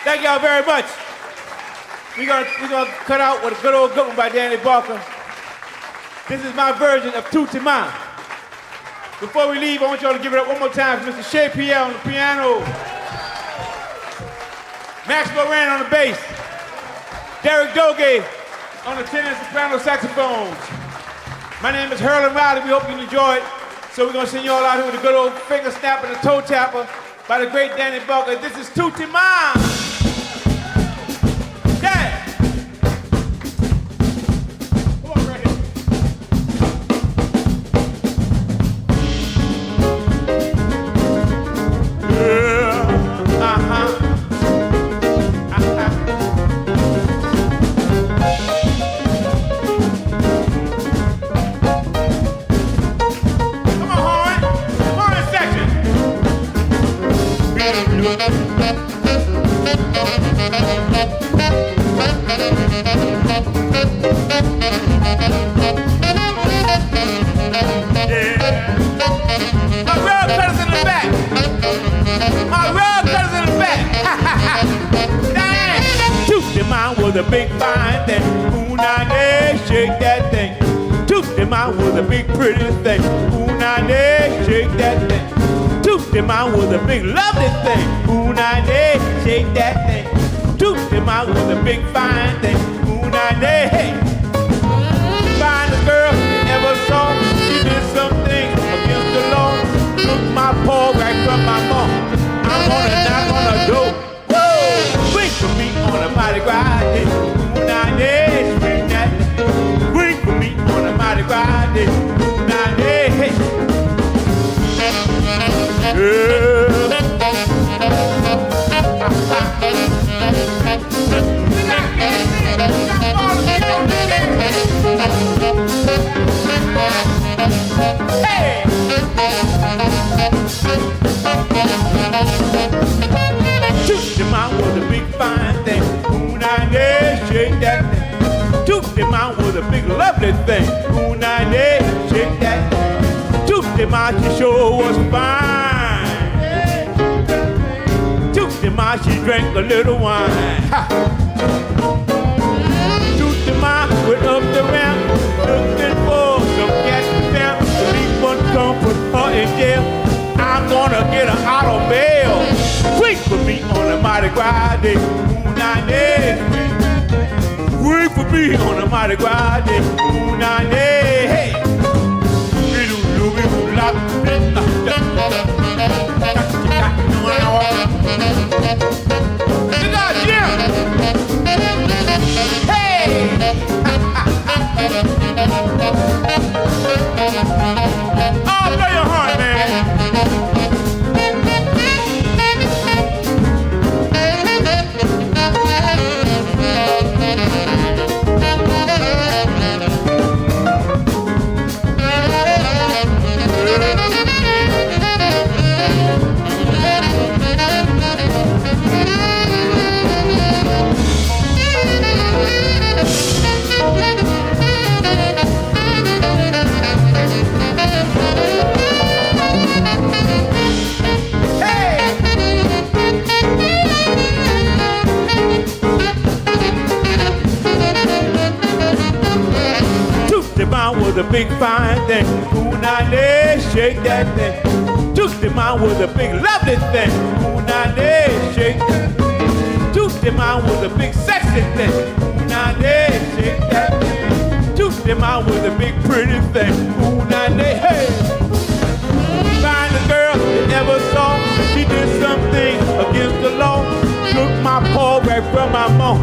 M: Thank y'all very much. We're gonna cut out with a good old good one by Danny Barker. This is my version of Tutti Ma. Before we leave, I want y'all to give it up one more time for Mr. Shea Pierre on the piano, Max Moran on the bass, Derek Doge on the tenor and soprano saxophones. My name is Herlin Riley. We hope you enjoy it. So we're gonna send you all out here with a good old finger snap and a toe tapper by the great Danny Barker. This is Tutti Ma. Yeah. Come on, right here. Yeah. Uh-huh. Was a big fine thing. Ooh, nah, yeah, shake that thing. Tuesday man was a big pretty thing. Ooh, nah, yeah, shake that thing. Tuesday man was a big lovely thing. Ooh, nah, yeah, shake that thing. Tuesday man was a big fine thing. Ooh, nah, yeah, hey. Finest girl you ever saw. She did some things against the law. Took my paw right from my mom. I'm gonna knock on her door. Wait for me on a Mardi Gras day. Ooh, nah, yeah, swing that thing. Wait for me on a Mardi Gras day. Ooh, nah, yeah, hey. Hey! Tuesday man was a big fine thing. Ooh, nah, yeah, shake that thing. Tuesday man was a big lovely thing. Ooh, nah, yeah, shake that thing. Tuesday man, she sure was fine. Tuesday man, she drank a little wine. Ha. Tuesday man went up the ramp, looking for some gas to stamp. Police won't come put her in jail. I'm gonna get her out of bail. Wait for me on a Mardi Gras day. Ooh, nah, yeah. Wait for me on a Mardi Gras day. Ooh, nah, yeah. Hey. Oh, blow your heart, man. Was a big fine thing. Ooh, nah, yeah, shake that thing. Tuesday man was a big lovely thing. Ooh, nah, yeah, shake that thing. Tuesday man was a big sexy thing. Ooh, nah, yeah, shake that thing. Tuesday man was a big pretty thing. Ooh, nah, yeah, hey. on.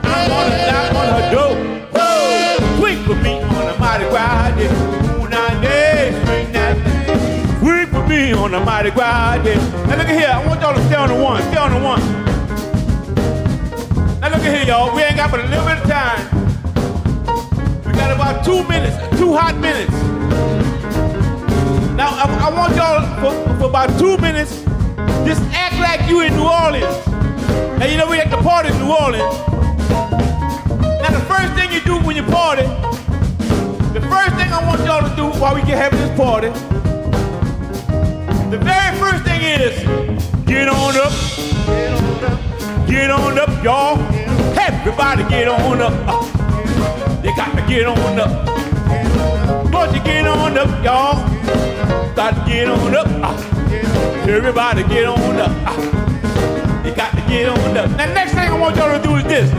M: I'm gonna knock on her door. Whoa, swing for me on a Mardi Gras day. Moonlight day, swing that thing. Swing for me on a Mardi Gras day. Now look at here, I want y'all to stay on the one. Stay on the one. Now look at here, y'all. We ain't got but a little bit of time. We got about 2 minutes, 2 hot minutes. Now I want y'all for about 2 minutes, just act like you in New Orleans. Now you know we at the party in New Orleans. Now the first thing you do when you party, the first thing I want y'all to do while we get having this party, the very first thing is get on up, get on up, y'all. Everybody get on up. They got to get on up. Won't you get on up, y'all? Got to get on up. Everybody get on up. You got to get on up. Now, next thing I want y'all to do is this.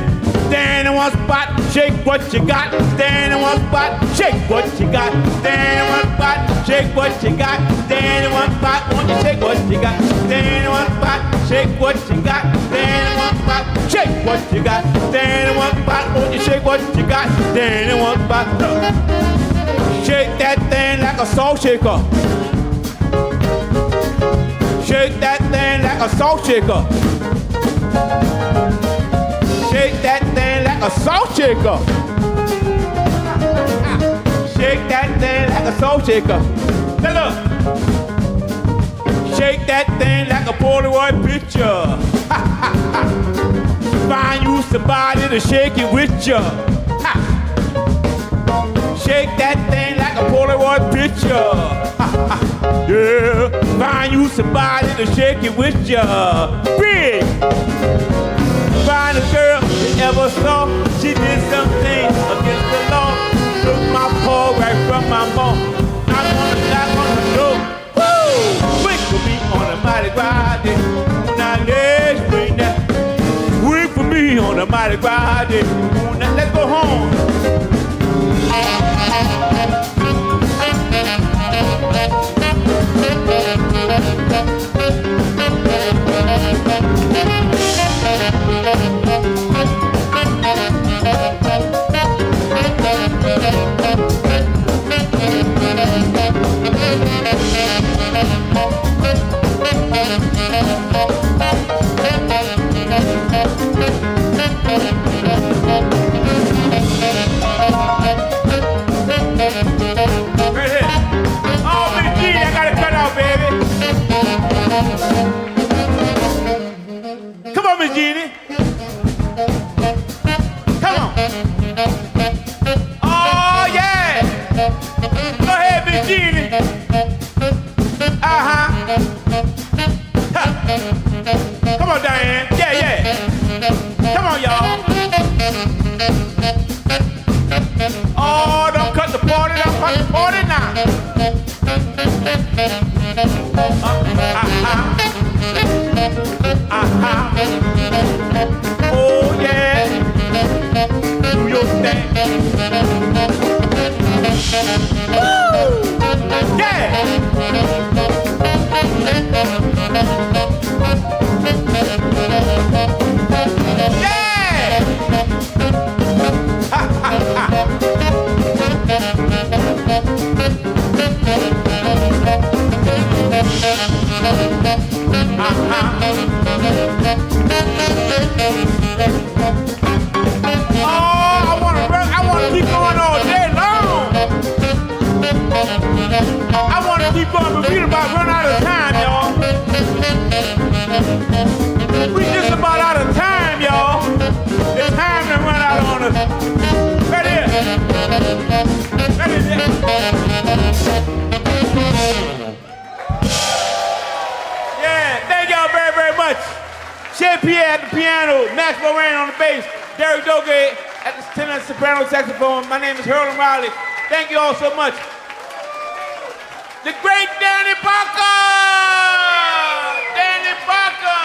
M: Stand in one spot, shake what you got. Stand in one spot, shake what you got. Stand in one spot, shake what you got. Stand in one spot, won't you shake what you got? Stand in one spot, shake what you got. Stand in one spot, shake what you got. Stand in one spot, won't you shake what you got? Stand in one spot. Shake that thing like a salt shaker. Shake that thing like a salt shaker. Shake that thing like a salt shaker. Shake that thing like a salt shaker. Now look. Shake that thing like a Polaroid picture. Find you somebody to shake it with you. Shake that thing like a Polaroid picture. Yeah, find you somebody to shake it with ya. Big. Find a girl you ever saw. She did something against the law. Took my paw right from my mom. I'm gonna knock on the door. Woo! Wait for me on a Mardi Gras day. Now let's bring that. Wait for me on a Mardi Gras day. Now let's go home. Come on, Miss Jeannie. Come on. Oh, yeah. Go ahead, Miss Jeannie. Uh-huh. Huh. Come on, Diane. Yeah, yeah. Come on, y'all. Oh, don't cut the party. Don't cut the party now. Oh yeah, do your thing. Woo! Yeah. Yeah. Ha ha ha. Oh, I want to keep going all day long. I want to keep going, but we about run out of time, y'all. We just about out of time, y'all. It's time to run out on us. Right here. Right here. Yeah, thank y'all very, very much. Shea Pierre at the piano, Max Lorraine on the bass, Derek Doge at the tenor soprano saxophone. My name is Harold Riley. Thank you all so much. The great Danny Barker! Danny Barker!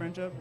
G: friendship.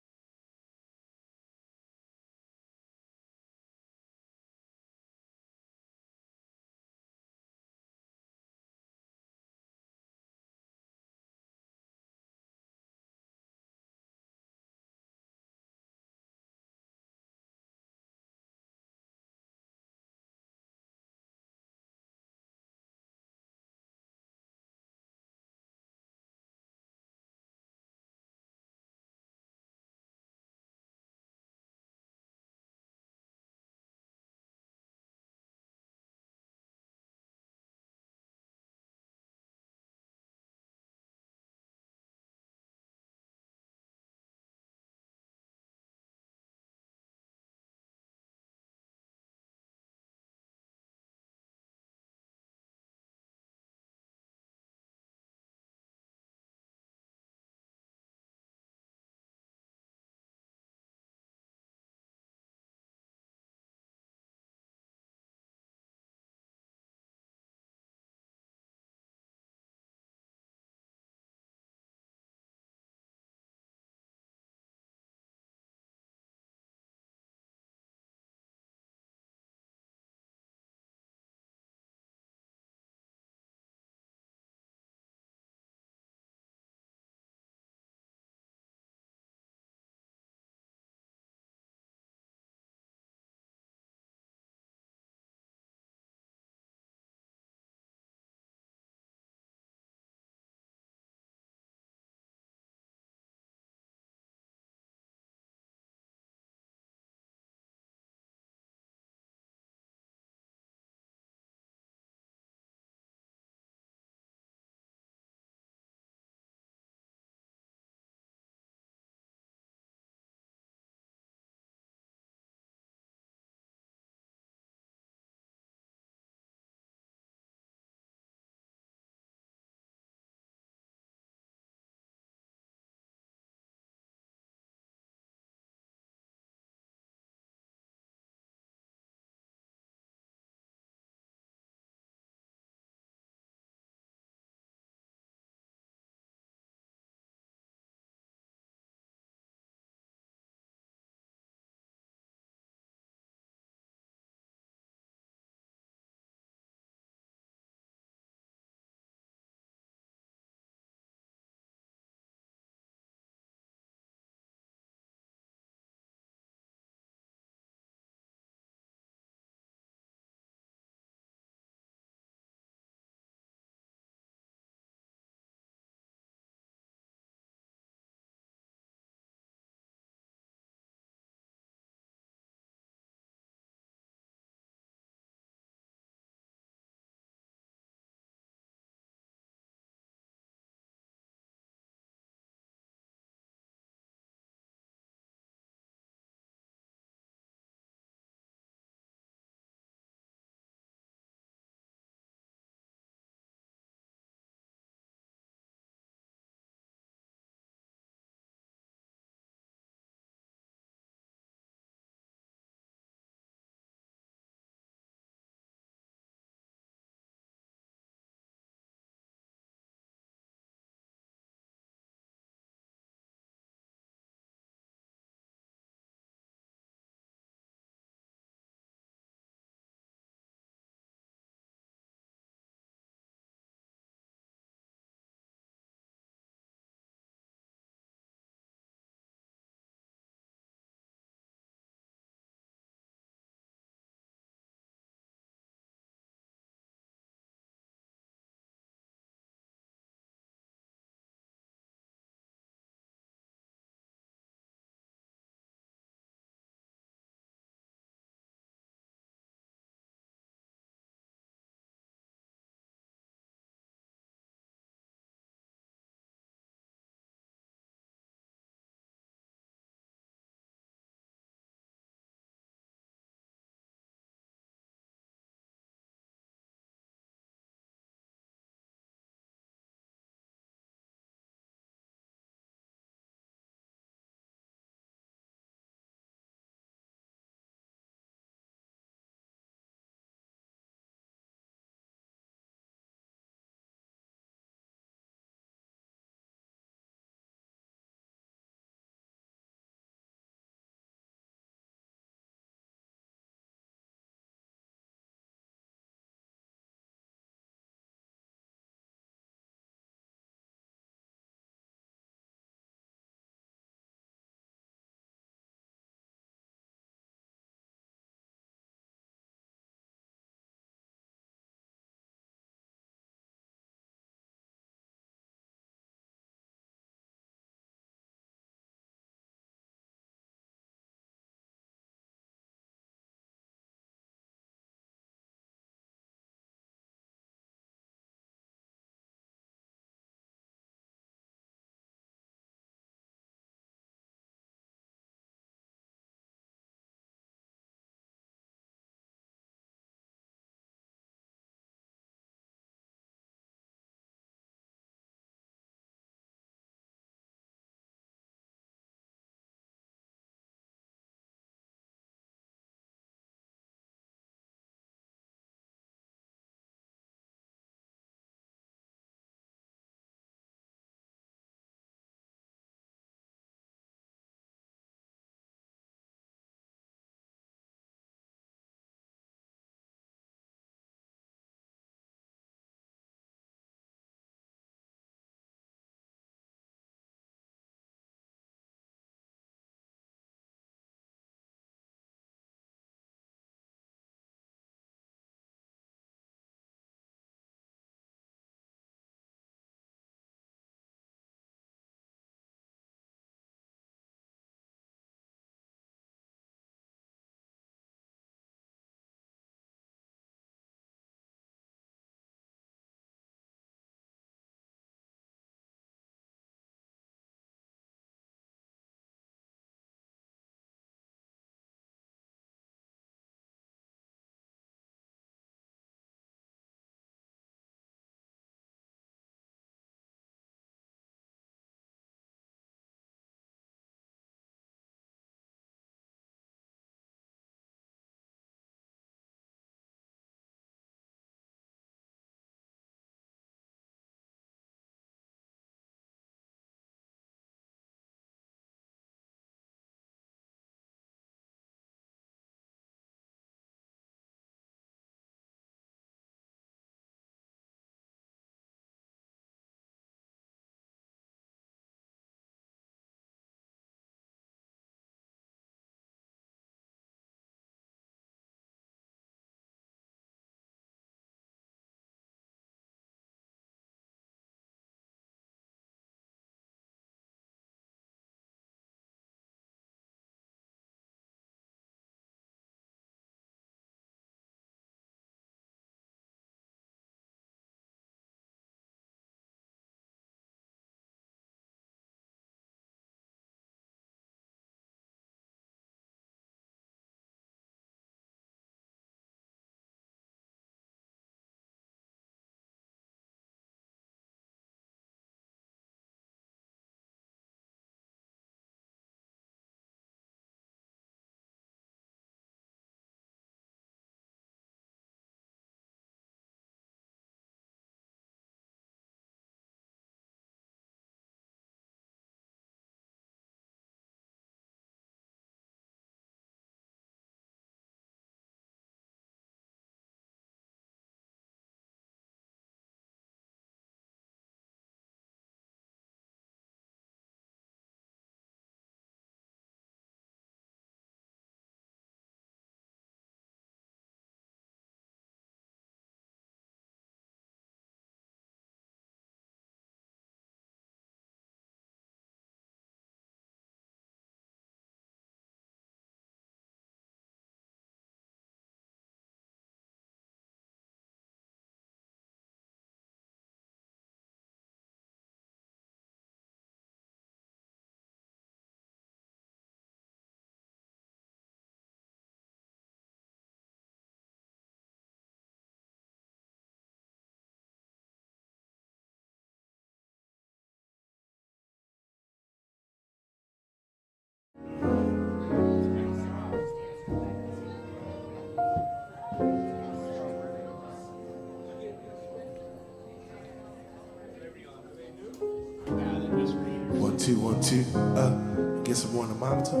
I: 2, 1, 2. Get some more on the monitor.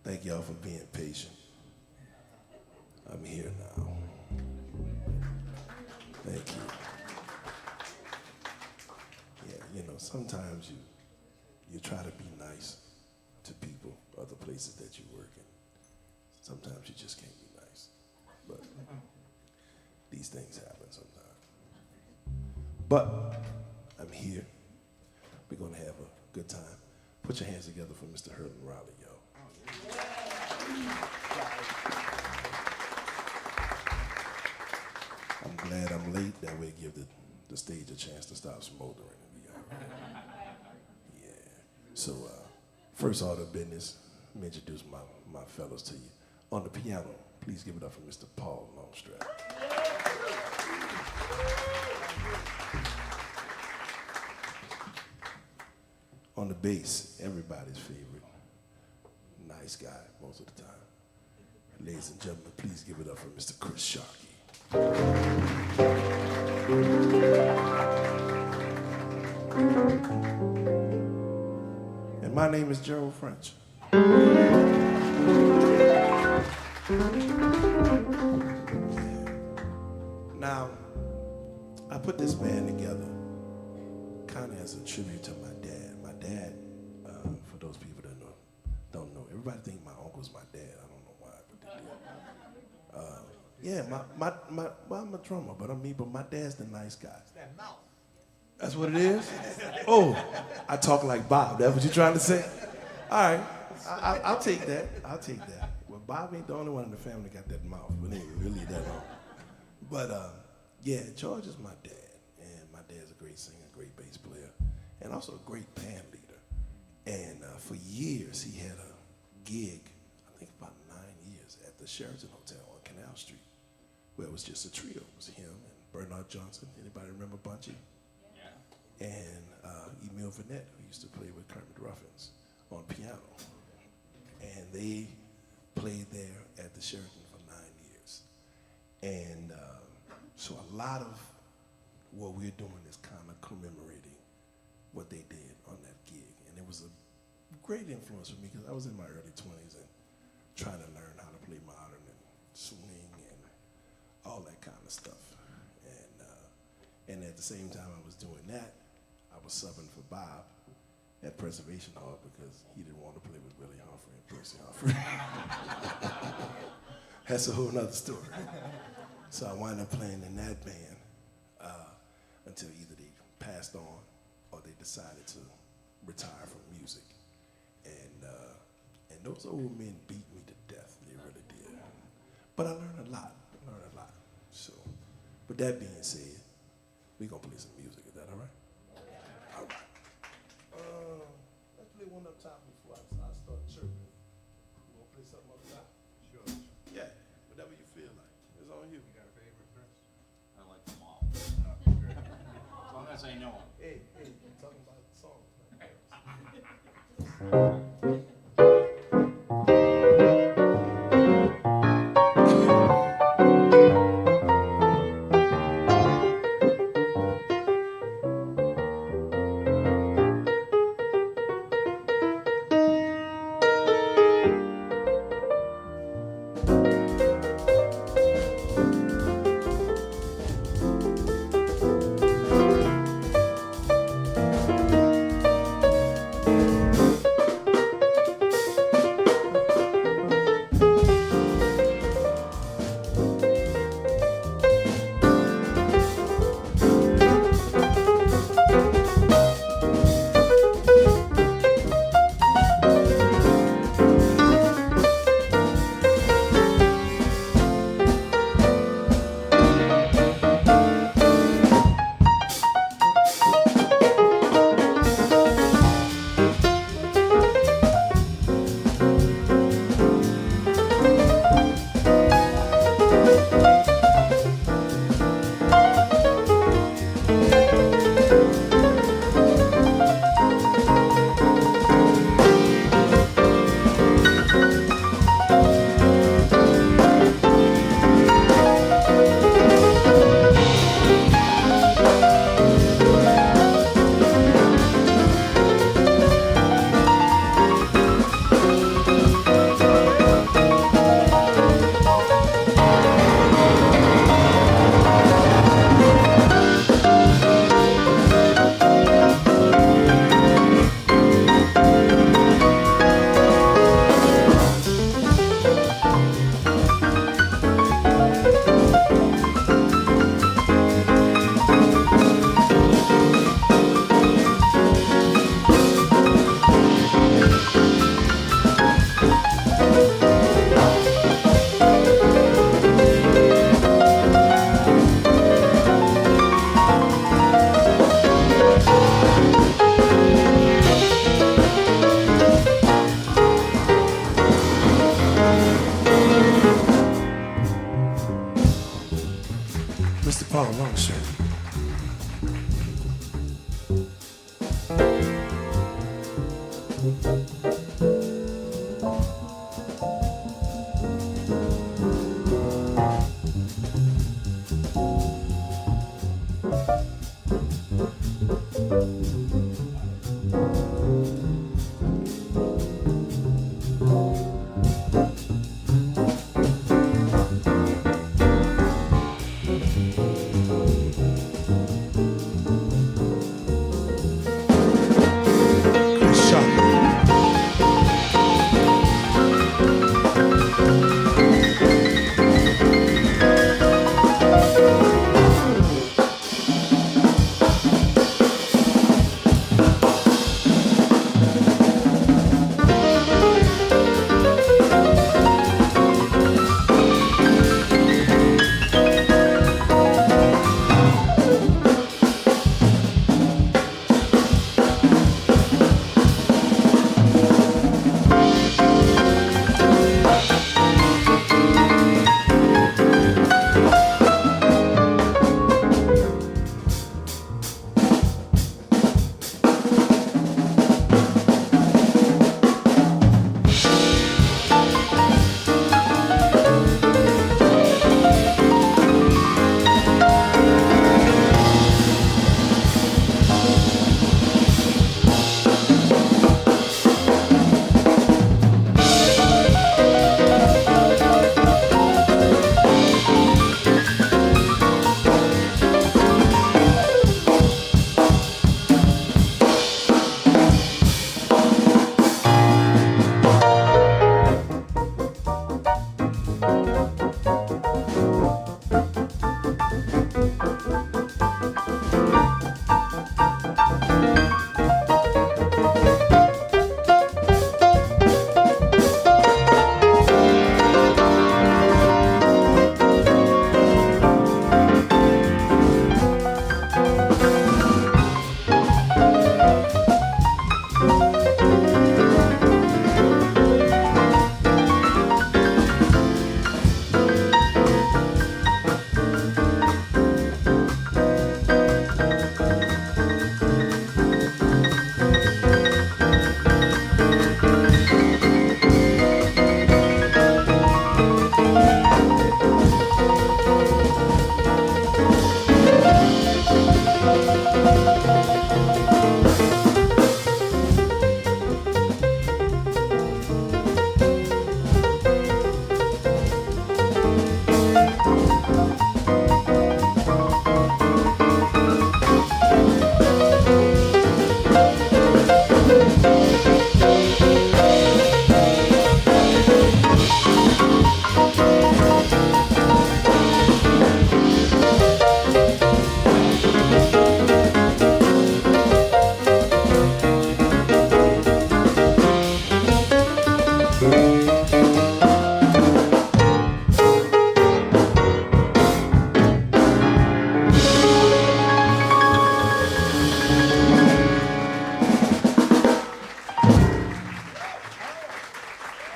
I: Thank y'all for being patient. I'm here now. Thank you. Yeah, you know, sometimes you try to be nice to people, other places that you work in. Sometimes you just can't be nice. But these things happen sometimes. But I'm here. We're gonna have a good time. Put your hands together for Mr. Herlin Riley, y'all. I'm glad I'm late. That way give the stage a chance to stop smoldering and be all right. Yeah. So first order of business, let me introduce my fellows to you. On the piano, please give it up for Mr. Paul Longstrap. On the bass, everybody's favorite. Nice guy most of the time. Ladies and gentlemen, please give it up for Mr. Chris Sharkey. And my name is Gerald French. Now, I put this band together kind of as a tribute to my dad. My dad, for those people that don't know, everybody think my uncle's my dad. I don't know why, but they do. Yeah, well, I'm a drummer, but my dad's the nice guy. It's that mouth. That's what it is? Oh, I talk like Bob. That's what you're trying to say? All right, I'll take that. I'll take that. Well, Bob ain't the only one in the family that got that mouth, but anyway, we'll leave that on. But yeah, George is my dad, and my dad's a great singer, great bass player, and also a great band leader. And for years, he had a gig, I think about 9 years, at the Sheraton Hotel on Canal Street, where it was just a trio. It was him and Bernard Johnson. Anybody remember Banjo? Yeah. And Emile Vanette, who used to play with Kermit Ruffins on piano. And they played there at the Sheraton for 9 years. And so a lot of what we're doing is kind of commemorating what they did on that gig. And it was a great influence for me because I was in my early 20s and trying to learn how to play modern and swing and all that kind of stuff. And at the same time I was doing that, I was subbing for Bob at Preservation Hall because he didn't want to play with Willie Humphrey and Percy Humphrey. That's a whole nother story. So I wound up playing in that band until either they passed on or they decided to retire from music. And those old men beat me to death. They really did. But I learned a lot. So, with that being said, we're going to play some music. Is that all right? All right. Let's play one up top before I start chirping. You want to play something up top? Sure. Yeah, whatever you feel like. It's on you. You got a favorite, Chris?
O: I like them all. As long as I know them.
I: Hey, you're talking about the song. Paul Longstreet.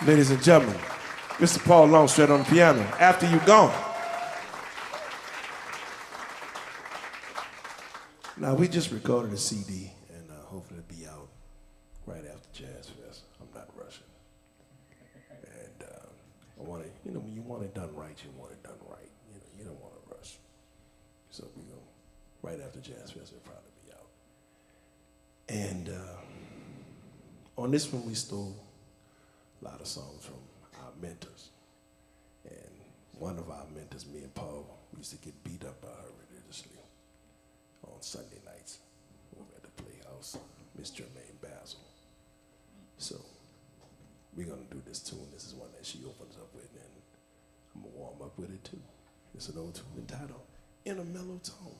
I: Ladies and gentlemen, Mr. Paul Longstreet on the piano. After You Gone. Now, we just recorded a CD, and hopefully it'll be out right after Jazz Fest. I'm not rushing. And I want it, when you want it done right, you want it done right. You don't want to rush. So we go right after Jazz Fest, it'll probably be out. And on this one, we stole a lot of songs from our mentors. And one of our mentors, me and Paul, we used to get beat up by her religiously on Sunday nights over at the Playhouse, Miss Jermaine Basil. So we're gonna do this tune. This is one that she opens up with, and I'm gonna warm up with it too. It's an old tune entitled In a Mellow Tone.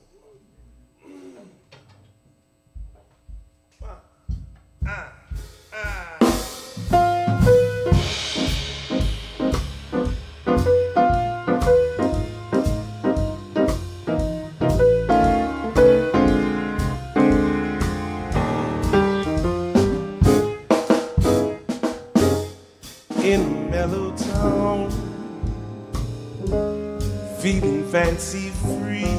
I: In mellow tone, feeling fancy free,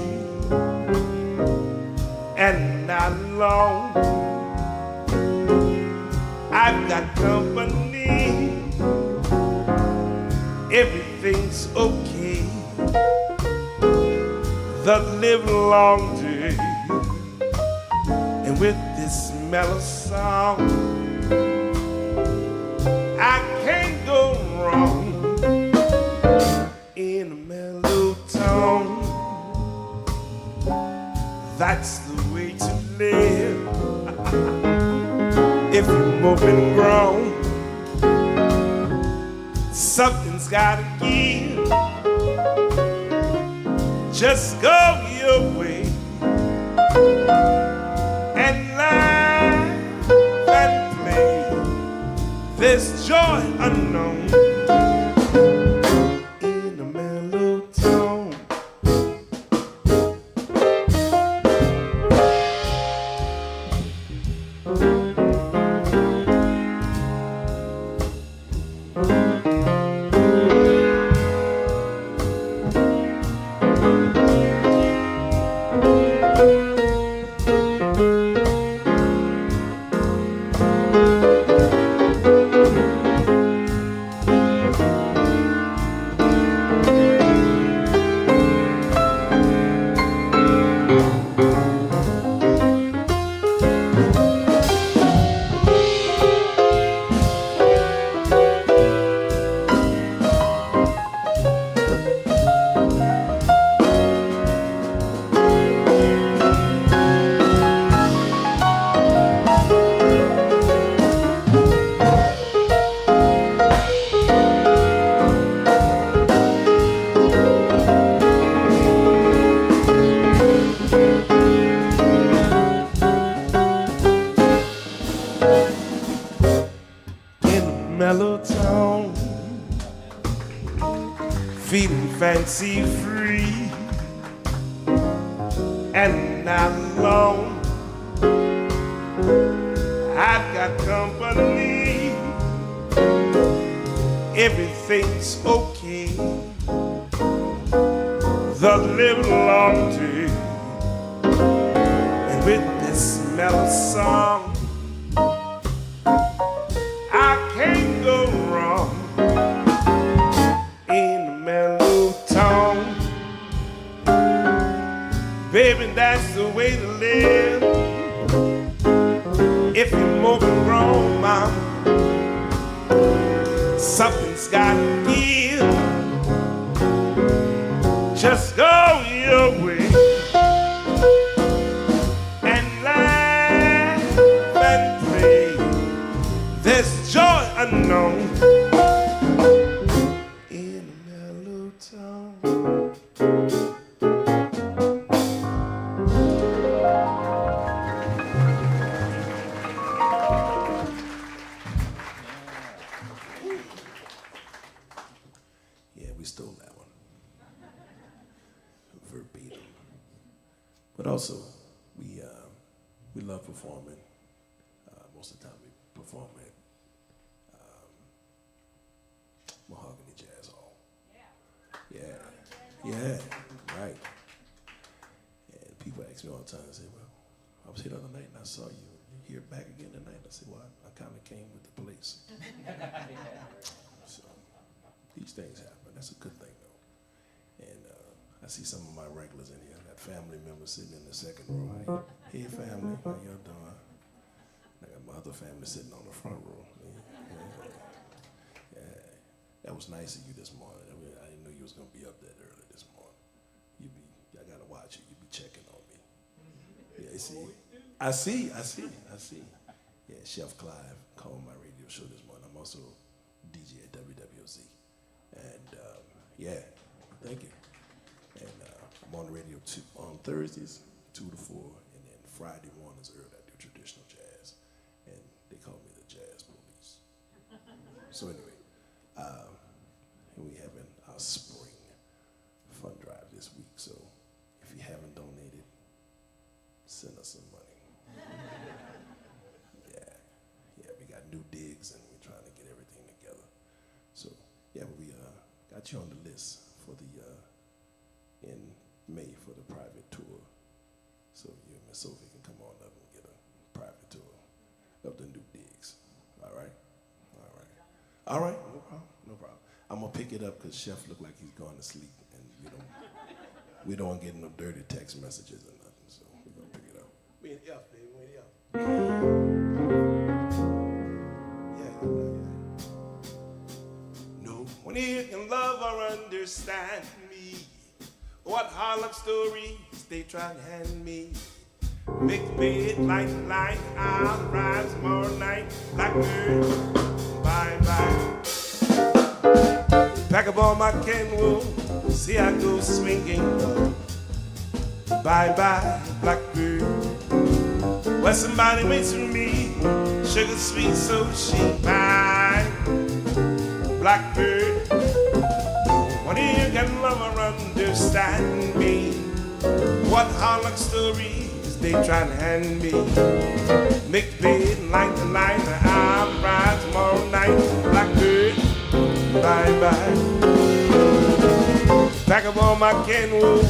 I: long. I've got company. Everything's okay. The live long day. And with this mellow song, I can't go wrong in a mellow tone. That's the way to live. If you're moving grown, something's gotta give. Just go your way and laugh and play. There's joy unknown in a mellow tone. Mellow tone, feeling fancy free, and not alone. I've got company. Everything's okay. The live long day, and with this mellow song, I can't go wrong in a mellow tone. Baby, that's the way to live. If you're moving wrong, mama, something's gotta give. Just go your way and laugh and play. There's joy unknown in a mellow tone. Yeah, we stole that one. Verbatim. But also, we love performing. Most of the time we perform at Mahogany Jazz Hall. Yeah, right. And people ask me all the time, they say, well, I was here the other night and I saw you. You here back again tonight? I said, well, I kind of came with the police. So these things happen. That's a good thing, though. And I see some of my regulars in here. I got family members sitting in the second row. Hey, family, how y'all doing? I got my other family sitting on the front row. Yeah. That was nice of you this morning. I didn't know you was gonna be up that early this morning. I gotta watch you. You be checking on me. Yeah, you see? I see. Yeah, Chef Clive called my radio show this morning. I'm also DJ at WWZ. And yeah, thank you. And I'm on the radio on Thursdays, 2 to 4, and then Friday mornings early I do traditional jazz. And they call me the Jazz Police. So anyway, we having our spring fund drive this week. So if you haven't donated, send us some money. Yeah, we got new digs and we're trying to get everything together. So yeah, we got you on the list for the in May for the private tour so you and Miss Sophie can come on up and get a private tour of the new digs. All right? All right. All right, no problem, no problem. I'm gonna pick it up because Chef looked like he's going to sleep, and we don't get no dirty text messages or nothing, so we're gonna pick it up. We in F, baby, we in F. No one here can love or understand me. What Harlem stories they try to hand me. Make bed like I'll rise tomorrow night. Blackbird, bye bye. Pack up all my canwool, see I go swinging. Bye bye, blackbird. Well, somebody waits for me, sugar sweet, so she bye. Blackbird, what do you can love or understand me? What Harlem stories they try to hand me? Make bed like the light, I'll ride tomorrow night. Blackbird, bye bye. Pack up all my canwool,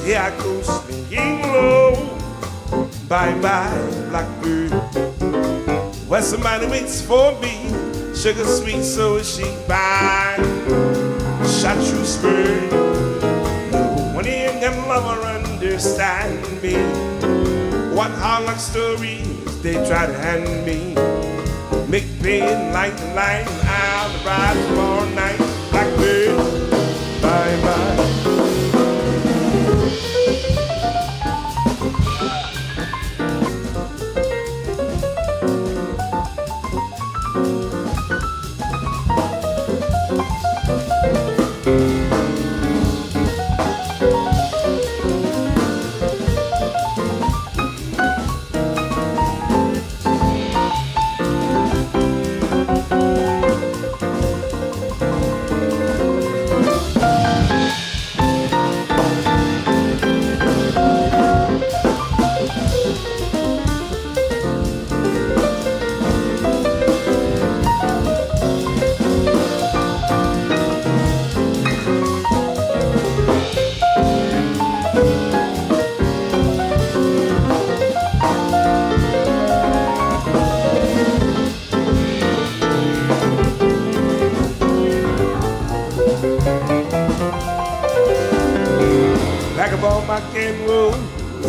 I: here I go swinging low. Bye bye, blackbird. Well, somebody waits for me, sugar sweet, so is she bye. Chartreuse bird, no one here can love or understand me. What Harlem stories they try to hand me. Make bed like the light, I'll ride tomorrow night. Blackbird, bye bye.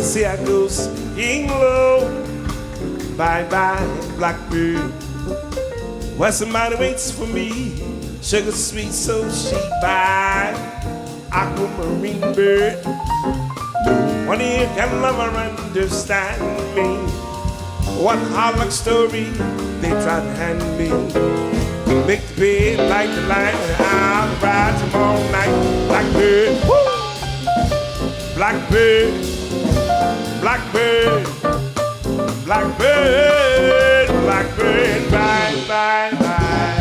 I: See I go swinging low. Bye bye, blackbird. Well, somebody waits for me, sugar sweet, so she bye. Aquamarine bird, no one here can love or understand me. What Harlem story they try to hand me. Make the bed like the light, I'll ride tomorrow night. Blackbird, woo! Blackbird. Blackbird, blackbird, blackbird, bye, bye, bye.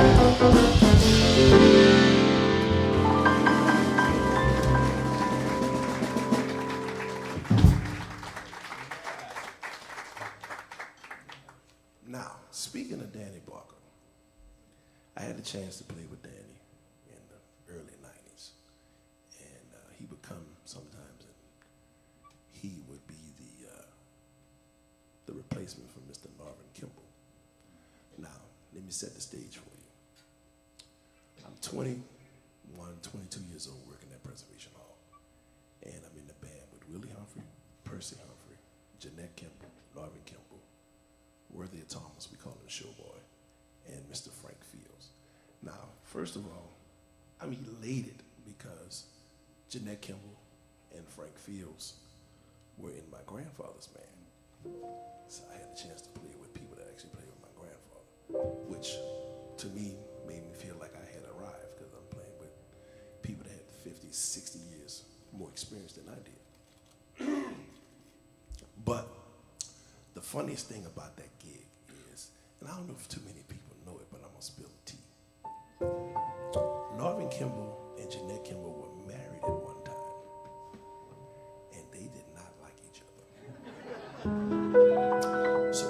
I: Now, speaking of Danny Barker, I had the chance to play with Danny in the early 90s, and he would come sometimes, and he would be the replacement for Mr. Marvin Kimball. Now, let me set the stage for you. I'm 21, 22 years old working at Preservation Hall, and I'm in the band with Willie Humphrey, Percy Humphrey, Jeanette Kimball, Marvin Kimball, Worthy Thomas, we call him the Showboy, and Mr. Frank Fields. Now, first of all, I'm elated because Jeanette Kimball and Frank Fields were in my grandfather's band. So I had a chance to play with people that actually played with my grandfather, which to me made me feel like I had arrived because I'm playing with people that had 50, 60 years more experience than I did. But the funniest thing about that gig is, and I don't know if too many people know it, but I'm gonna spill the tea. Marvin Kimball and Jeanette Kimball were married at one time, and they did not like each other. So,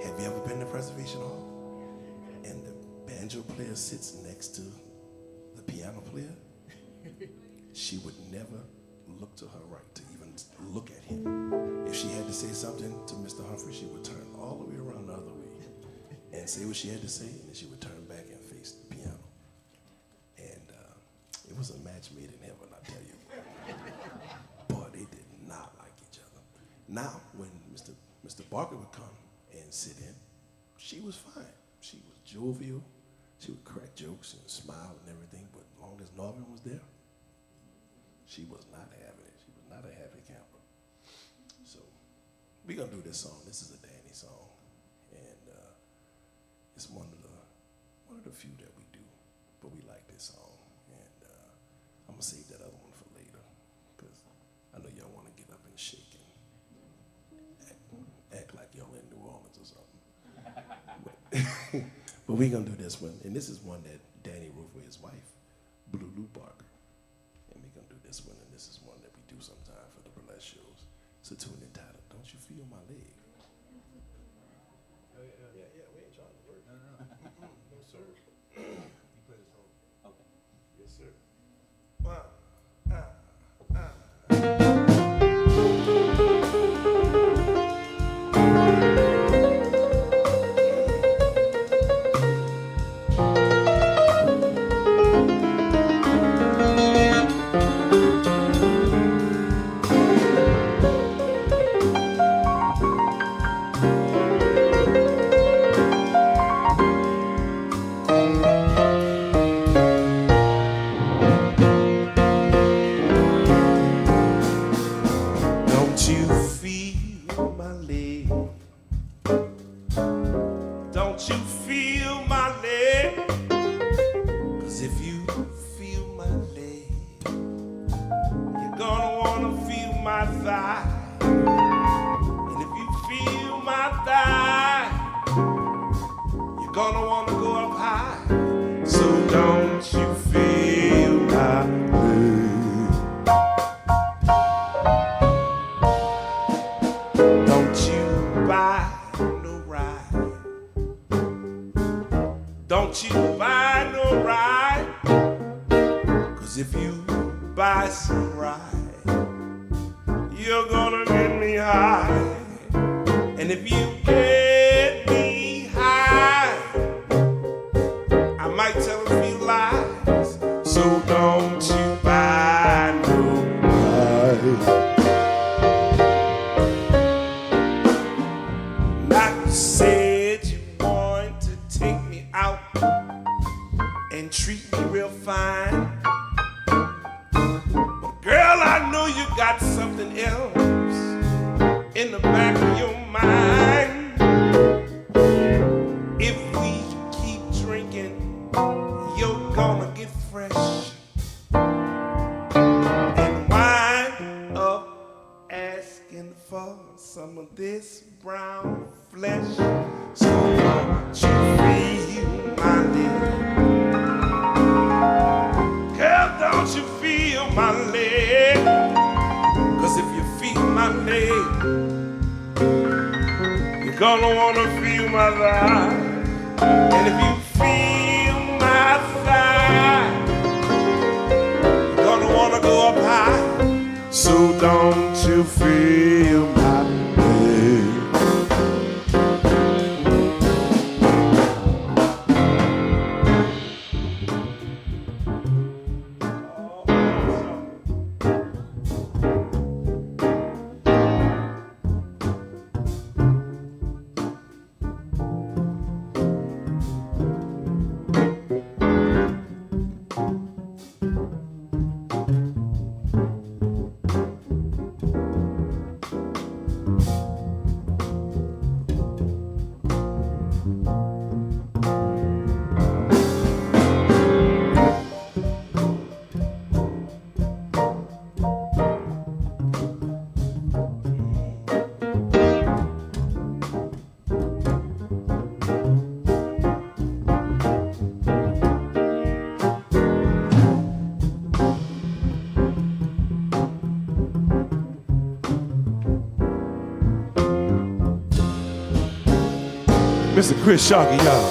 I: have you ever been to Preservation Hall? And the banjo player sits next to the piano player? She would never
P: look to her right, to even look at him. If she had to say something to Mr. Humphrey, she would turn all the way around the other way and say what she had to say, and then she would turn back and face the piano. And it was a match made in heaven, I tell you. Boy, they did not like each other. Now, when Mr. Barker would come and sit in, she was fine. She was jovial. She would crack jokes and smile and everything, but as long as Norman was there, she was not having it. She was not a happy camper. So we're gonna do this song. This is a Danny song, and it's one of the few that we do, but we like this song, and I'm gonna save that other one for later, because I know y'all want to get up and shake and act like y'all in New Orleans or something. But we're gonna do this one, and this is one that Danny wrote for his wife, Blue Lou Barker. And we're gonna do this one, and this is one that we do sometime for the burlesque shows. It's a tune entitled, Don't You Feel My Leg? Yeah, we ain't trying to work. No, sir. You play this whole. Okay. Yes, sir. Don't you feel my leg? Don't you feel my leg? 'Cause if you feel my leg, you're gonna wanna feel my thigh. And if you feel my thigh, you're gonna wanna go up high. So don't you feel my leg? Don't you buy no ride. Don't you buy no ride. 'Cause if you buy some ride, you're gonna get me high. And if you get me high, I might tell a few lies. So don't you buy no ride. Not said you want to take me out and treat me real fine. But girl, I know you got something else in the back of your mind. If we keep drinking, you're gonna get fresh and wind up asking for some of this brown flesh. So don't you feel my leg? Girl, don't you feel my leg? 'Cause if you feel my leg, you're gonna wanna feel my thigh. And if you feel my thigh, you're gonna wanna go up high. So don't you feel my leg? Mr. Chris Sharkey, y'all.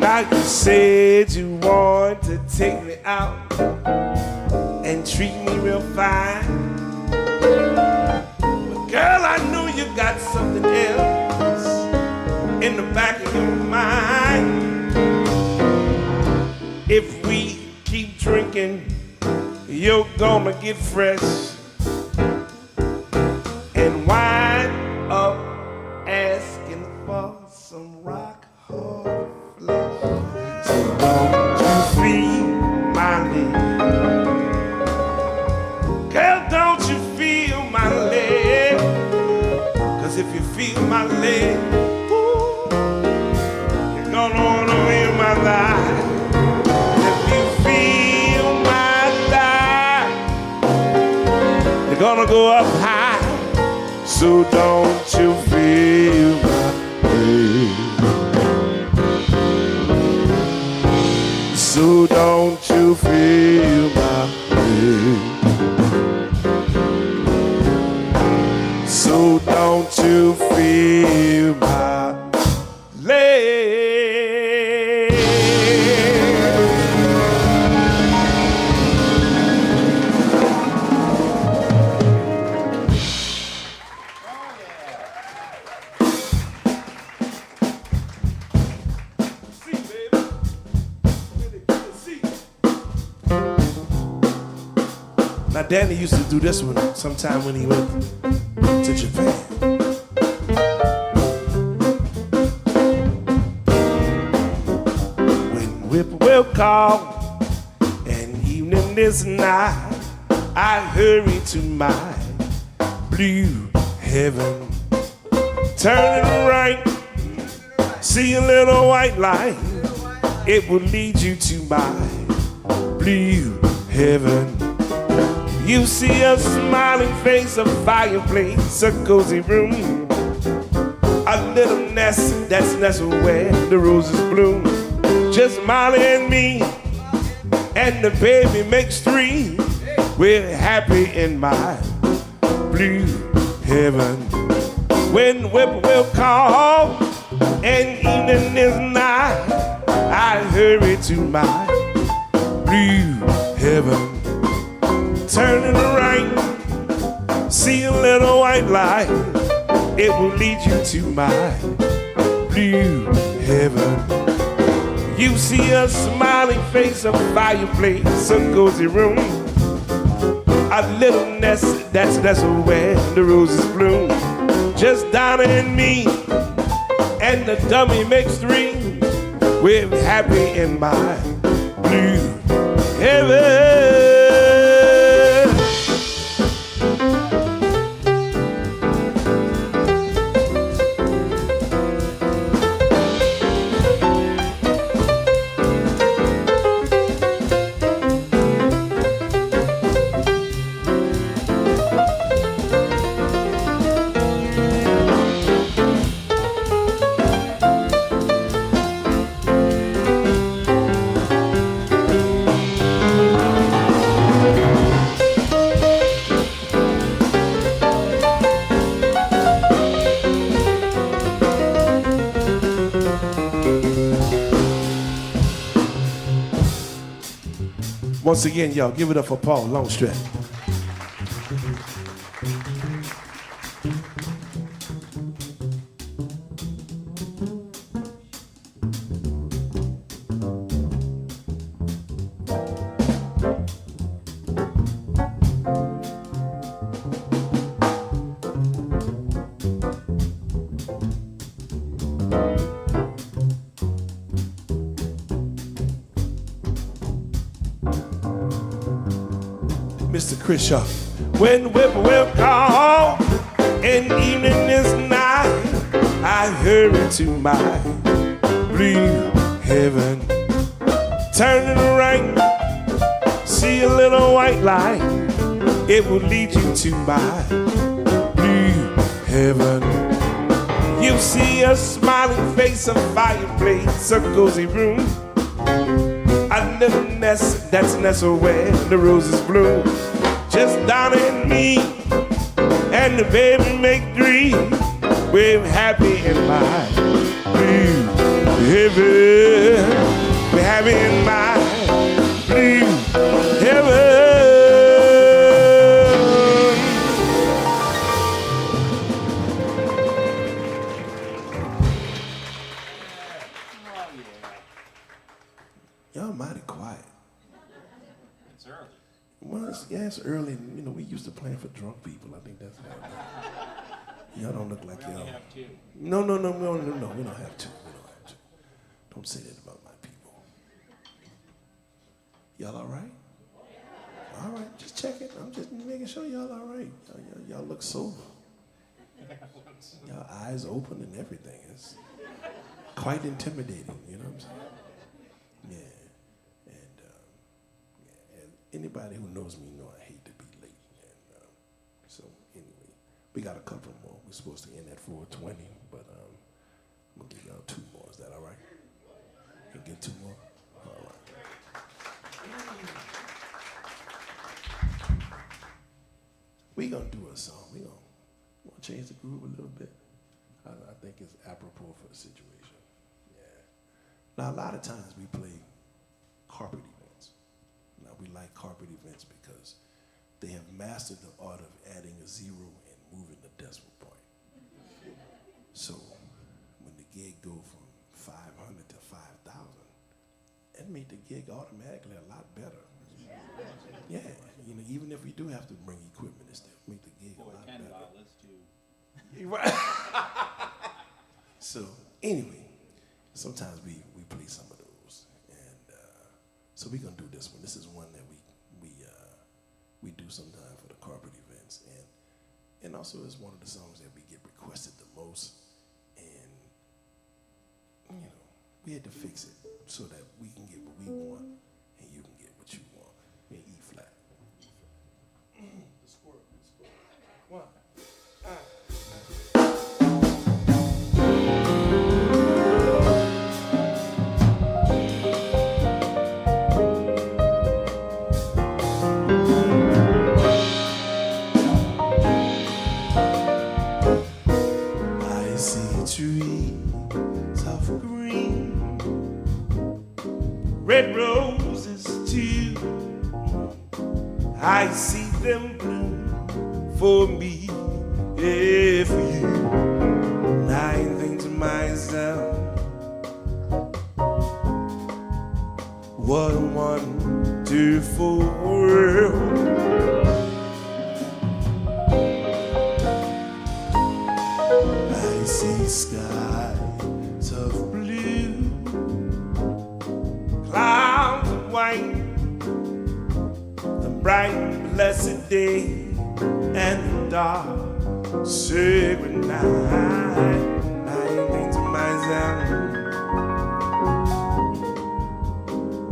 P: Now
I: Now you said you want to take me out and treat me real fine. But girl, I know you got something else in the back of your mind. If we keep drinking, you're gonna get fresh and wind up asking for some rock hard flesh. So don't you feel my leg? Girl, don't you feel my leg? 'Cause if you feel my leg, ooh, you're gonna wanna feel my thigh. If you feel my thigh, you're gonna go up high. So don't you feel my way? So don't you feel my way? So don't you feel my leg? Now Danny used to do this one sometime when he went to Japan. When whippoorwill called and evening is nigh, I hurry to my blue heaven. Turning right, see a little white light. It will lead you to my blue heaven. You see a smiling face, a fireplace, a cozy room, a little nest that's nestled where the roses bloom. Just Molly and me, and the baby makes three. We're happy in my blue heaven. When whippoorwill call and evening is nigh, I hurry to my blue heaven. Turning right, see a little white light. It will lead you to my blue heaven. You see a smiling face, a fireplace, a cozy room, a little nest that's where the roses bloom. Just Donna and me, and the dummy makes three. We're happy in my blue heaven. Once again, y'all, give it up for Paul Longstrap. Mr. Chris Shaw. When whippoorwill call and evening is nigh, I hurry to my blue heaven. Turning right, see a little white light. It will lead you to my blue heaven. You see a smiling face, a fireplace, a cozy room, a little nest that's nestled where the roses bloom. Just Donna and me, and the baby make three. We're happy in my blue heaven. We're having my blue heaven. Y'all mighty quiet.
O: It's early.
I: Well, it's early. And, you know, we used to plan for drunk people. I think that's what it is. Y'all don't look like
O: We
I: y'all.
O: only have two.
I: No. We don't have to. We don't have to. Don't say that about my people. Y'all all right? All right, just checking. I'm just making sure y'all all right. Y'all look sober. Y'all eyes open and everything. It's quite intimidating, you know what I'm saying? Yeah. And anybody who knows me know I hate to be late. And so anyway, we got a couple more. We're supposed to end at 4:20, but I'm gonna give y'all 2 more. Is that all right? You get 2 more? All right. We gonna do a song. We gonna change the groove a little bit. I think it's apropos for the situation. Yeah. Now a lot of times we play carpet events. Now we like carpet events because they have mastered the art of adding a zero and moving the decimal point. So when the gig go from 500 to 5,000, that made the gig automatically a lot better. Yeah, you know, even if we do have to bring equipment, it still make the gig a lot better. Right. So anyway, sometimes we play some of those, and so we're gonna do this one. This is one that we do sometime for the carpet events, and also it's one of the songs that we get requested the most, and you know we had to fix it so that we can get what we want and you can get what you want in E flat. The squirrel. One. I see trees of green, red roses too. I see them bloom for me, yeah, for you. And I think to myself, what a wonderful world. I see skies of blue, clouds of white, the bright blessed day and the dark sacred night. I think to myself,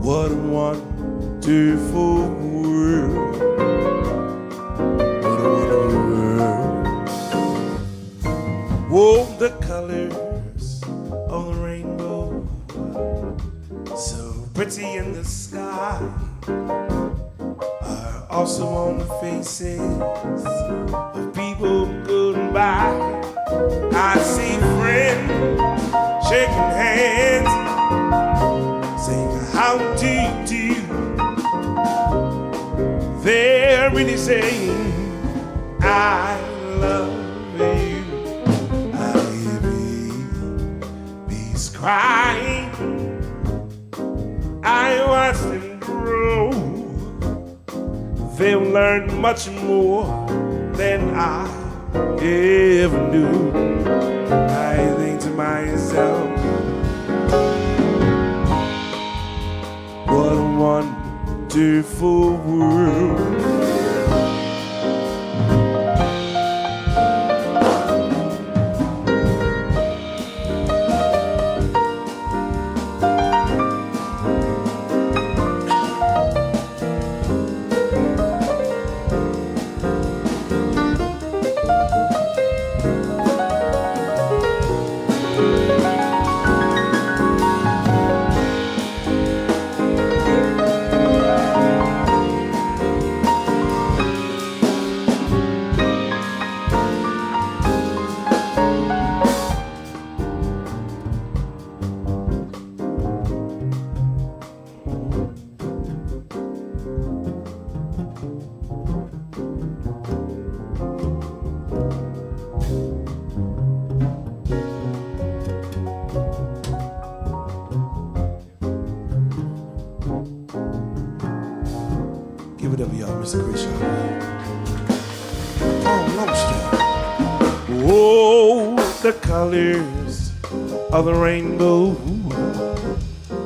I: what a wonderful world. What a wonderful world. Oh, the colors of the rainbow, so pretty in the sky, are also on the faces of people going by. I see friends shaking hands, saying how do you do. They're really saying I love you. Baby's crying, I watch them grow. They'll learn much more than I ever knew. I think to myself, what a wonderful world.
P: Give it up, y'all, Mr. Chris Shaw. Oh, Longstreet.
I: Oh, the colors of the rainbow,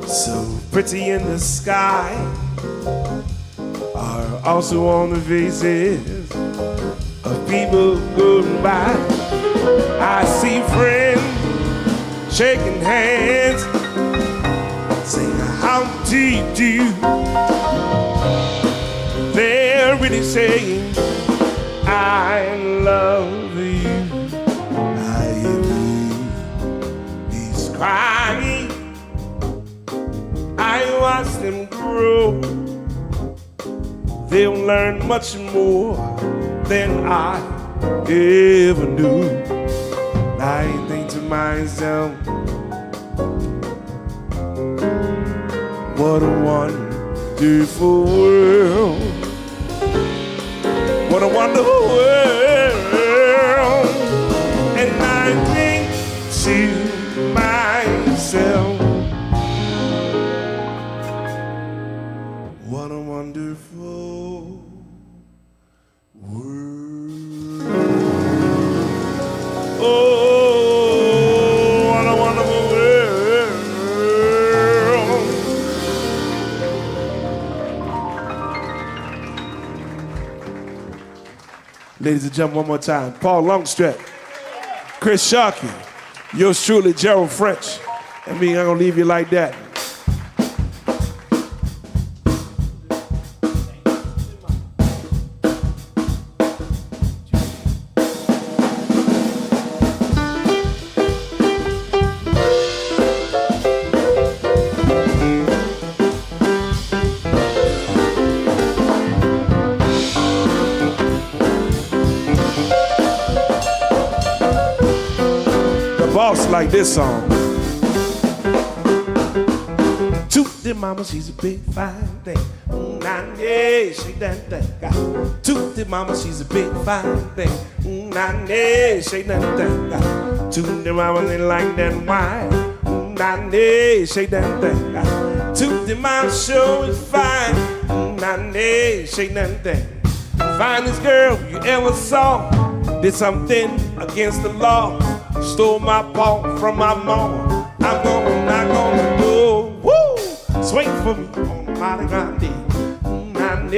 I: so pretty in the sky, are also on the faces of people going by. I see friends shaking hands, saying how do you do. They're really saying I love you. I hear he's crying. I watch them grow. They'll learn much more than I ever knew. I think to myself, what a wonderful world. What a wonderful world. And I think to myself, what a wonderful world. Oh, what a wonderful world. Ladies and gentlemen, one more time. Paul Longstreet, Chris Sharkey, yours truly, Gerald French. And me, I'm gonna leave you like that. Boss like this song. Toot the mama, she's a big fine thing. Nah, yeah, shake that thing. Toot the mama, she's a big fine thing. Nah, yeah, shake that thing. Toot the mama, they like that wine. Nah, yeah, shake that thing. Toot the mama, sure is fine. Nah, yeah, shake that thing. Finest girl you ever saw. Did something against the law. Stole my paw from my mama. I'm gonna do. Woo! Swing for me on the Mardi Gras day. Nah,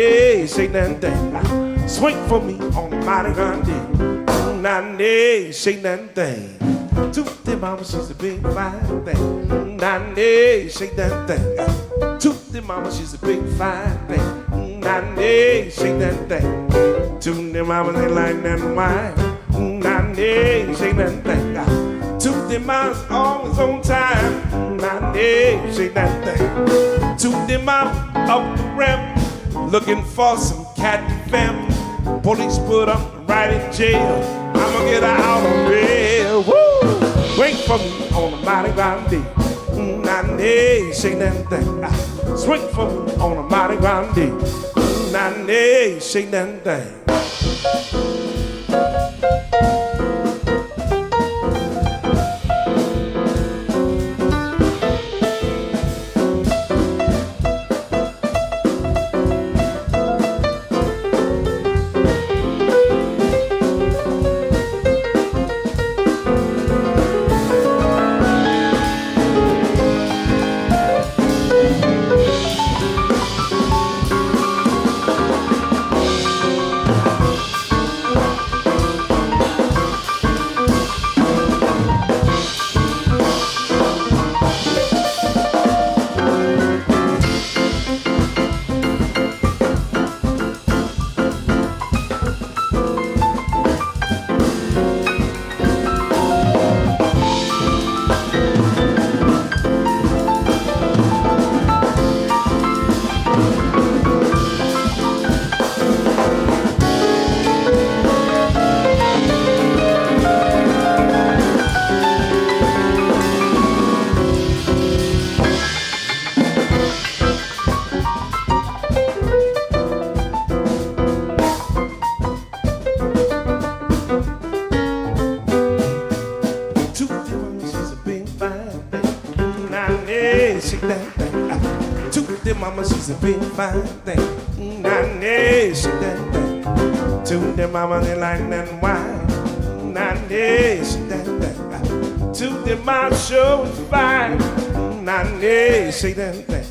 I: shake that thing. Swing for me on the Mardi Gras day. Nah, shake that thing. Toot the mama, she's a big fine thing. Nah, shake that thing. Toot the mama, she's a big fine thing. Nah, shake that thing. Toot the mama, they like that wine. Nah, shake that thing. Toot the mama's always on time. Nah, shake that thing. Toot the mama up the ramp, looking for some cat family. Police put up right in jail. I'ma get her out of bail. Woo! Wait for me on the Mardi Gras day. Nah, shake that thing. Swing for me on the Mardi Gras day. Nah, shake that thing. Shake that thing. Toot the mama, she's a big fine thing. Nanny, shake that thing. Tune the mama, they like that wine. Nanny, shake that thing. Tune the mama, show is fine. Nanny, shake that thing.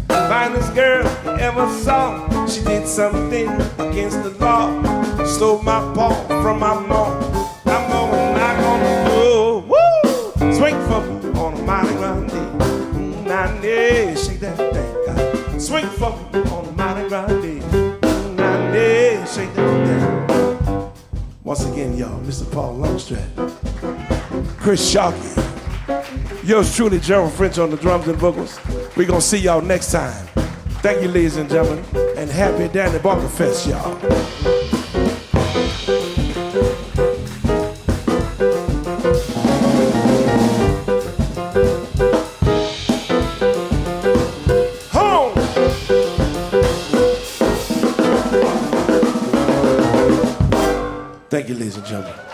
I: Finest girl you ever saw. She did something against the law. Stole my paw from my mom. I'm gonna knock on the door. Woo! Swing for me on a Mardi Gras day. Nanny, shake that thing. Swing for me on a Mardi Gras day. Nanny, shake that thing. Once again, y'all, Mr. Paul Longstrap, Chris Sharkey, yours truly, Gerald French on the drums and vocals. We're gonna see y'all next time. Thank you, ladies and gentlemen, and happy Danny Barker Fest, y'all. Home! Thank you, ladies and gentlemen.